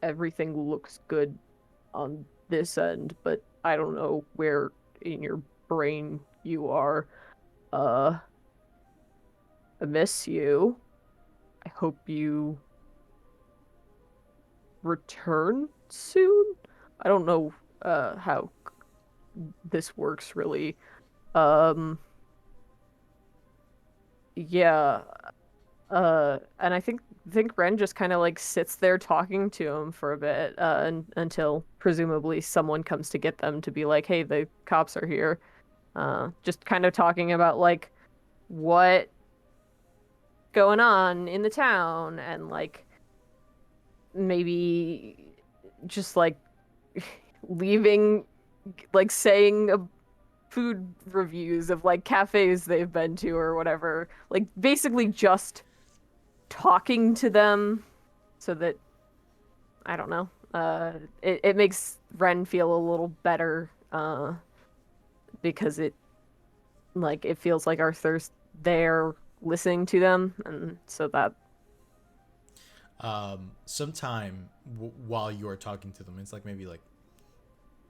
everything looks good on this end, but I don't know where in your brain you are. Uh, I miss you. I hope you return soon. I don't know how this works really. Um yeah, and I think Ren just kind of like sits there talking to him for a bit until presumably someone comes to get them to be like, "Hey, the cops are here." Just kind of talking about like what going on in the town and like maybe just like leaving like saying food reviews of like cafes they've been to or whatever, like basically just talking to them so that I don't know, it makes Ren feel a little better because it feels like Arthur's there listening to them, and so that Sometime while you are talking to them, it's like maybe like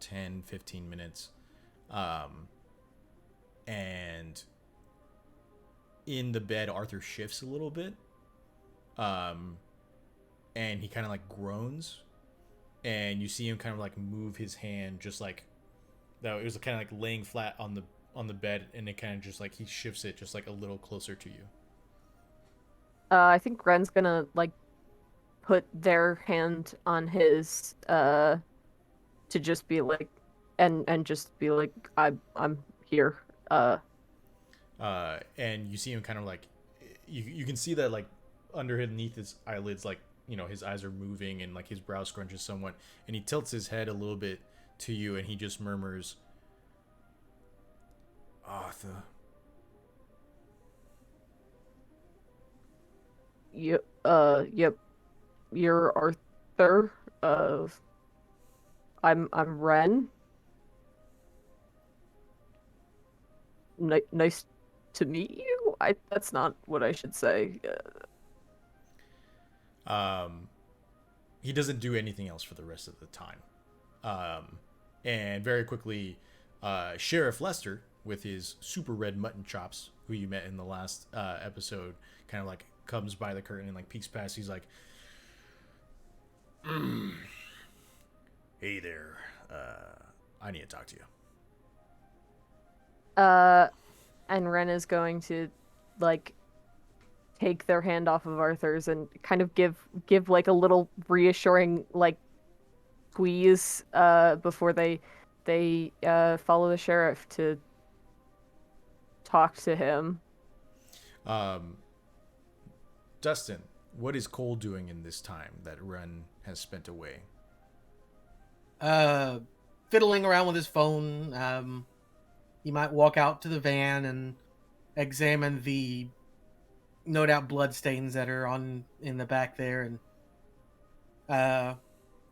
10-15 minutes, and in the bed Arthur shifts a little bit, and he kind of like groans, and you see him kind of like move his hand just like that. It was kind of like laying flat on the bed, and it kind of just like he shifts it just like a little closer to you. I think Ren's gonna like put their hand on his to just be like and just be like I'm here. And you see him kind of like you can see that like underneath his eyelids, like his eyes are moving and like his brow scrunches somewhat, and he tilts his head a little bit to you, and he just murmurs, "Arthur." Yep, you're Arthur. I'm Ren. Nice to meet you. That's not what I should say. He doesn't do anything else for the rest of the time. And very quickly, Sheriff Lester, with his super red mutton chops, who you met in the last episode, kind of like comes by the curtain and like peeks past. He's like, "Hey there, I need to talk to you." And Ren is going to like take their hand off of Arthur's and kind of give like a little reassuring like squeeze before they follow the sheriff to talk to him. Dustin, what is Cole doing in this time that Ren has spent away? Fiddling around with his phone. He might walk out to the van and examine the no doubt blood stains that are in the back there, and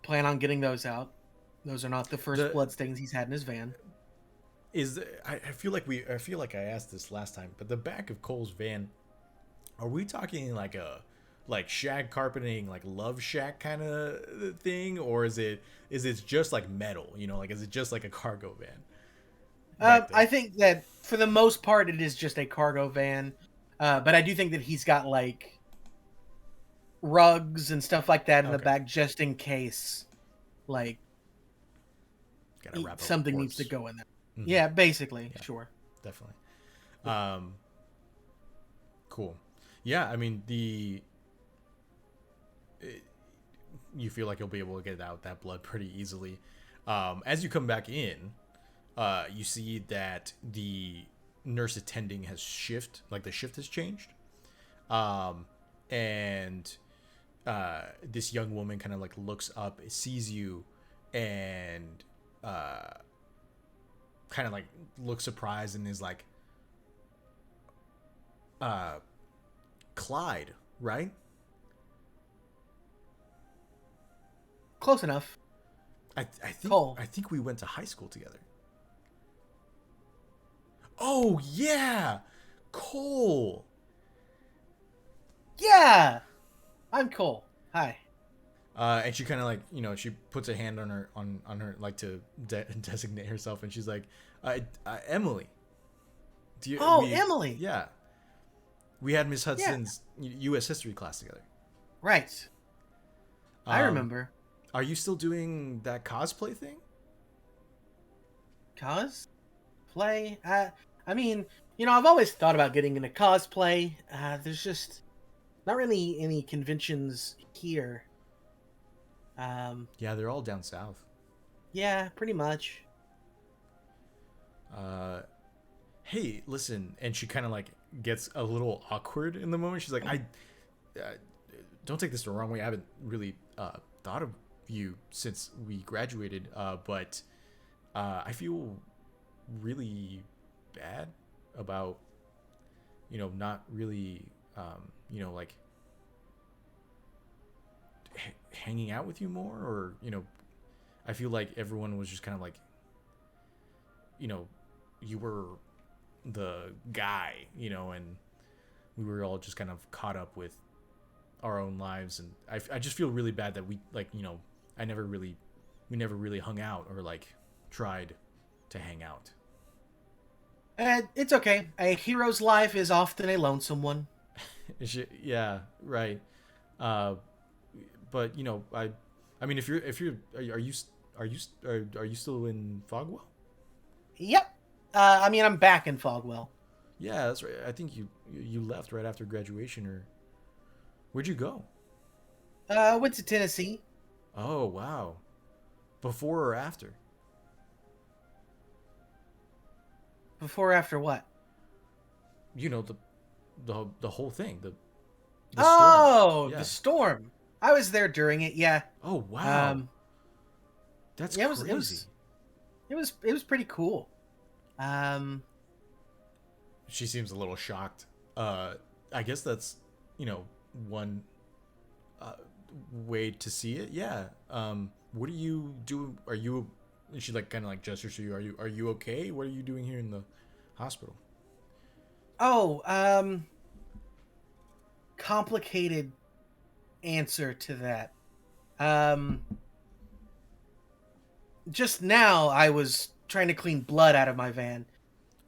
plan on getting those out. Those are not the first blood stains he's had in his van. I feel like I asked this last time, but the back of Cole's van, are we talking like a shag carpeting, like Love Shack kind of thing, or is it just like metal? You know, like is it just like a cargo van? I think that for the most part it is just a cargo van, but I do think that he's got like rugs and stuff like that in the back just in case, like something needs to go in there. Mm-hmm. Yeah, basically, yeah, sure, definitely. Cool. Yeah, I mean you feel like you'll be able to get out that blood pretty easily. As you come back in, you see that the nurse attending has the shift has changed. And this young woman kind of like looks up, sees you, and kind of like looks surprised and is like, Clyde, right? Close enough. I think we went to high school together. Oh yeah, Cole. Yeah, I'm Cole. Hi. And she kind of like, she puts a hand on her like to designate herself, and she's like, Emily. Emily. Yeah. We had Miss Hudson's U.S. history class together. Right. I remember. Are you still doing that cosplay thing? Cosplay? I mean, I've always thought about getting into cosplay. There's just not really any conventions here. Yeah, they're all down south. Yeah, pretty much. Hey, listen, and she kind of like gets a little awkward in the moment. She's like, don't take this the wrong way. I haven't really thought of you since we graduated, but I feel really bad about, not really, like hanging out with you more, or I feel like everyone was just kind of like, you were the guy, and we were all just kind of caught up with our own lives, and I just feel really bad that we we never really hung out or like tried to hang out. It's okay. A hero's life is often a lonesome one. Yeah, right. But I mean, if you're are you still in Fogwell? Yep. I mean, I'm back in Fogwell. Yeah, that's right. I think you left right after graduation, or where'd you go? Went to Tennessee. Oh wow. Before or after? Before or after what? The whole thing. The storm. Yeah. The storm. I was there during it. Yeah. Oh wow. That's crazy. It was pretty cool. She seems a little shocked. I guess that's one way to see it. Yeah. What do you do? Are you? She like kind of like gestures to you. Are you okay? What are you doing here in the hospital? Oh, complicated answer to that. Just now I was trying to clean blood out of my van,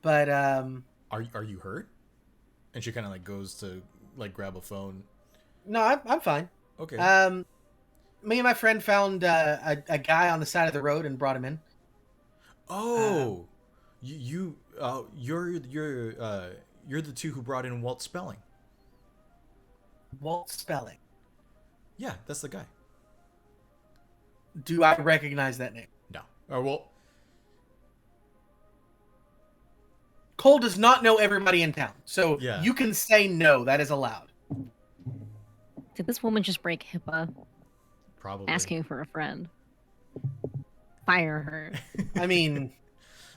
but Are you hurt? And she kind of like goes to like grab a phone. no, I'm fine. Okay. Me and my friend found a guy on the side of the road and brought him in. Oh, you're the two who brought in Walt Spelling. Walt Spelling. Yeah, that's the guy. Do I recognize that name? No. Oh well. Cole does not know everybody in town, so Yeah. you can say no. That is allowed. Did this woman just break HIPAA? Probably. Asking for a friend. Fire her. I mean,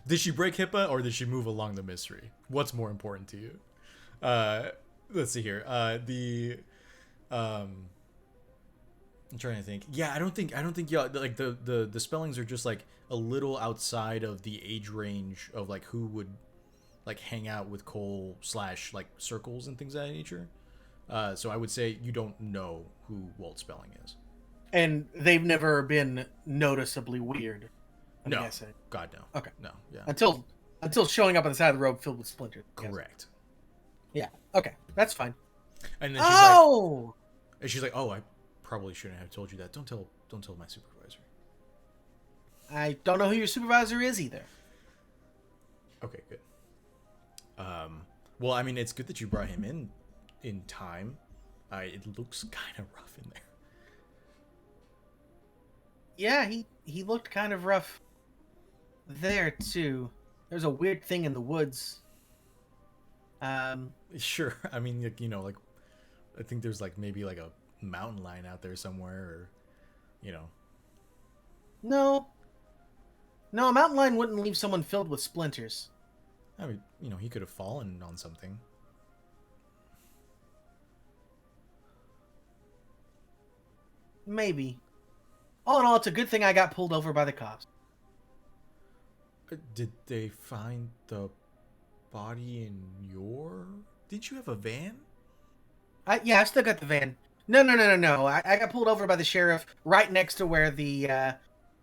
Did she break HIPAA or did she move along the mystery? What's more important to you? Let's see here. I'm trying to think. Yeah, I don't think yeah, like the spellings are just like a little outside of the age range of like who would like hang out with Cole / like circles and things of that nature. So I would say you don't know who Walt Spelling is. and they've never been noticeably weird. I'm No. guessing. God no. Okay. No. Yeah. Until showing up on the side of the road filled with splinters. I guess. Correct. Yeah. Okay. That's fine. And then she's like, Oh. oh, I probably shouldn't have told you that. Don't tell my supervisor. I don't know who your supervisor is either. Okay, good. Well, I mean, it's good that you brought him in time. It looks kind of rough in there. Yeah, he looked kind of rough there too. There's a weird thing in the woods. Sure. I mean, like, you know, like I think there's like maybe like a mountain lion out there somewhere, or you know. No, a mountain lion wouldn't leave someone filled with splinters. I mean, you know, he could have fallen on something. Maybe. All in all, it's a good thing I got pulled over by the cops. Did they find the body in your? Didn't you have a van? Yeah, I still got the van. No. I got pulled over by the sheriff right next to where the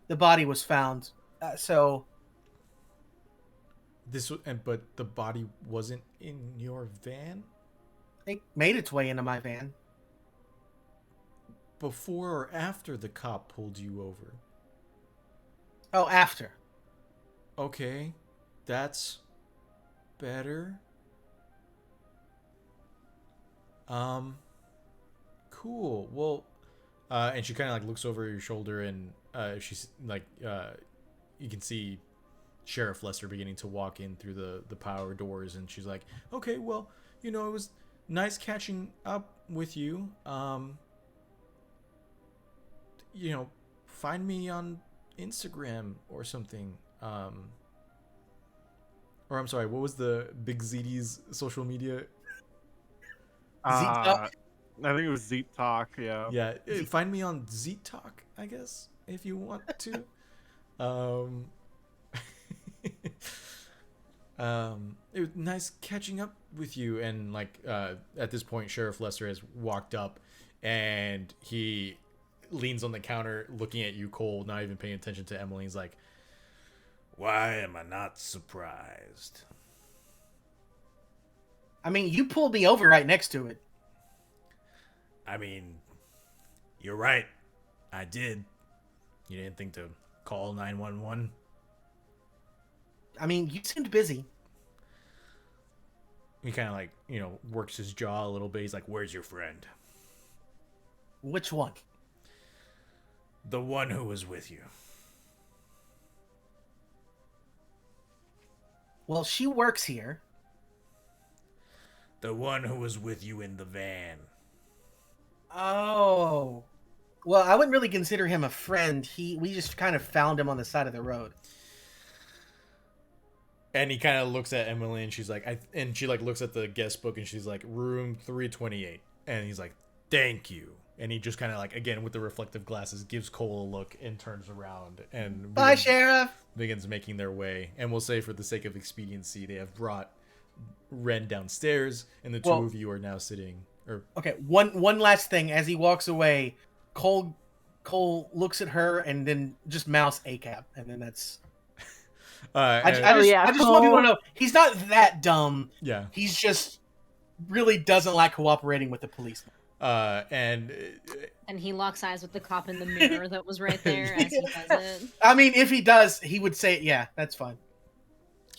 body was found. So But the body wasn't in your van it made its way into my van. before or after the cop pulled you over. Oh, after. Okay, that's better. Cool. Well, and she kind of like looks over your shoulder, and she's like, you can see Sheriff Lester beginning to walk in through the power doors, and she's like, okay, well, you know, it was nice catching up with you. You know, find me on Instagram or something. Or I'm sorry, what was the Big ZD's social media? I think it was Zeet Talk. Yeah. Yeah, find me on ZTalk, I guess, if you want to. It was nice catching up with you. And like at this point, Sheriff Lester has walked up, and he leans on the counter, looking at you, Cole, not even paying attention to Emily. He's like, "Why am I not surprised?" I mean, you pulled me over right next to it. I mean, you're right. I did. You didn't think to call 911? I mean, you seemed busy. He kind of like, you know, works his jaw a little bit. He's like, "Where's your friend?" Which one? "The one who was with you." Well, she works here. "The one who was with you in the van." Oh. Well, I wouldn't really consider him a friend. We just kind of found him on the side of the road. And he kind of looks at Emily, and she's like, and she like looks at the guest book, and she's like, "Room 328." And he's like, "Thank you." And he just kind of like, again, with the reflective glasses, gives Cole a look and turns around and Bye, Sheriff. begins making their way. And we'll say, for the sake of expediency, they have brought Ren downstairs, and the two Well- of you are now sitting Or Okay, one last thing. As he walks away, Cole looks at her and then just mouths ACAB, and then that's. and- I just want people to know he's not that dumb. yeah. He's just really doesn't like cooperating with the police. And And he locks eyes with the cop in the mirror that was right there as he does it. I mean, if he does, he would say, "Yeah, that's fine."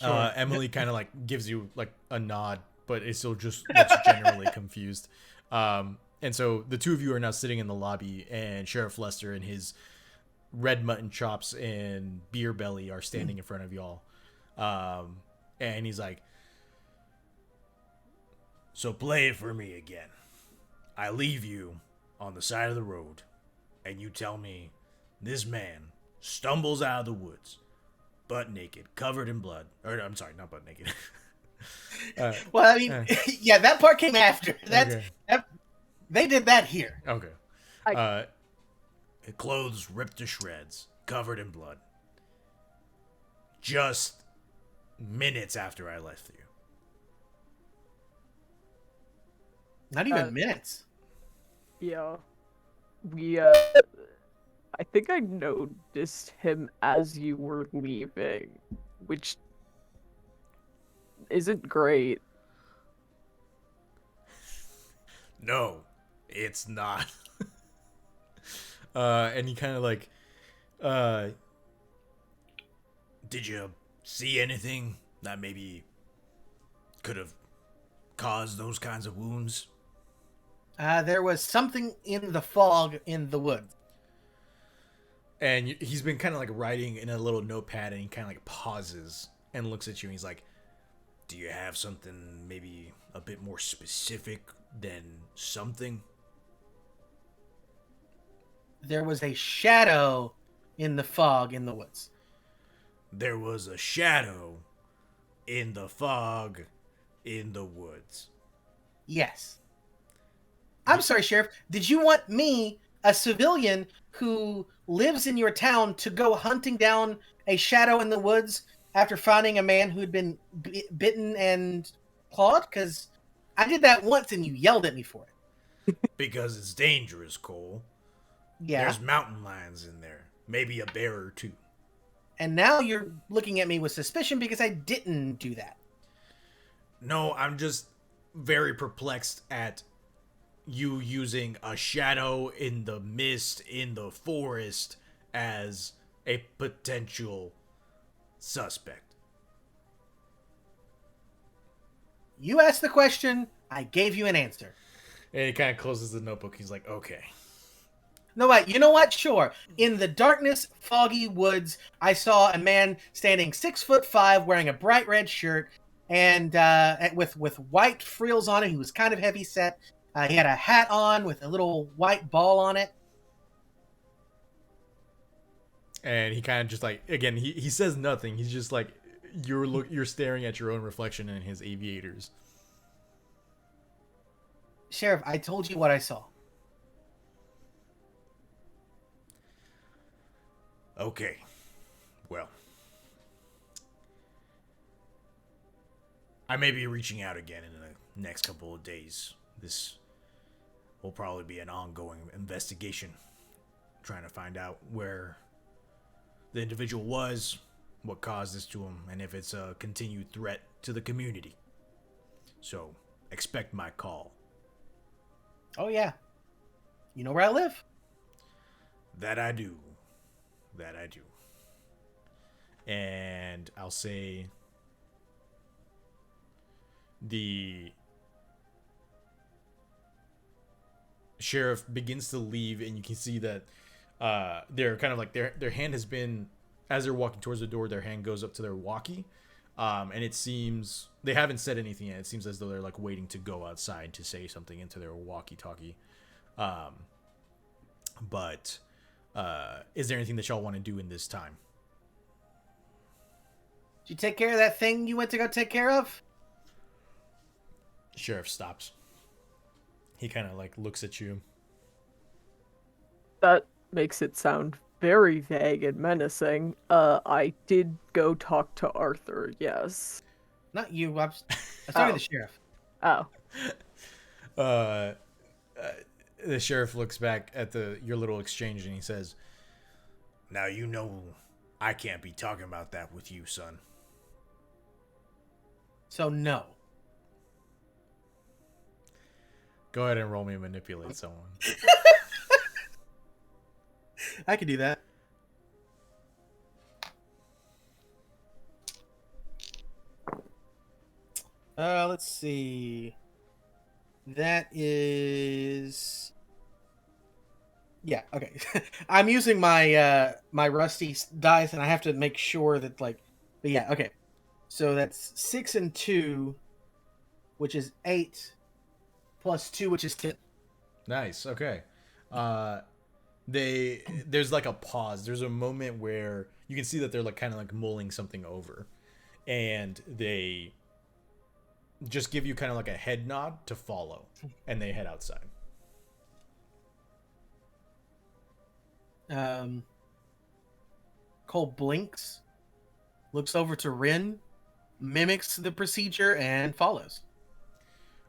Sure. Emily kind of like gives you like a nod, but is still just looks generally confused. And so the two of you are now sitting in the lobby, and Sheriff Lester and his red mutton chops and beer belly are standing in front of y'all. And he's like, "So play it for me again. I leave you on the side of the road, and you tell me this man stumbles out of the woods, butt naked, covered in blood. Or I'm sorry, not butt naked." Well, I mean, yeah, that part came after. Okay. They did that here. Okay. Clothes ripped to shreds, covered in blood. Just minutes after I left you. Not even minutes. Yeah. I think I noticed him as you were leaving, which isn't great. No, it's not. And he kind of like, did you see anything that maybe could have caused those kinds of wounds? There was something in the fog in the woods. And he's been kind of like writing in a little notepad, and he kind of like pauses and looks at you, and he's like, do you have something maybe a bit more specific than something? There was a shadow in the fog in the woods. There was a shadow in the fog in the woods. Yes. I'm sorry, Sheriff. Did you want me, a civilian who lives in your town, to go hunting down a shadow in the woods after finding a man who had been bitten and clawed? Because I did that once and you yelled at me for it. Because it's dangerous, Cole. Yeah. There's mountain lions in there. Maybe a bear or two. And now you're looking at me with suspicion because I didn't do that. No, I'm just very perplexed at you using a shadow in the mist in the forest as a potential suspect. You asked the question, I gave you an answer. And he kind of closes the notebook. He's like, okay. No, wait, you know what? Sure. In the darkness, foggy woods, I saw a man standing 6'5", wearing a bright red shirt, and with white frills on it. He was kind of heavy set. He had a hat on with a little white ball on it. And he kind of just like, again, he says nothing. He's just like, you're staring at your own reflection in his aviators. Sheriff, I told you what I saw. Okay. Well, I may be reaching out again in the next couple of days. This will probably be an ongoing investigation, trying to find out where the individual was, what caused this to him, and if it's a continued threat to the community. So, expect my call. Oh, yeah. You know where I live? That I do. That I do. And I'll say the sheriff begins to leave, and you can see that they're kind of like their hand has been, as they're walking towards the door, their hand goes up to their walkie, and it seems they haven't said anything yet. It seems as though they're like waiting to go outside to say something into their walkie-talkie. But is there anything that y'all want to do in this time? Did you take care of that thing you went to go take care of? Sheriff stops. He kind of like looks at you. That makes it sound very vague and menacing. I did go talk to Arthur, yes. Not you. I was talking to the sheriff. Oh. uh, the sheriff looks back at your little exchange and he says, "Now you know I can't be talking about that with you, son." So no. Go ahead and roll me manipulate someone. I can do that. Let's see. That is. Yeah. Okay. I'm using my my rusty dice, and I have to make sure that like. But yeah. Okay. So that's 6 and 2, which is 8, plus 2, which is 10. Nice. Okay. There's like a pause. There's a moment where you can see that they're like kind of like mulling something over, and they just give you kind of like a head nod to follow, and they head outside. Cole blinks, looks over to Rin, mimics the procedure, and follows.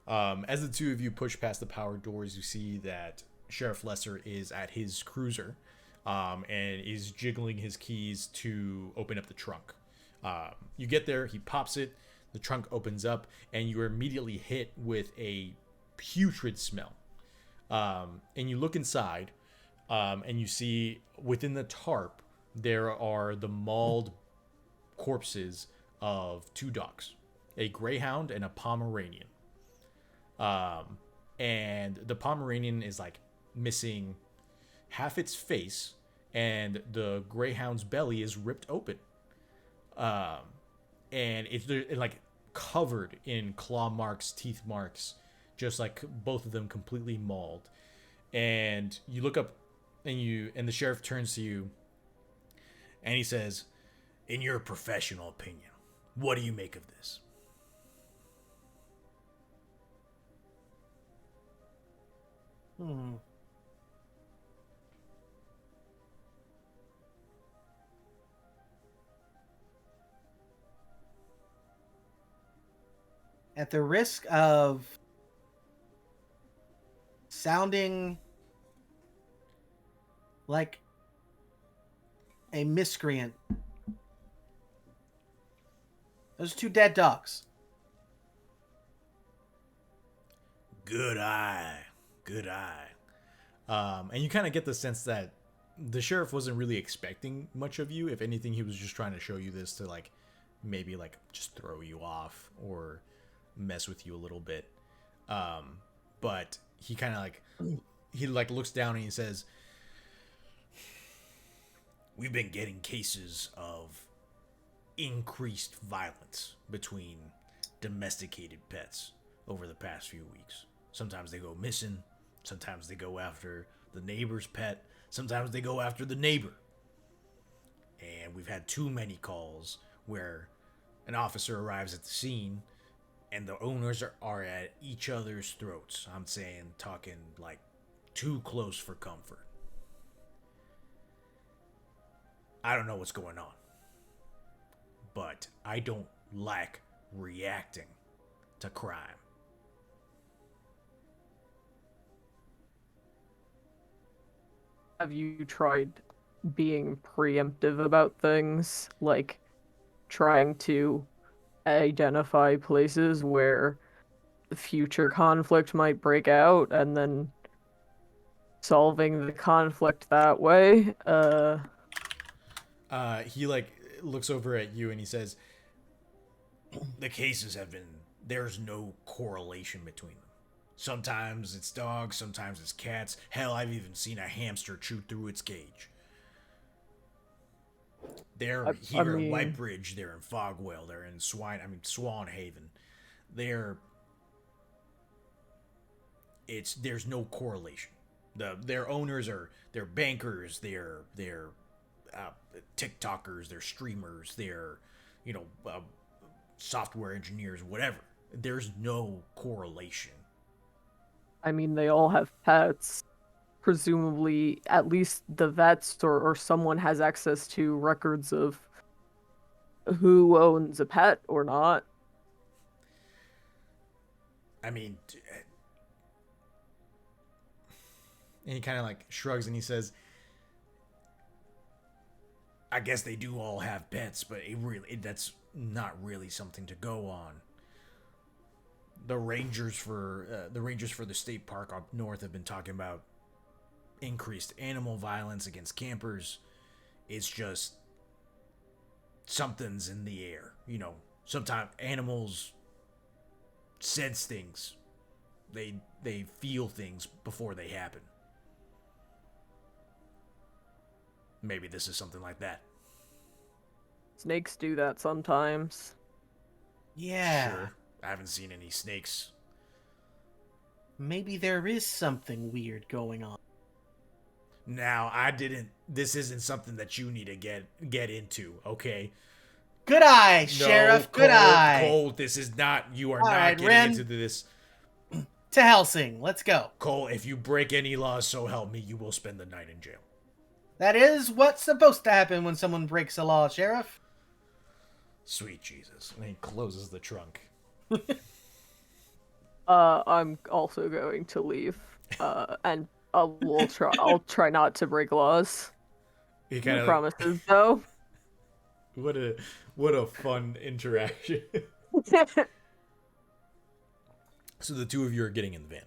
As the two of you push past the power doors, you see that Sheriff Lesser is at his cruiser, and is jiggling his keys to open up the trunk. You get there, he pops it, the trunk opens up, and you are immediately hit with a putrid smell. And you look inside, and you see within the tarp there are the mauled corpses of 2 dogs, a greyhound and a Pomeranian. And the Pomeranian is like missing half its face, and the greyhound's belly is ripped open. And it's like covered in claw marks, teeth marks, just like both of them completely mauled. And you look up, and the sheriff turns to you, and he says, "In your professional opinion, what do you make of this?" At the risk of sounding like a miscreant, those are 2 dead dogs. Good eye. Good eye. And you kind of get the sense that the sheriff wasn't really expecting much of you. If anything, he was just trying to show you this to like maybe like just throw you off or mess with you a little bit. But he kind of like looks down and he says, "We've been getting cases of increased violence between domesticated pets over the past few weeks. Sometimes they go missing, sometimes they go after the neighbor's pet, sometimes they go after the neighbor. And we've had too many calls where an officer arrives at the scene and the owners are at each other's throats. I'm saying, talking like too close for comfort. I don't know what's going on, but I don't like reacting to crime." Have you tried being preemptive about things, like trying to identify places where future conflict might break out and then solving the conflict that way? He like looks over at you and he says, "The cases have been, there's no correlation between them. Sometimes it's dogs, sometimes it's cats. Hell, I've even seen a hamster chew through its cage. They're here in Whitebridge, they're in Fogwell, they're in Swanhaven. There's no correlation. Their owners they're bankers, they're TikTokers, they're streamers, they're software engineers, whatever. There's no correlation." I mean, they all have pets. Presumably, at least the vets or someone has access to records of who owns a pet or not. I mean, And he kind of like shrugs and he says, I guess they do all have pets, but that's not really something to go on. The rangers for the state park up north have been talking about increased animal violence against campers. It's just something's in the air. Sometimes animals sense things. They feel things before they happen. Maybe this is something like that. Snakes do that sometimes. Yeah. Sure. I haven't seen any snakes. Maybe there is something weird going on. Now, this isn't something that you need to get into, okay? Good eye, Sheriff. Good eye. Cole, this is not, you are All not right, getting Ren. into this. To Helsing. Let's go. Cole, if you break any laws, so help me, you will spend the night in jail. That is what's supposed to happen when someone breaks a law, Sheriff. Sweet Jesus. And he closes the trunk. I'm also going to leave. And I'll try not to break laws. He No kind of promises, though. what a fun interaction. So the two of you are getting in the van.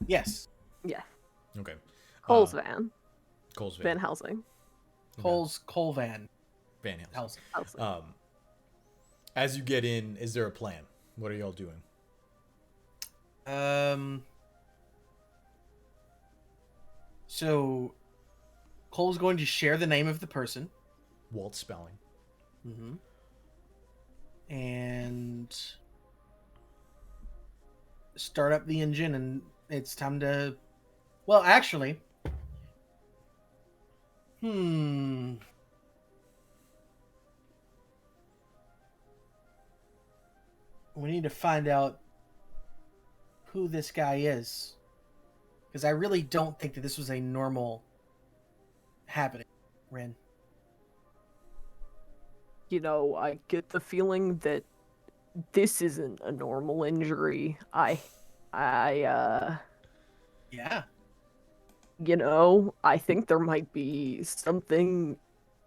Yes. Yeah. Okay. Cole's van. Cole's van. Van Helsing. Cole's Cole Van Van Helsing. Helsing. As you get in, is there a plan? What are y'all doing? So Cole's going to share the name of the person. Walt Spelling. Mm-hmm. And start up the engine, and it's time to... Well, actually... We need to find out who this guy is. Because I really don't think that this was a normal happening, Ren. I get the feeling that this isn't a normal injury. Yeah. I think there might be something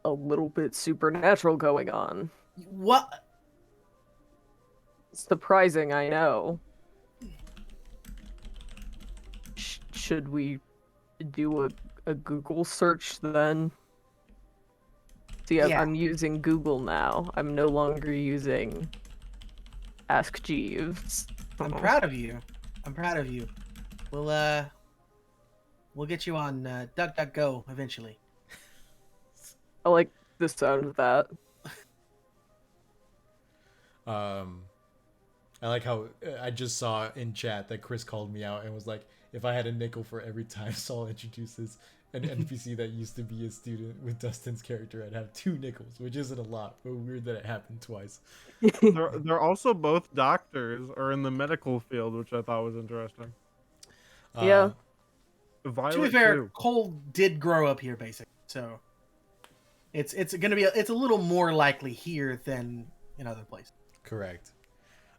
a little bit supernatural going on. What? Surprising, I know. Should we do a Google search then? See, Yeah. I'm using Google now. I'm no longer using Ask Jeeves. I'm proud of you. We'll get you on DuckDuckGo eventually. I like the sound of that. I like how I just saw in chat that Chris called me out and was like, if I had a nickel for every time Saul introduces an NPC that used to be a student with Dustin's character, I'd have 2 nickels, which isn't a lot, but weird that it happened twice. They're also both doctors or in the medical field, which I thought was interesting. Yeah. Violet To be fair, too. Cole did grow up here, basically, so it's gonna be it's a little more likely here than in other places. Correct.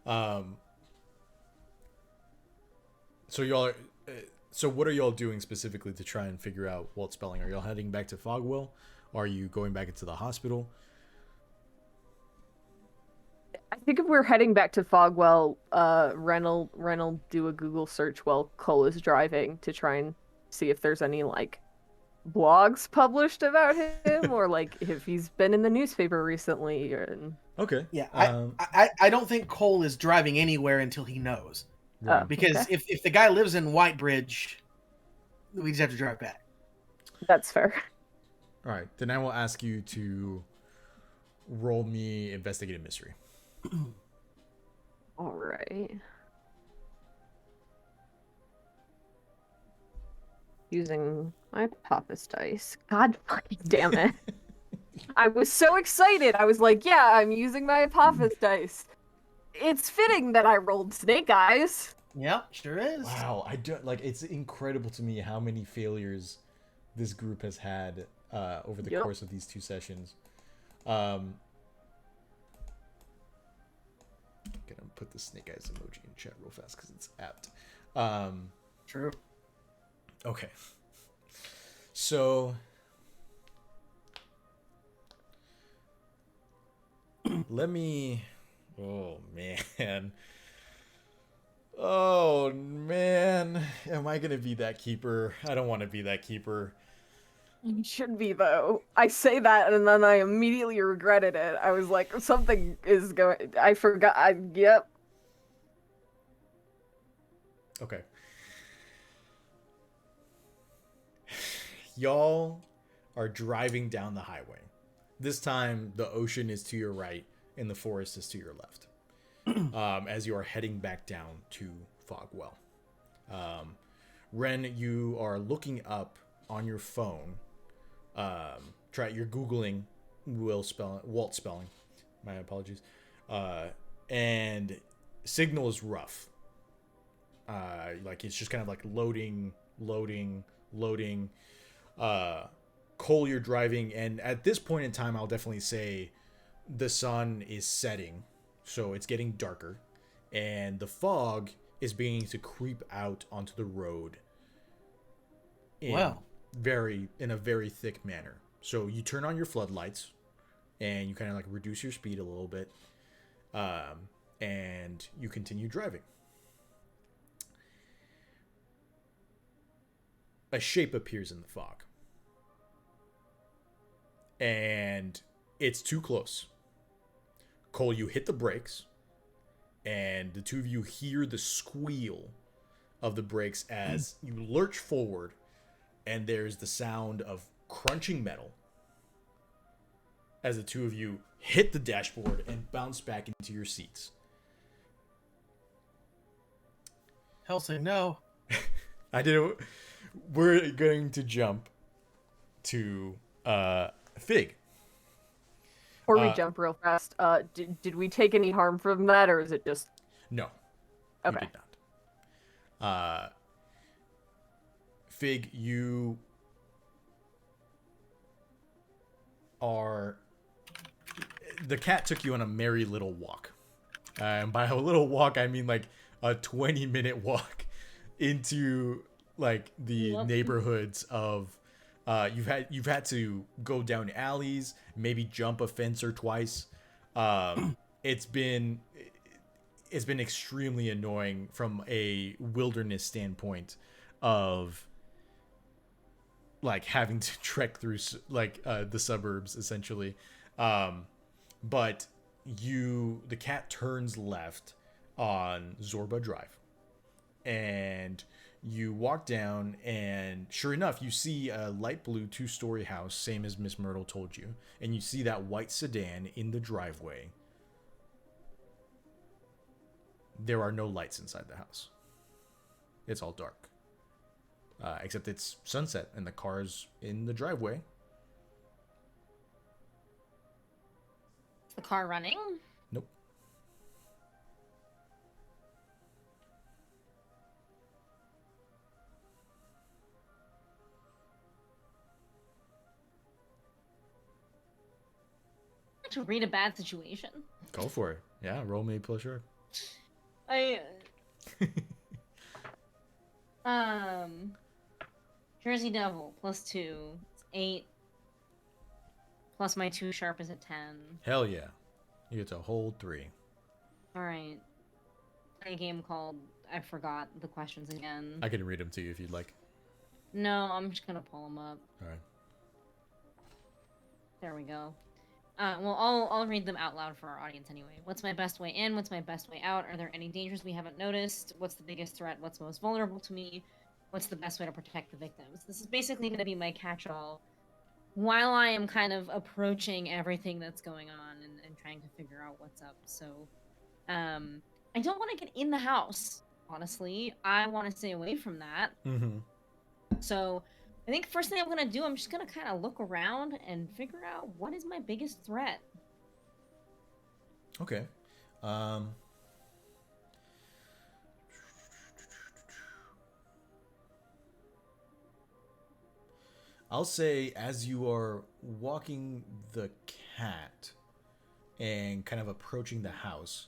So y'all are, so what are y'all doing specifically to try and figure out Walt Spelling? Are y'all heading back to Fogwell? Are you going back into the hospital? I think if we're heading back to Fogwell, Ren'll do a Google search while Cole is driving to try and see if there's any blogs published about him or if he's been in the newspaper recently. Okay. Yeah, I don't think Cole is driving anywhere until he knows. Right. Because Okay. if the guy lives in Whitebridge, we just have to drive back. That's fair. All right. Then I will ask you to roll me investigate a mystery. All right. Using my Papa's dice. God fucking damn it. I was so excited. I was like, yeah, I'm using my Papa's dice. It's fitting that I rolled snake eyes. Yep, sure is. Wow, I don't it's incredible to me how many failures this group has had over the course of these 2 sessions. Gonna put the snake eyes emoji in chat real fast because it's apt. True. Okay. So let me. Oh man. Oh man. Am I gonna be that keeper? I don't want to be that keeper. You should be, though. I say that, and then I immediately regretted it. I was like, something is going. I forgot. Yep. Okay. Y'all are driving down the highway. This time, the ocean is to your right and the forest is to your left. As you are heading back down to Fogwell. Ren, you are looking up on your phone. You're Googling Walt spelling. My apologies. And signal is rough. Like it's just kind of like loading. Cole, you're driving, and at this point in time, I'll definitely say the sun is setting, so it's getting darker, and the fog is beginning to creep out onto the road in a very thick manner. So you turn on your floodlights, and you kind of like reduce your speed a little bit, and you continue driving. A shape appears in the fog. And it's too close. Cole, you hit the brakes, and the two of you hear the squeal of the brakes as you lurch forward, and there's the sound of crunching metal as the two of you hit the dashboard and bounce back into your seats. Helsing, no. I didn't. We're going to jump to Fig. Before we jump real fast, did we take any harm from that, or is it just... No. Okay. You did not. Fig, you are... The cat took you on a merry little walk. And by a little walk, I mean like a 20-minute walk into like the neighborhoods of... You've had to go down alleys, maybe jump a fence or twice. It's been extremely annoying from a wilderness standpoint of like having to trek through like the suburbs essentially. But the cat turns left on Zorba Drive, and you walk down, and sure enough, you see a light blue 2-story house, same as Miss Myrtle told you. And you see that white sedan in the driveway. There are no lights inside the house. It's all dark. Except it's sunset, and the car's in the driveway. Is the car running? Nope. To read a bad situation. Go for it. Yeah, roll me plus sharp. Jersey Devil +2. It's 8. Plus my 2 sharp is at 10. Hell yeah. You get to hold 3. Alright. Play a game called... I forgot the questions again. I can read them to you if you'd like. No, I'm just gonna pull them up. Alright. There we go. Well, I'll read them out loud for our audience anyway. What's my best way in? What's my best way out? Are there any dangers we haven't noticed? What's the biggest threat? What's most vulnerable to me? What's the best way to protect the victims? This is basically going to be my catch-all while I am kind of approaching everything that's going on and trying to figure out what's up. So, I don't want to get in the house, honestly. I want to stay away from that. Mm-hmm. So... I think first thing I'm going to do, I'm just going to kind of look around and figure out what is my biggest threat. Okay. I'll say as you are walking the cat and kind of approaching the house,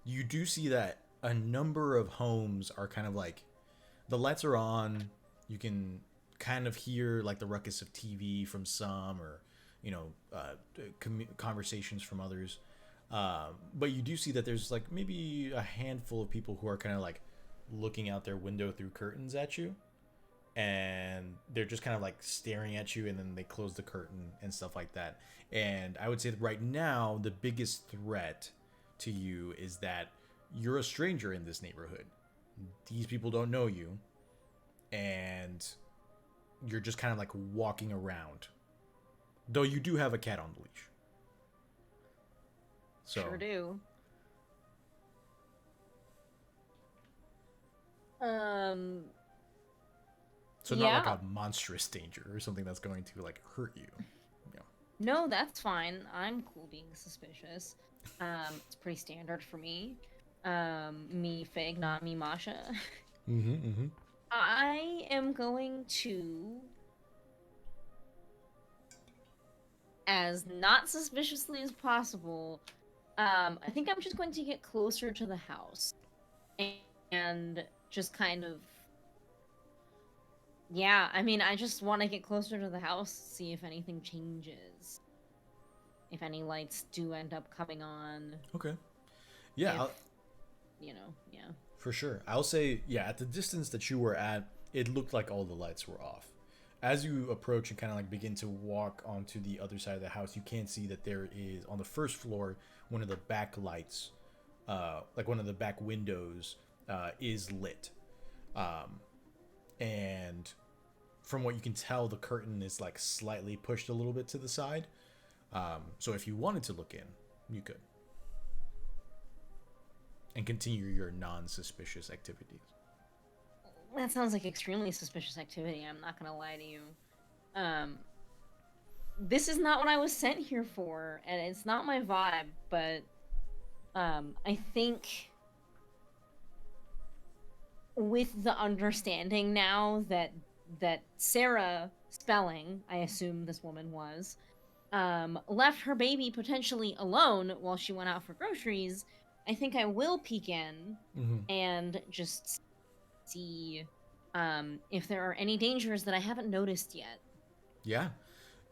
you do see that a number of homes are kind of like, the lights are on, you can kind of hear like the ruckus of TV from some, or you know, conversations from others. But you do see that there's like maybe a handful of people who are kind of like looking out their window through curtains at you, and they're just kind of like staring at you, and then they close the curtain and stuff like that. And I would say that right now the biggest threat to you is that you're a stranger in this neighborhood. These people don't know you, and you're just kind of like walking around, though you do have a cat on the leash. So Sure do. so not like a monstrous danger or something that's going to like hurt you. No, that's fine. I'm cool being suspicious. It's pretty standard for me. Me Fig, not me Masha. I am going to, as not suspiciously as possible, I think I'm just going to get closer to the house. And just kind of, yeah, I mean, I just want to get closer to the house, see if anything changes. If any lights do end up coming on. Okay. Yeah. Yeah. For sure. I'll say, yeah, at the distance that you were at, it looked like all the lights were off. As you approach and kind of like begin to walk onto the other side of the house, you can see that there is, on the first floor, one of the back lights, like one of the back windows, is lit. And from what you can tell, the curtain is like slightly pushed a little bit to the side. So if you wanted to look in, you could. And continue your non-suspicious activities. That sounds like extremely suspicious activity, I'm not gonna lie to you. This is not what I was sent here for, and it's not my vibe, but I think with the understanding now that Sarah Spelling, I assume this woman was, left her baby potentially alone while she went out for groceries, I think I will peek in and just see if there are any dangers that I haven't noticed yet. Yeah.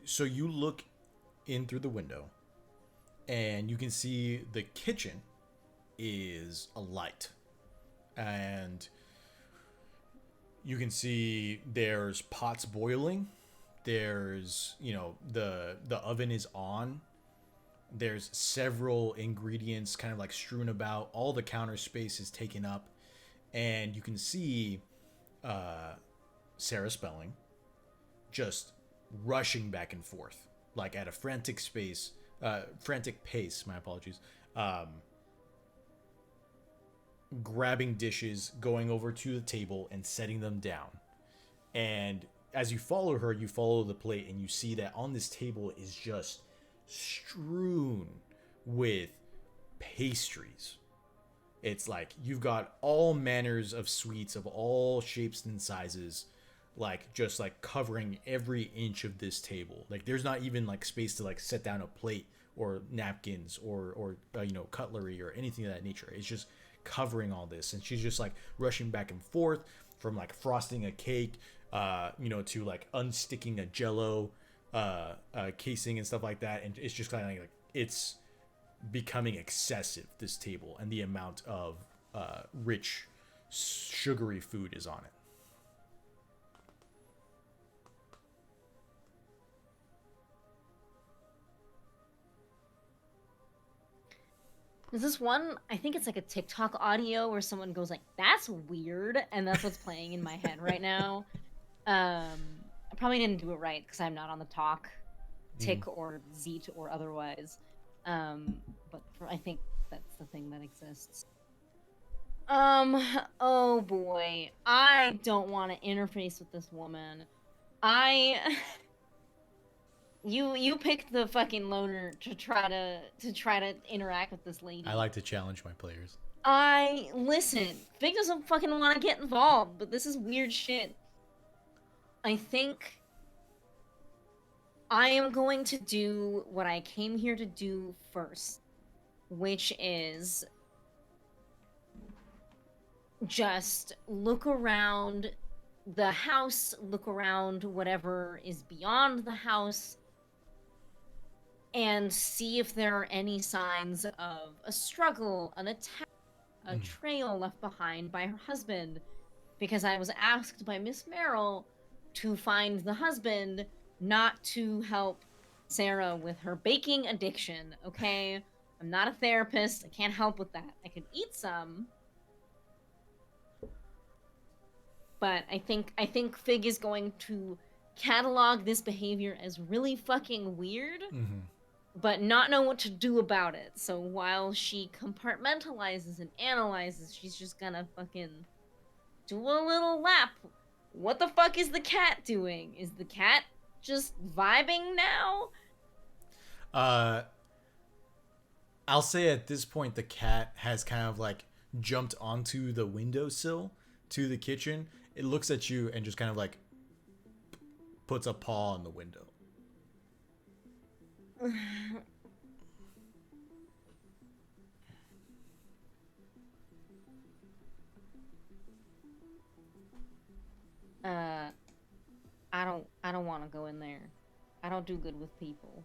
So you look in through the window, and you can see the kitchen is alight. And you can see there's pots boiling. There's, you know, the oven is on. There's several ingredients kind of like strewn about. All the counter space is taken up. And you can see Sarah Spelling just rushing back and forth, like at a frantic pace, my apologies. Grabbing dishes, going over to the table and setting them down. And as you follow her, you follow the plate, and you see that on this table is just strewn with pastries. It's like you've got all manners of sweets of all shapes and sizes, like just like covering every inch of this table. Like there's not even like space to like set down a plate or napkins or you know, cutlery or anything of that nature. It's just covering all this, and she's just like rushing back and forth from like frosting a cake, you know, to like unsticking a Jello casing and stuff like that. And it's just kind of like it's becoming excessive, this table, and the amount of rich sugary food is on it. There's this one, I think it's like a TikTok audio where someone goes like, "That's weird," and that's what's playing in my head right now. I probably didn't do it right because I'm not on the talk tick or zeet or otherwise. But I think that's the thing that exists. Oh boy, I don't want to interface with this woman. You picked the fucking loner to try to interact with this lady. I like to challenge my players. Listen, Fig doesn't fucking want to get involved, but this is weird shit. I think I am going to do what I came here to do first, which is just look around, the house, look around whatever is beyond the house, and see if there are any signs of a struggle, an attack, a trail left behind by her husband. Because I was asked by Miss Merrill to find the husband, not to help Sarah with her baking addiction, okay? I'm not a therapist. I can't help with that. I could eat some. But I think Fig is going to catalog this behavior as really fucking weird, but not know what to do about it. So while she compartmentalizes and analyzes, she's just gonna fucking do a little lap. What the fuck is the cat doing? Is the cat just vibing now? I'll say at this point the cat has kind of like jumped onto the windowsill to the kitchen. It looks at you and just kind of like puts a paw on the window. I don't want to go in there. I don't do good with people.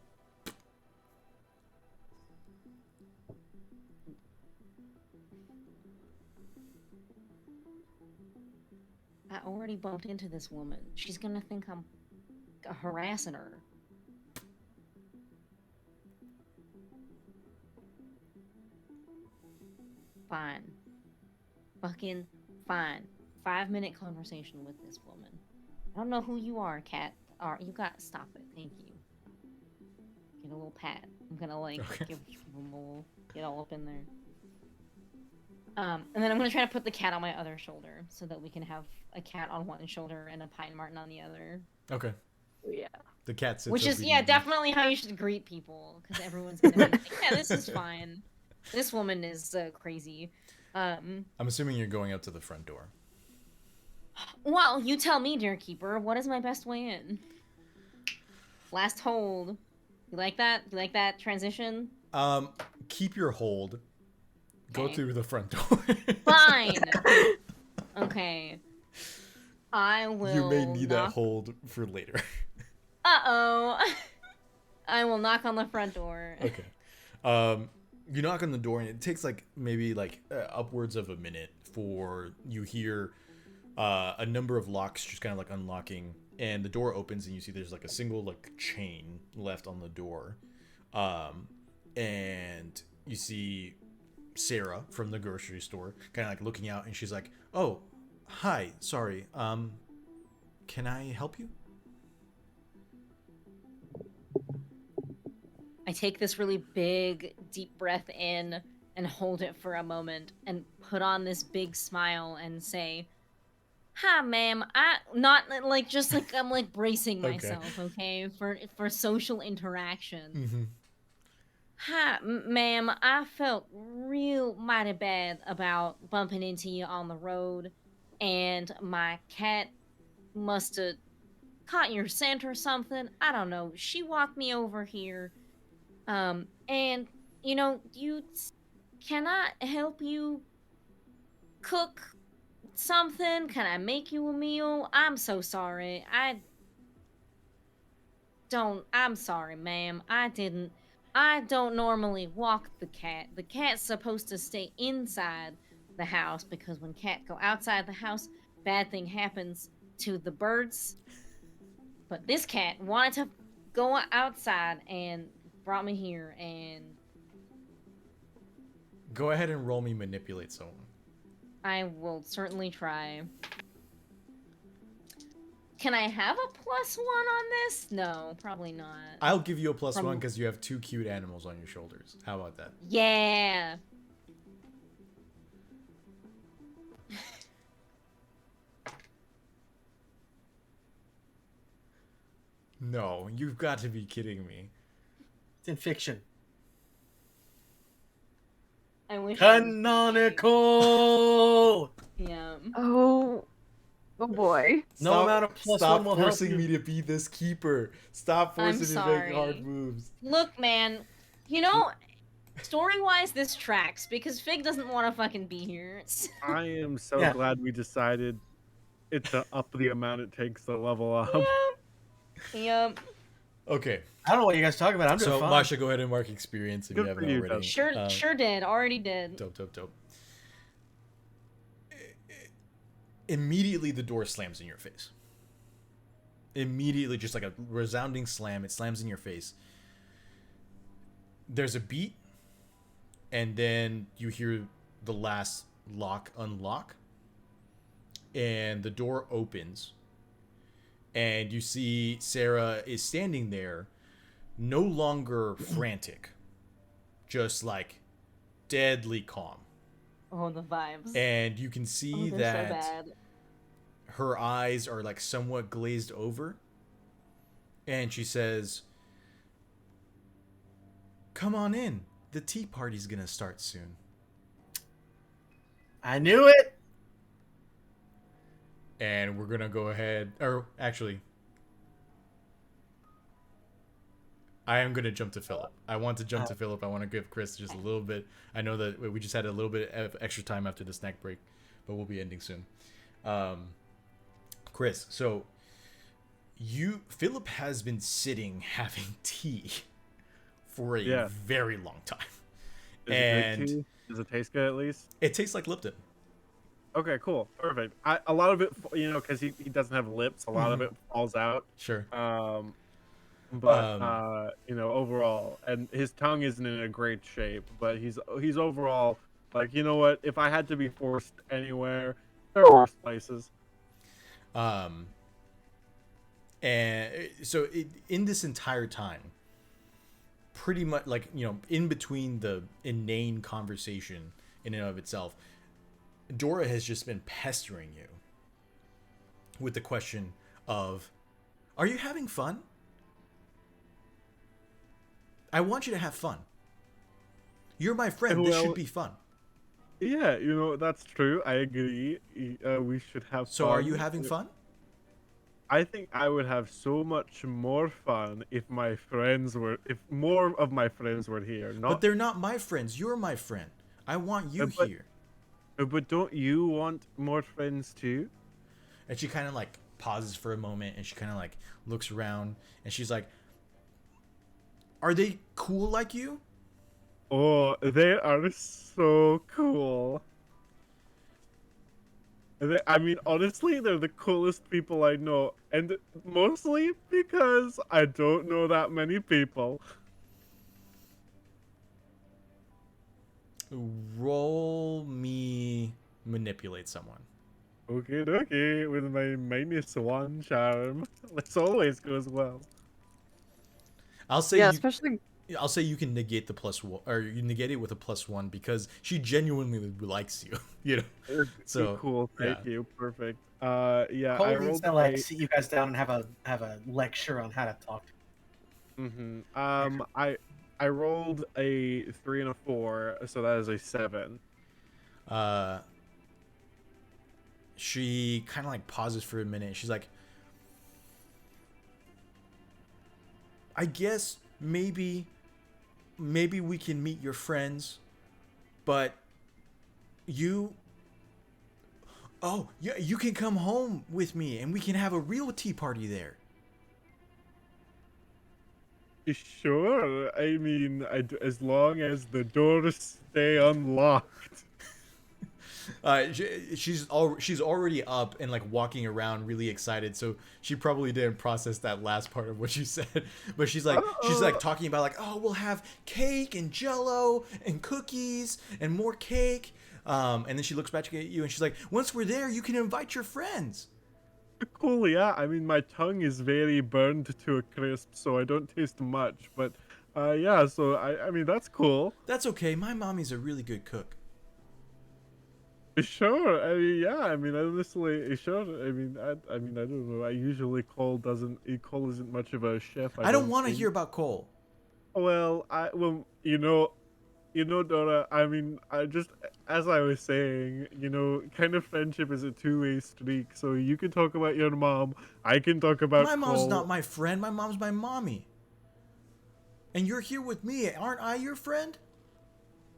I already bumped into this woman. She's gonna think I'm harassing her. Fine. Fucking fine. 5-minute conversation with this woman. I don't know who you are, cat. You got stop it. Thank you. Get a little pat. I'm gonna like give him a little, get all up in there. And then I'm gonna try to put the cat on my other shoulder so that we can have a cat on one shoulder and a pine marten on the other. Okay. Yeah. The cat sits Which is obediently. definitely how you should greet people, because everyone's gonna be like, yeah, this is fine. This woman is crazy. I'm assuming you're going up to the front door. Well, you tell me, dear keeper. What is my best way in? Last hold. You like that? You like that transition? Keep your hold. Go Okay. through the front door. Fine. Okay. I will. You may need that knock... hold for later. Uh-oh. I will knock on the front door. Okay. You knock on the door and it takes like maybe like upwards of a minute for you hear a number of locks just kind of like unlocking, and the door opens and you see there's like a single like chain left on the door, and you see Sarah from the grocery store kind of like looking out, and she's like, "Oh, hi, sorry, can I help you?" I take this really big, deep breath in and hold it for a moment and put on this big smile and say, "Hi, ma'am. Not like just like I'm like bracing Okay. myself, okay, for social interaction. Mm-hmm. Hi, ma'am. I felt real mighty bad about bumping into you on the road, and my cat must have caught your scent or something. I don't know. She walked me over here, and you know, can I help you cook something? Can I make you a meal? I'm so sorry. I'm sorry, ma'am. I don't normally walk the cat. The cat's supposed to stay inside the house because when cats go outside the house, bad thing happens to the birds. But this cat wanted to go outside and brought me here, and Go ahead and roll me manipulate someone. I will certainly try. Can I have a +1 on this? No, probably not. I'll give you a +1 because you have 2 cute animals on your shoulders. How about that? Yeah. No, you've got to be kidding me. It's in fiction. I wish. Canonical. Yeah. Oh boy. No amount of +1 Stop will help forcing you. me to be this keeper. Stop forcing me to sorry. make hard moves. Look, man. You know, story-wise, this tracks because Fig doesn't want to fucking be here. I am so Yeah. glad we decided it to up the amount it takes to level up. Yep. Okay. I don't know what you guys talking about. I'm doing So fine. Masha, go ahead and mark experience if you Good haven't for you, already. Dustin. Sure did. Already did. Dope. Immediately the door slams in your face. Immediately, just like a resounding slam, it slams in your face. There's a beat, and then you hear the last lock unlock, and the door opens, and you see Sarah is standing there, no longer frantic, just like deadly calm. Oh, the vibes. And you can see They're that so bad. her eyes are like somewhat glazed over, and she says, "Come on in. The tea party's gonna start soon." I knew it. And we're gonna go ahead, or actually, I am gonna jump to Philip. I want to jump to Philip. I want to give Chris just a little bit. I know that we just had a little bit of extra time after the snack break, but we'll be ending soon. Chris, so Philip has been sitting having tea for a very long time. Is it good tea? Does it taste good at least? It tastes like Lipton. Okay, cool, perfect. A lot of it, because he doesn't have lips, a lot of it falls out. Sure. But overall, and his tongue isn't in a great shape, but he's overall like, you know what? If I had to be forced anywhere, there are worse places. And so in this entire time, pretty much like, in between the inane conversation in and of itself, Dora has just been pestering you with the question of, are you having fun? I want you to have fun. You're my friend. This should be fun. Yeah, that's true. I agree. We should have fun. So are you having fun? I think I would have so much more fun if more of my friends were here. But they're not my friends. You're my friend. I want you here. But don't you want more friends too? And she kind of like pauses for a moment, and she kind of like looks around, and she's like, are they cool like you? Oh, they are so cool. Honestly, they're the coolest people I know. And mostly because I don't know that many people. Roll me manipulate someone. Okay, with my -1 charm. This always goes well. I'll say especially. I'll say you can negate the +1, or you negate it with a +1 because she genuinely likes you. So cool. Thank you. Perfect. Yeah. Cole I needs rolled to sit you guys down and have a lecture on how to talk. I rolled a 3 and a 4, so that is a 7. She kind of like pauses for a minute. She's like, I guess maybe we can meet your friends, but you can come home with me and we can have a real tea party there. Sure. As long as the doors stay unlocked. She's already up and like walking around really excited, so she probably didn't process that last part of what you said. But she's like talking about like, oh, we'll have cake and jello and cookies and more cake. And then she looks back at you and she's like, once we're there, you can invite your friends. Cool, yeah. My tongue is very burned to a crisp, so I don't taste much. But yeah, so that's cool. That's okay. My mommy's a really good cook. Sure. Yeah. Honestly, sure. I don't know. I usually Cole isn't much of a chef. I don't want to hear about Cole. Well, Dora. I just, as I was saying, kind of friendship is a two-way streak. So you can talk about your mom. I can talk about my mom's Cole. not my friend. My mom's my mommy. And you're here with me. Aren't I your friend?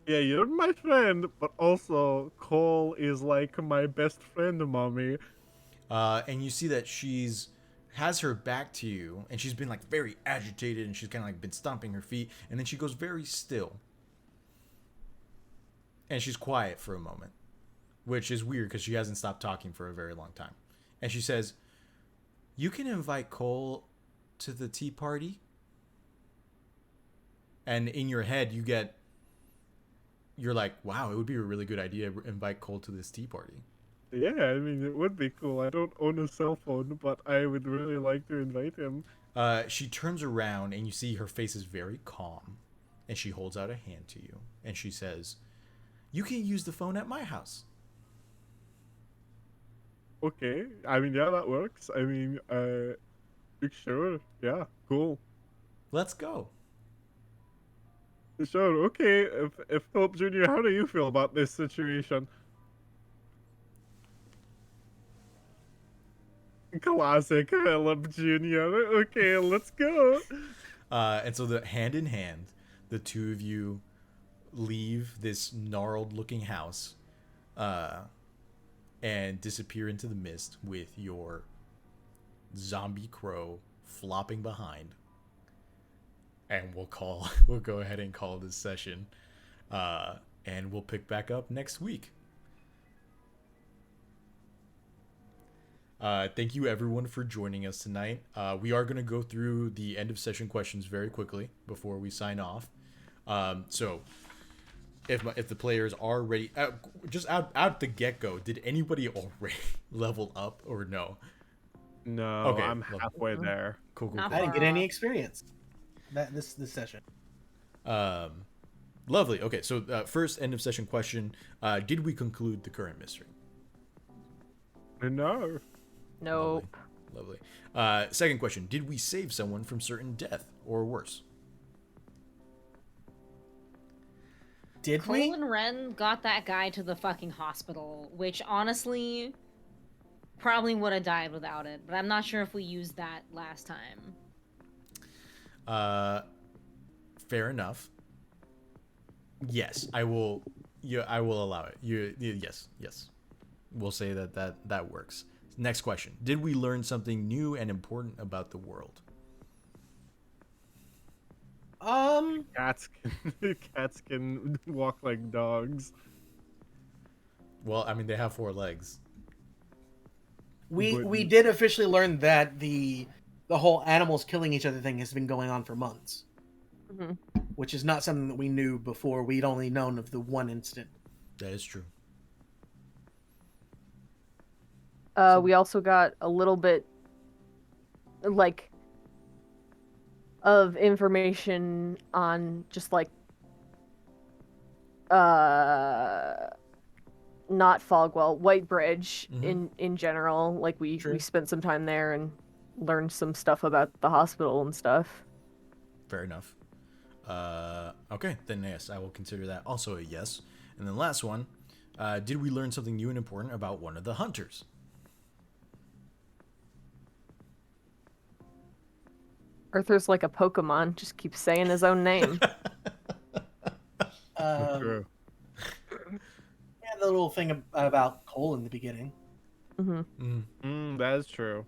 Yeah, you're my friend, but also Cole is like my best friend, mommy. And you see that she's has her back to you, and she's been like very agitated, and she's kind of like been stomping her feet, and then she goes very still, and she's quiet for a moment, which is weird because she hasn't stopped talking for a very long time. And she says, "You can invite Cole to the tea party." And in your head, you're like, wow, it would be a really good idea to invite Cole to this tea party. Yeah, I mean, it would be cool. I don't own a cell phone, but I would really like to invite him. She turns around and you see her face is very calm, and she holds out a hand to you, and she says, "You can use the phone at my house." Okay, I mean, yeah, that works. I mean, sure, yeah, cool. Let's go. Sure, okay. If Philip Jr., how do you feel about this situation? Classic Philip Jr. Okay, let's go. And so the hand in hand, the two of you leave this gnarled looking house and disappear into the mist with your zombie crow flopping behind. And we'll go ahead and call this session. And we'll pick back up next week. Thank you everyone for joining us tonight. We are going to go through the end of session questions very quickly before we sign off. So if the players are ready, just out the get-go, did anybody already level up or no? No, Okay, I'm halfway there. Cool. Not I didn't get any experience this session. Lovely. Okay, so first end of session question: did we conclude the current mystery? No. Nope. Lovely. Second question: did we save someone from certain death or worse? Did Cole we? and Ren got that guy to the fucking hospital, which honestly probably would have died without it, but I'm not sure if we used that last time. Fair enough. Yes, I will. Yeah, I will allow it. Yes. We'll say that works. Next question: did we learn something new and important about the world? Cats can walk like dogs. Well, I mean, they have 4 legs. We did officially learn that the whole animals killing each other thing has been going on for months, Mhm. which is not something that we knew before. We'd only known of the one incident. That is true. We also got a little bit, like, of information on just like, not Fogwell, White Bridge in general. Like we spent some time there and learned some stuff about the hospital and stuff. Fair enough. Okay, then yes, I will consider that also a yes. And then last one: did we learn something new and important about one of the hunters? Arthur's like a Pokemon, just keeps saying his own name. True. Yeah, the little thing about Cole in the beginning. That is true.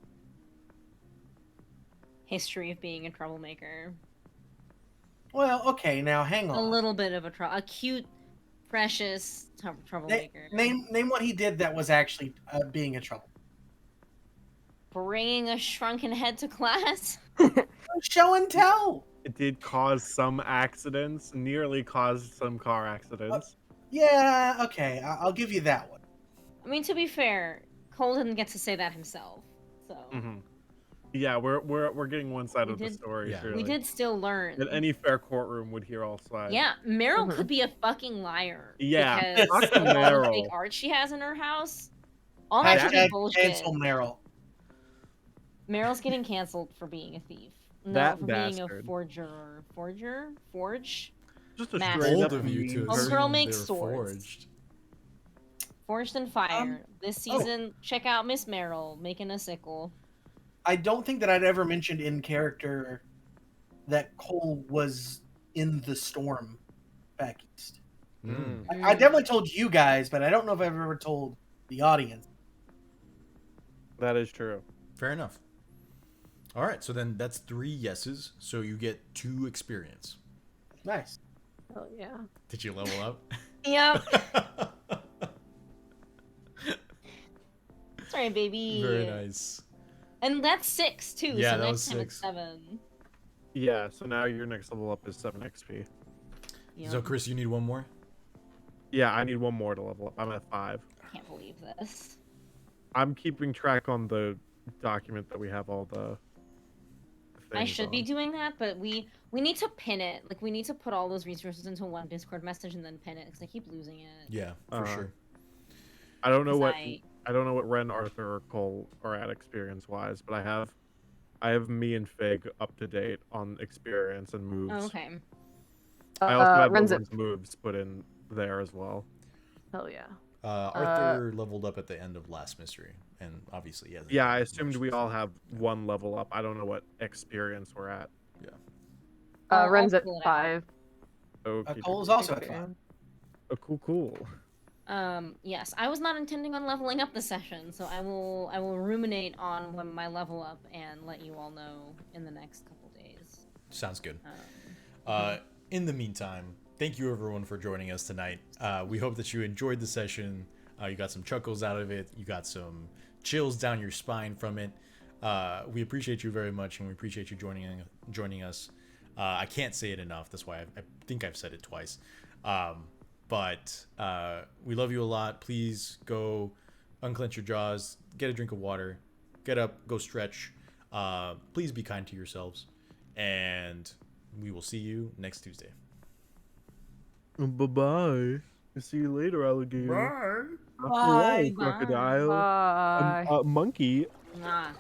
History of being a troublemaker. Well, okay, now hang on. A little bit of a cute, precious troublemaker. Name what he did that was actually being a trouble. Bringing a shrunken head to class. Show and tell. It did cause some accidents, nearly caused some car accidents. Yeah, okay, I'll give you that one. I mean, to be fair, Cole didn't get to say that himself, so. Yeah, we're getting one side of the story. Yeah. Surely. We did still learn. That any fair courtroom would hear all sides. Yeah, Meryl could be a fucking liar. Yeah, because fuck of all the Meryl. fake art she has in her house. All that could be Hashtag bullshit. cancel Meryl. Meryl's getting canceled for being a thief. No, That for being bastard. a forger. Forge? Just a Master. straight Bold up of you to mean Homegirl assume makes they're swords. forged. Forged and Fire. This season, check out Miss Meryl making a sickle. I don't think that I'd ever mentioned in character that Cole was in the storm back east. I definitely told you guys, but I don't know if I've ever told the audience. That is true. Fair enough. All right, so then that's 3 yeses, so you get 2 experience. Nice. Oh yeah. Did you level up? Yep. Sorry, baby. Very nice. And that's 6 too. Yeah, so that next was time it's 6. 7. Yeah, so now your next level up is 7 XP. Yep. So Chris, you need one more? Yeah, I need one more to level up. I'm at 5. I can't believe this. I'm keeping track on the document that we have all the I things should be on. doing that, but we need to pin it. Like we need to put all those resources into one Discord message and then pin it because I keep losing it. Yeah, for Uh, sure. I don't know 'Cause what I don't know what Ren, Arthur, or Cole are at experience wise, but I have me and Fig up to date on experience and moves. Oh, okay. I also have Ren's at everyone's moves put in there as well. hell yeah. Arthur leveled up at the end of last mystery, and obviously, yeah. Yeah, I assumed we all have one level up. I don't know what experience we're at. Yeah. I'll Ren's at pull it out. 5. Okay. Cole's also at 5. Oh, cool. Yes, I was not intending on leveling up the session, so I will ruminate on when my level up and let you all know in the next couple days. Sounds good. Mhm. In the meantime, thank you everyone for joining us tonight. We hope that you enjoyed the session. You got some chuckles out of it. You got some chills down your spine from it. We appreciate you very much, and we appreciate you joining us. I can't say it enough. That's why I think I've said it twice. But we love you a lot. Please go unclench your jaws, get a drink of water, get up, go stretch. Please be kind to yourselves, and we will see you next Tuesday. Bye-bye. See you later, alligator. Bye. After all, Bye. crocodile. Bye. Monkey. Mwah.